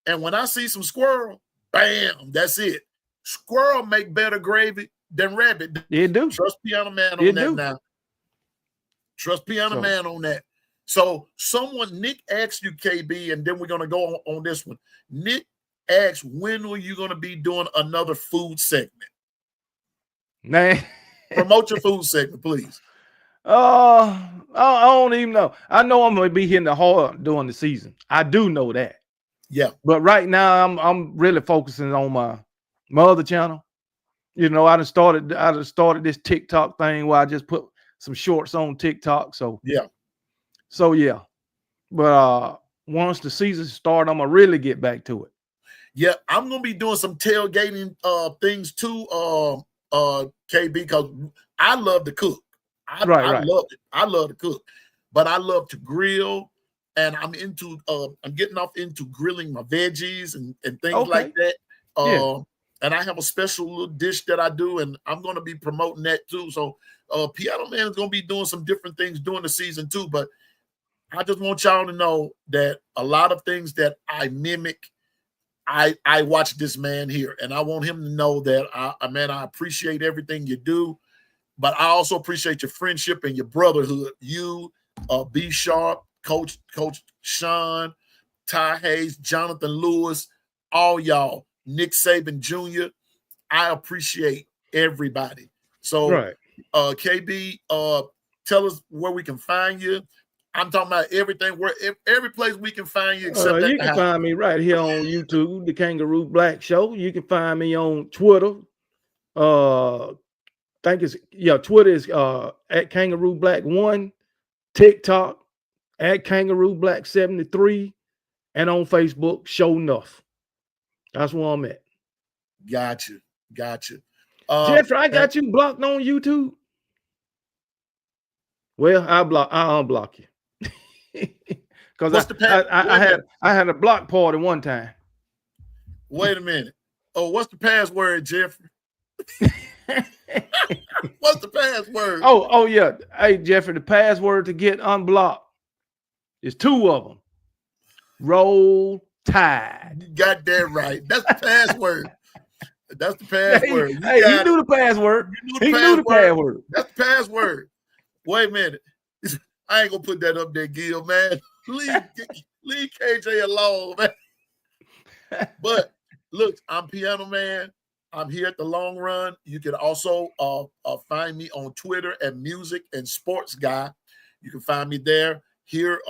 And when I see some squirrel, bam, that's it. Squirrel make better gravy than rabbit. It do. Trust Piano Man on that now. Trust Piano Man on that. So Nick asked you, KB, and then we're going to go on this one. Nick asked, when are you going to be doing another food segment? Man. Promote your food segment, please. I don't even know. I know I'm going to be hitting the hard during the season. I do know that. Yeah. But right now I'm really focusing on my other channel. You know, I just started this TikTok thing where I just put some shorts on TikTok. So yeah. But once the season starts, I'm gonna really get back to it. Yeah, I'm gonna be doing some tailgating things too, KB, because I love to cook. I love it. I love to cook, but I love to grill, and I'm getting off into grilling my veggies and things like that. And I have a special little dish that I do, and I'm going to be promoting that too. So Piano Man is going to be doing some different things during the season too. But I just want y'all to know that a lot of things that I mimic, I watch this man here, and I want him to know that I appreciate everything you do, but I also appreciate your friendship and your brotherhood. You, B Sharp, Coach Sean, Ty Hayes, Jonathan Lewis, all y'all. Nick Saban Jr. I appreciate everybody. So, KB, tell us where we can find you. I'm talking about everything, every place we can find you. Except you can find me right here on YouTube, the Kangaroo Black Show. You can find me on Twitter. Twitter is at Kangaroo Black 1, TikTok at Kangaroo Black 73, and on Facebook, Show Enough. That's where I'm at. Gotcha. Jeffrey, I got you blocked on YouTube. Well, I'll unblock you. Because I had a block party one time. Wait a minute. Oh, what's the password, Jeffrey? What's the password? Oh yeah. Hey, Jeffrey, the password to get unblocked is 2 of them. Roll Tide. You got that right. That's the password. That's the password. You Hey, he got knew it. the password. You knew He the knew the password. password. That's the password. Wait a minute. I ain't gonna put that up there, Gil, man. Leave KJ alone, man. But look, I'm Piano Man. I'm here at the Long Run. You can also find me on Twitter at Music and Sports Guy. You can find me there. Here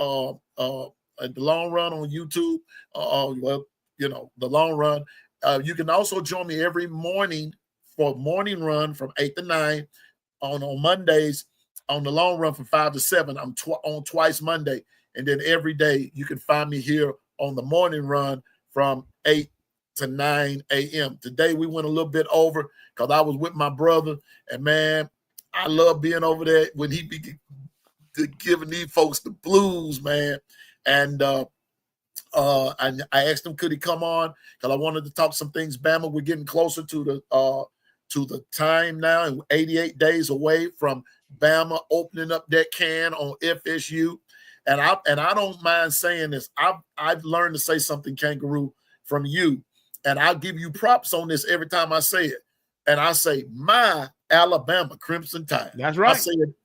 at the Long Run on YouTube. Well, you know, the Long Run. You can also join me every morning for morning run from 8 to 9 on Mondays on the Long Run from 5 to 7. I'm on twice Monday. And then every day you can find me here on the morning run from 8 to 9 a.m. Today we went a little bit over because I was with my brother. And, man, I love being over there when he be giving these folks the blues, man. And I asked him, could he come on? Because I wanted to talk some things. Bama, we're getting closer to the time now, and 88 days away from Bama opening up that can on FSU. And I don't mind saying this. I've learned to say something, Kangaroo, from you, and I'll give you props on this every time I say it. And I say, my Alabama Crimson Tide. That's right.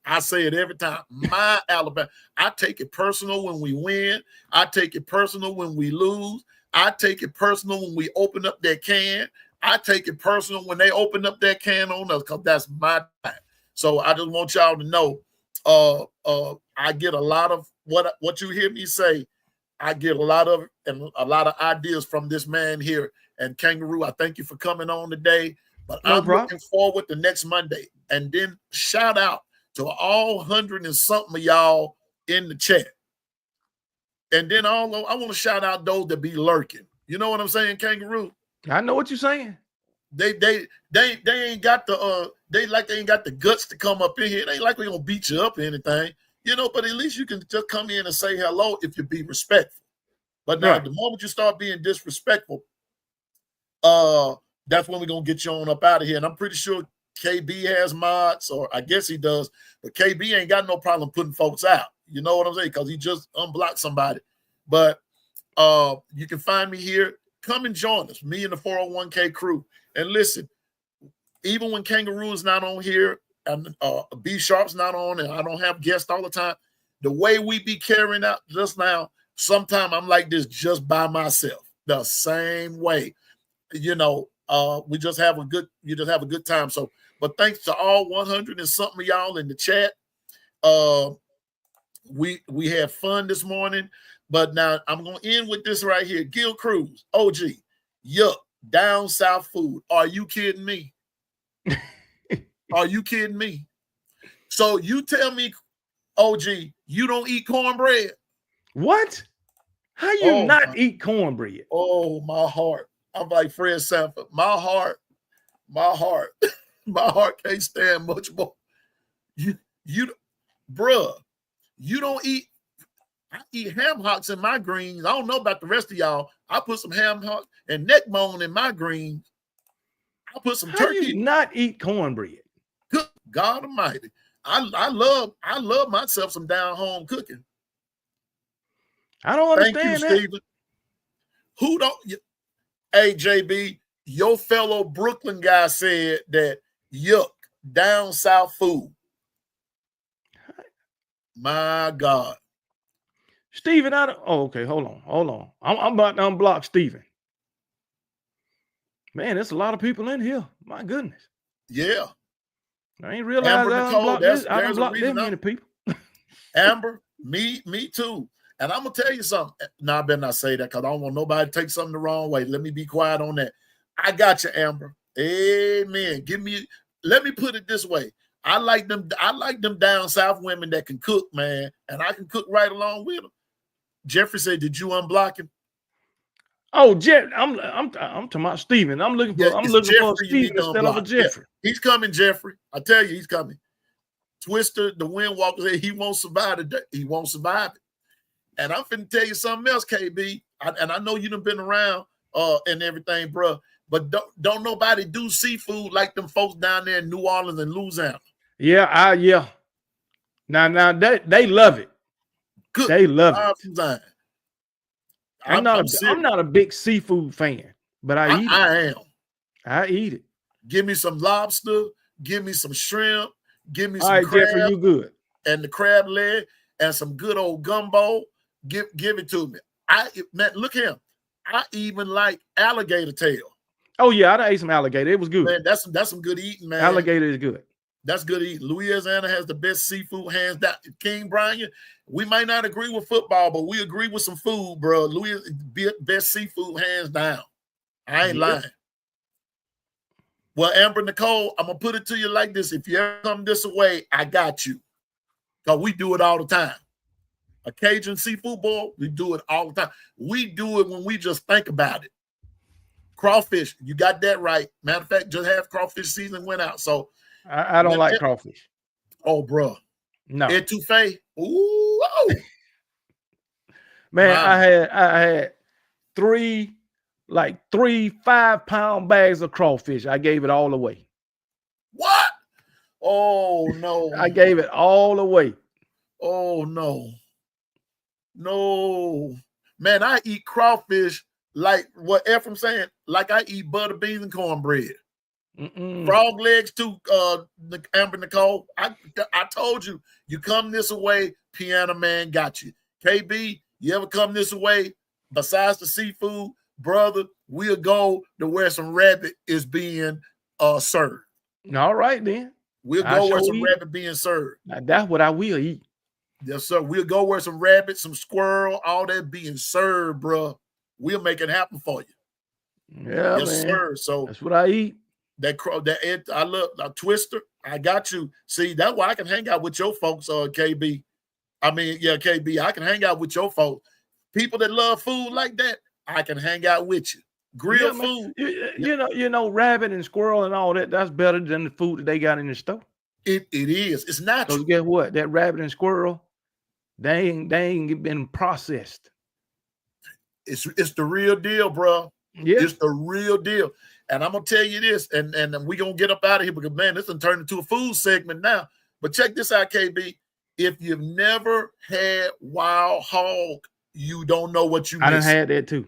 I say it every time. My Alabama. I take it personal when we win. I take it personal when we lose. I take it personal when we open up that can. I take it personal when they open up that can on us, because that's my time. So I just want y'all to know, I get a lot of what you hear me say. I get a lot of ideas from this man here. And Kangaroo, I thank you for coming on today. But No I'm problem. looking forward to next Monday. And then shout out to all 100 and something of y'all in the chat. And then I want to shout out those that be lurking. You know what I'm saying, Kangaroo? I know what you're saying. They ain't got the they ain't got the guts to come up in here. It ain't like we gonna beat you up or anything, you know. But at least you can just come in and say hello if you be respectful. But now, The moment you start being disrespectful, that's when we're gonna get you on up out of here. And I'm pretty sure KB has mods, or I guess he does, but KB ain't got no problem putting folks out. You know what I'm saying? Because he just unblocked somebody. But you can find me here. Come and join us, me and the 401k crew. And listen, even when Kangaroo is not on here and B Sharp's not on, and I don't have guests all the time, the way we be carrying out just now, sometimes I'm like this just by myself. The same way, you know. You just have a good time. So, but thanks to all 100 and something of y'all in the chat. We had fun this morning. But now I'm gonna end with this right here. Gil Cruz, OG, yuck, down south food. Are you kidding me? Are you kidding me? So you tell me, OG, you don't eat cornbread? What? How you not eat cornbread? Oh, my heart. I'm like Fred Sanford. My heart my heart can't stand much more. Bruh, you don't eat. I eat ham hocks in my greens. I don't know about the rest of y'all. I put some ham hocks and neck bone in my greens. I put some turkey. How you not eat cornbread? Good God Almighty! I love myself some down home cooking. I don't understand Thank you, Stephen. Who don't? Hey, JB, your fellow Brooklyn guy said that yuck, down south food. My God. Stephen, okay, hold on. I'm about to unblock Stephen. Man, there's a lot of people in here. My goodness. Yeah. I ain't realized I unblocked this many people. Amber, me too. And I'm gonna tell you something. Now I better not say that because I don't want nobody to take something the wrong way. Let me be quiet on that. I got you, Amber. Amen. Let me put it this way. I like them down south women that can cook, man, and I can cook right along with them. Jeffrey said, "Did you unblock him?" Oh, Jeff, I'm talking about Stephen. I'm looking for Stephen instead of a Jeffrey. Yeah, he's coming, Jeffrey. I tell you, he's coming. Twister, the Windwalker said he won't survive today. He won't survive it. And I'm finna tell you something else, KB. And I know you done been around and everything, bro. But don't nobody do seafood like them folks down there in New Orleans and Louisiana. Yeah, yeah. Now they love it. Good. They love it. I'm serious. not a big seafood fan, but I eat it. I am. I eat it. Give me some lobster. Give me some shrimp. Give me All some right, crab Jeffrey, you good. and the crab leg and some good old gumbo. Give it to me. Man, look here. I even like alligator tail. Oh yeah, I ate some alligator. It was good. Man, that's some good eating, man. Alligator is good. That's good eating. Louisiana has the best seafood, hands down. King Brian, we might not agree with football, but we agree with some food, bro. Louis, best seafood, hands down. I ain't lying. Well, Amber Nicole, I'm gonna put it to you like this: if you ever come this way, I got you, because we do it all the time. A Cajun seafood boil, we do it all the time. We do it when we just think about it. Crawfish, you got that right. Matter of fact, just half crawfish season went out. So I don't like crawfish. Oh, bro. No. Etouffee. Ooh. Man, Wow. I had 3 5-pound bags of crawfish. I gave it all away. What? Oh no. I gave it all away. Oh no. No. Man, I eat crawfish like what Ephraim saying, like I eat butter beans and cornbread. Frog legs too, Amber Nicole. I told you, you come this way, Piano Man got you. KB, you ever come this way, besides the seafood, brother, we'll go to where some rabbit is being served. All right, then. We'll go where some rabbit being served. Now, that's what I will eat. Yes, sir. We'll go where some rabbit, some squirrel, all that being served, bro. We'll make it happen for you. Yeah, yes, man. Sir. So that's what I eat. I love a Twister. I got you. See, that's why I can hang out with your folks, KB. I mean, yeah, KB. I can hang out with your folks. People that love food like that, I can hang out with you. Grilled food. You know, rabbit and squirrel and all that, that's better than the food that they got in the store. It is. It's natural. So guess what? That rabbit and squirrel, they ain't been processed. It's the real deal, bro. Yeah. It's the real deal. And I'm gonna tell you this, and we're gonna get up out of here because man, this done turned into a food segment now. But check this out, KB. If you've never had wild hog, you don't know what you missed. I done had that too.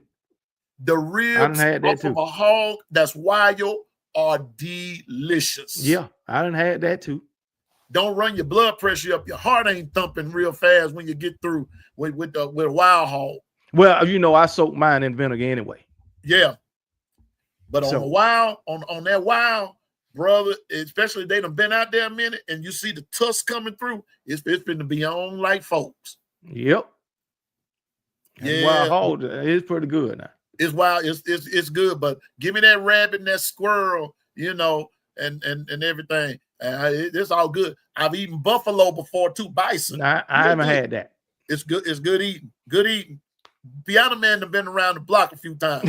The ribs off of a hog that's wild are delicious. Yeah, I done had that too. Don't run your blood pressure up. Your heart ain't thumping real fast when you get through with a wild hog. Well, you know, I soak mine in vinegar anyway. Yeah. But on that wild, brother, especially they done been out there a minute and you see the tusk coming through, it's been to be on like folks. Yep. And wild hog is pretty good now. It's wild, it's good, but give me that rabbit and that squirrel, you know, and everything. It's all good. I've eaten buffalo before too, bison. I haven't had that. It's good. It's good eating. Good eating. Piano Man have been around the block a few times.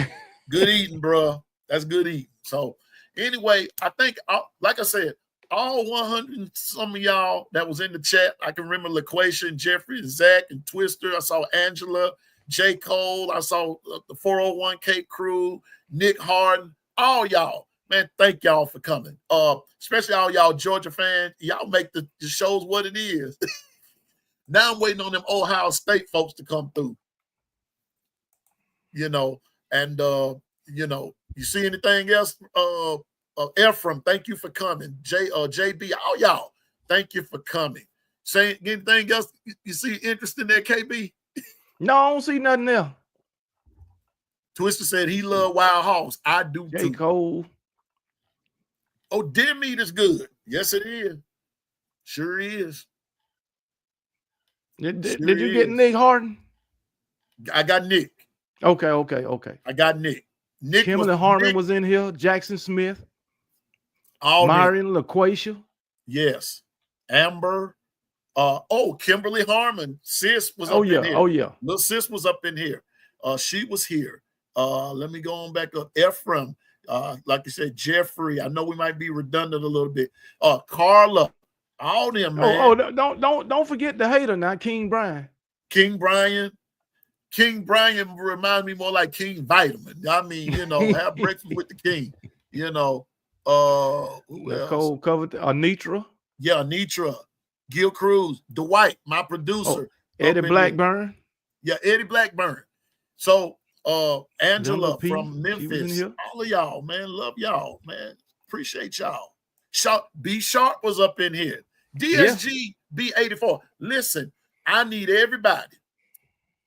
Good eating, bro. That's good eating. So anyway, I think, like I said, all 100 and some of y'all that was in the chat, I can remember LaQuasia and Jeffrey and Zach and Twister. I saw Angela, J. Cole. I saw the 401k crew, Nick Harden, all y'all. Man, thank y'all for coming. Especially all y'all Georgia fans. Y'all make the shows what it is. Now I'm waiting on them Ohio State folks to come through. You know, and you know, you see anything else? Ephraim, thank you for coming. JB, all y'all, thank you for coming. Say anything else you see interesting there, KB? No, I don't see nothing there. Twister said he love wild hogs. I do J. too. Cole. Oh, deer meat is good. Yes, it is. Sure is. Did you get Nick Harden? I got Nick. Okay. I got Nick. Kimberly Harmon was in here. Jackson Smith. Marion LaQuasia. Yes. Amber. Kimberly Harmon. Sis was up in here. Oh, yeah. Little sis was up in here. She was here. Let me go on back up. Ephraim. Like you said, Jeffrey. I know we might be redundant a little bit. Carla. All them, man. Don't forget the hater now, King Brian. King Brian reminds me more like King Vitamin. I mean, you know, have breakfast with the king. You know, who else? Cole covered Anitra. Yeah, Anitra, Gil Cruz, Dwight, my producer. Eddie Blackburn. Yeah, Eddie Blackburn. So Number Angela P, from she was in Memphis. here. All of y'all, man. Love y'all, man. Appreciate y'all. B Sharp was up in here. DSG B84. Listen, I need everybody.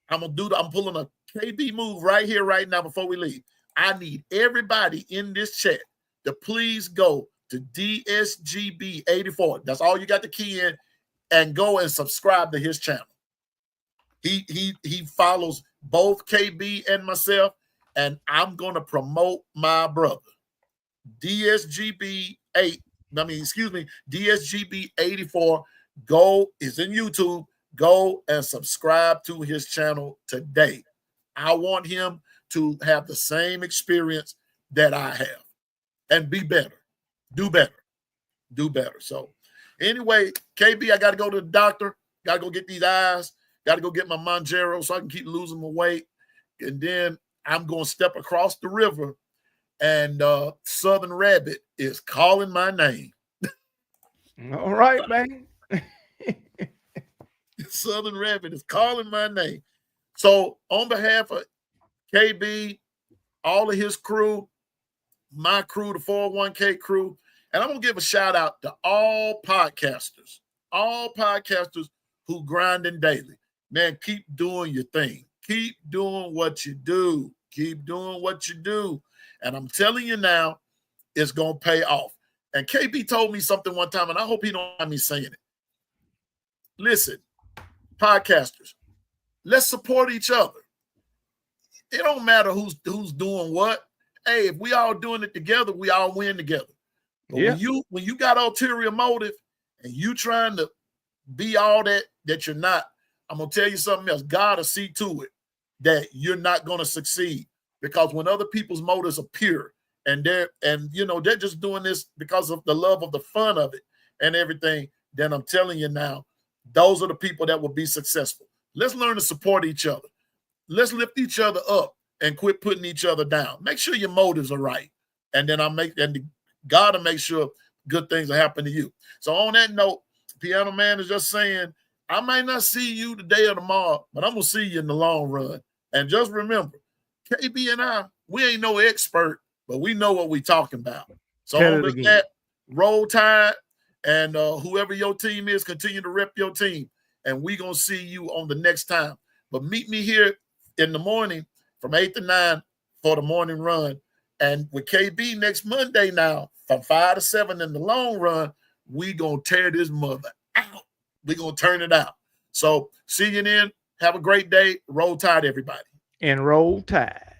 I'm pulling a KB move right here, right now before we leave. I need everybody in this chat to please go to DSGB84. That's all you got to key in, and go and subscribe to his channel. He follows both KB and myself, and I'm gonna promote my brother. DSGB84. Is in YouTube. Go and subscribe to his channel today. I want him to have the same experience that I have and be better, do better. So anyway, KB, I got to go to the doctor. Got to go get these eyes. Got to go get my Monjero so I can keep losing my weight. And then I'm going to step across the river, and Southern Rabbit is calling my name. All right, man. Southern Rabbit is calling my name. So on behalf of KB, all of his crew, my crew, the 401k crew, and I'm going to give a shout out to all podcasters who grinding daily. Man, keep doing your thing. Keep doing what you do. And I'm telling you now, it's going to pay off. And KB told me something one time, and I hope he don't mind me saying it. Listen, podcasters, let's support each other. It don't matter who's doing what. Hey, if we all doing it together, we all win together. But when you got ulterior motive and you trying to be all that you're not, I'm gonna tell you something else. God will see to it that you're not gonna succeed, because when other people's motives are pure and they're just doing this because of the love of the fun of it and everything, then I'm telling you now, those are the people that will be successful. Let's learn to support each other. Let's lift each other up and quit putting each other down. Make sure your motives are right, and then God will make sure good things will happen to you. So on that note, Piano Man is just saying, I might not see you today or tomorrow, but I'm going to see you in the long run. And just remember, KB and I, we ain't no expert, but we know what we talking about. So on with that, roll tide, and whoever your team is, continue to rep your team. And we going to see you on the next time. But meet me here in the morning from 8 to 9 for the morning run. And with KB next Monday now, from 5 to 7 in the long run, we going to tear this mother out. We going to turn it out. So see you then. Have a great day. Roll Tide, everybody. And roll tide.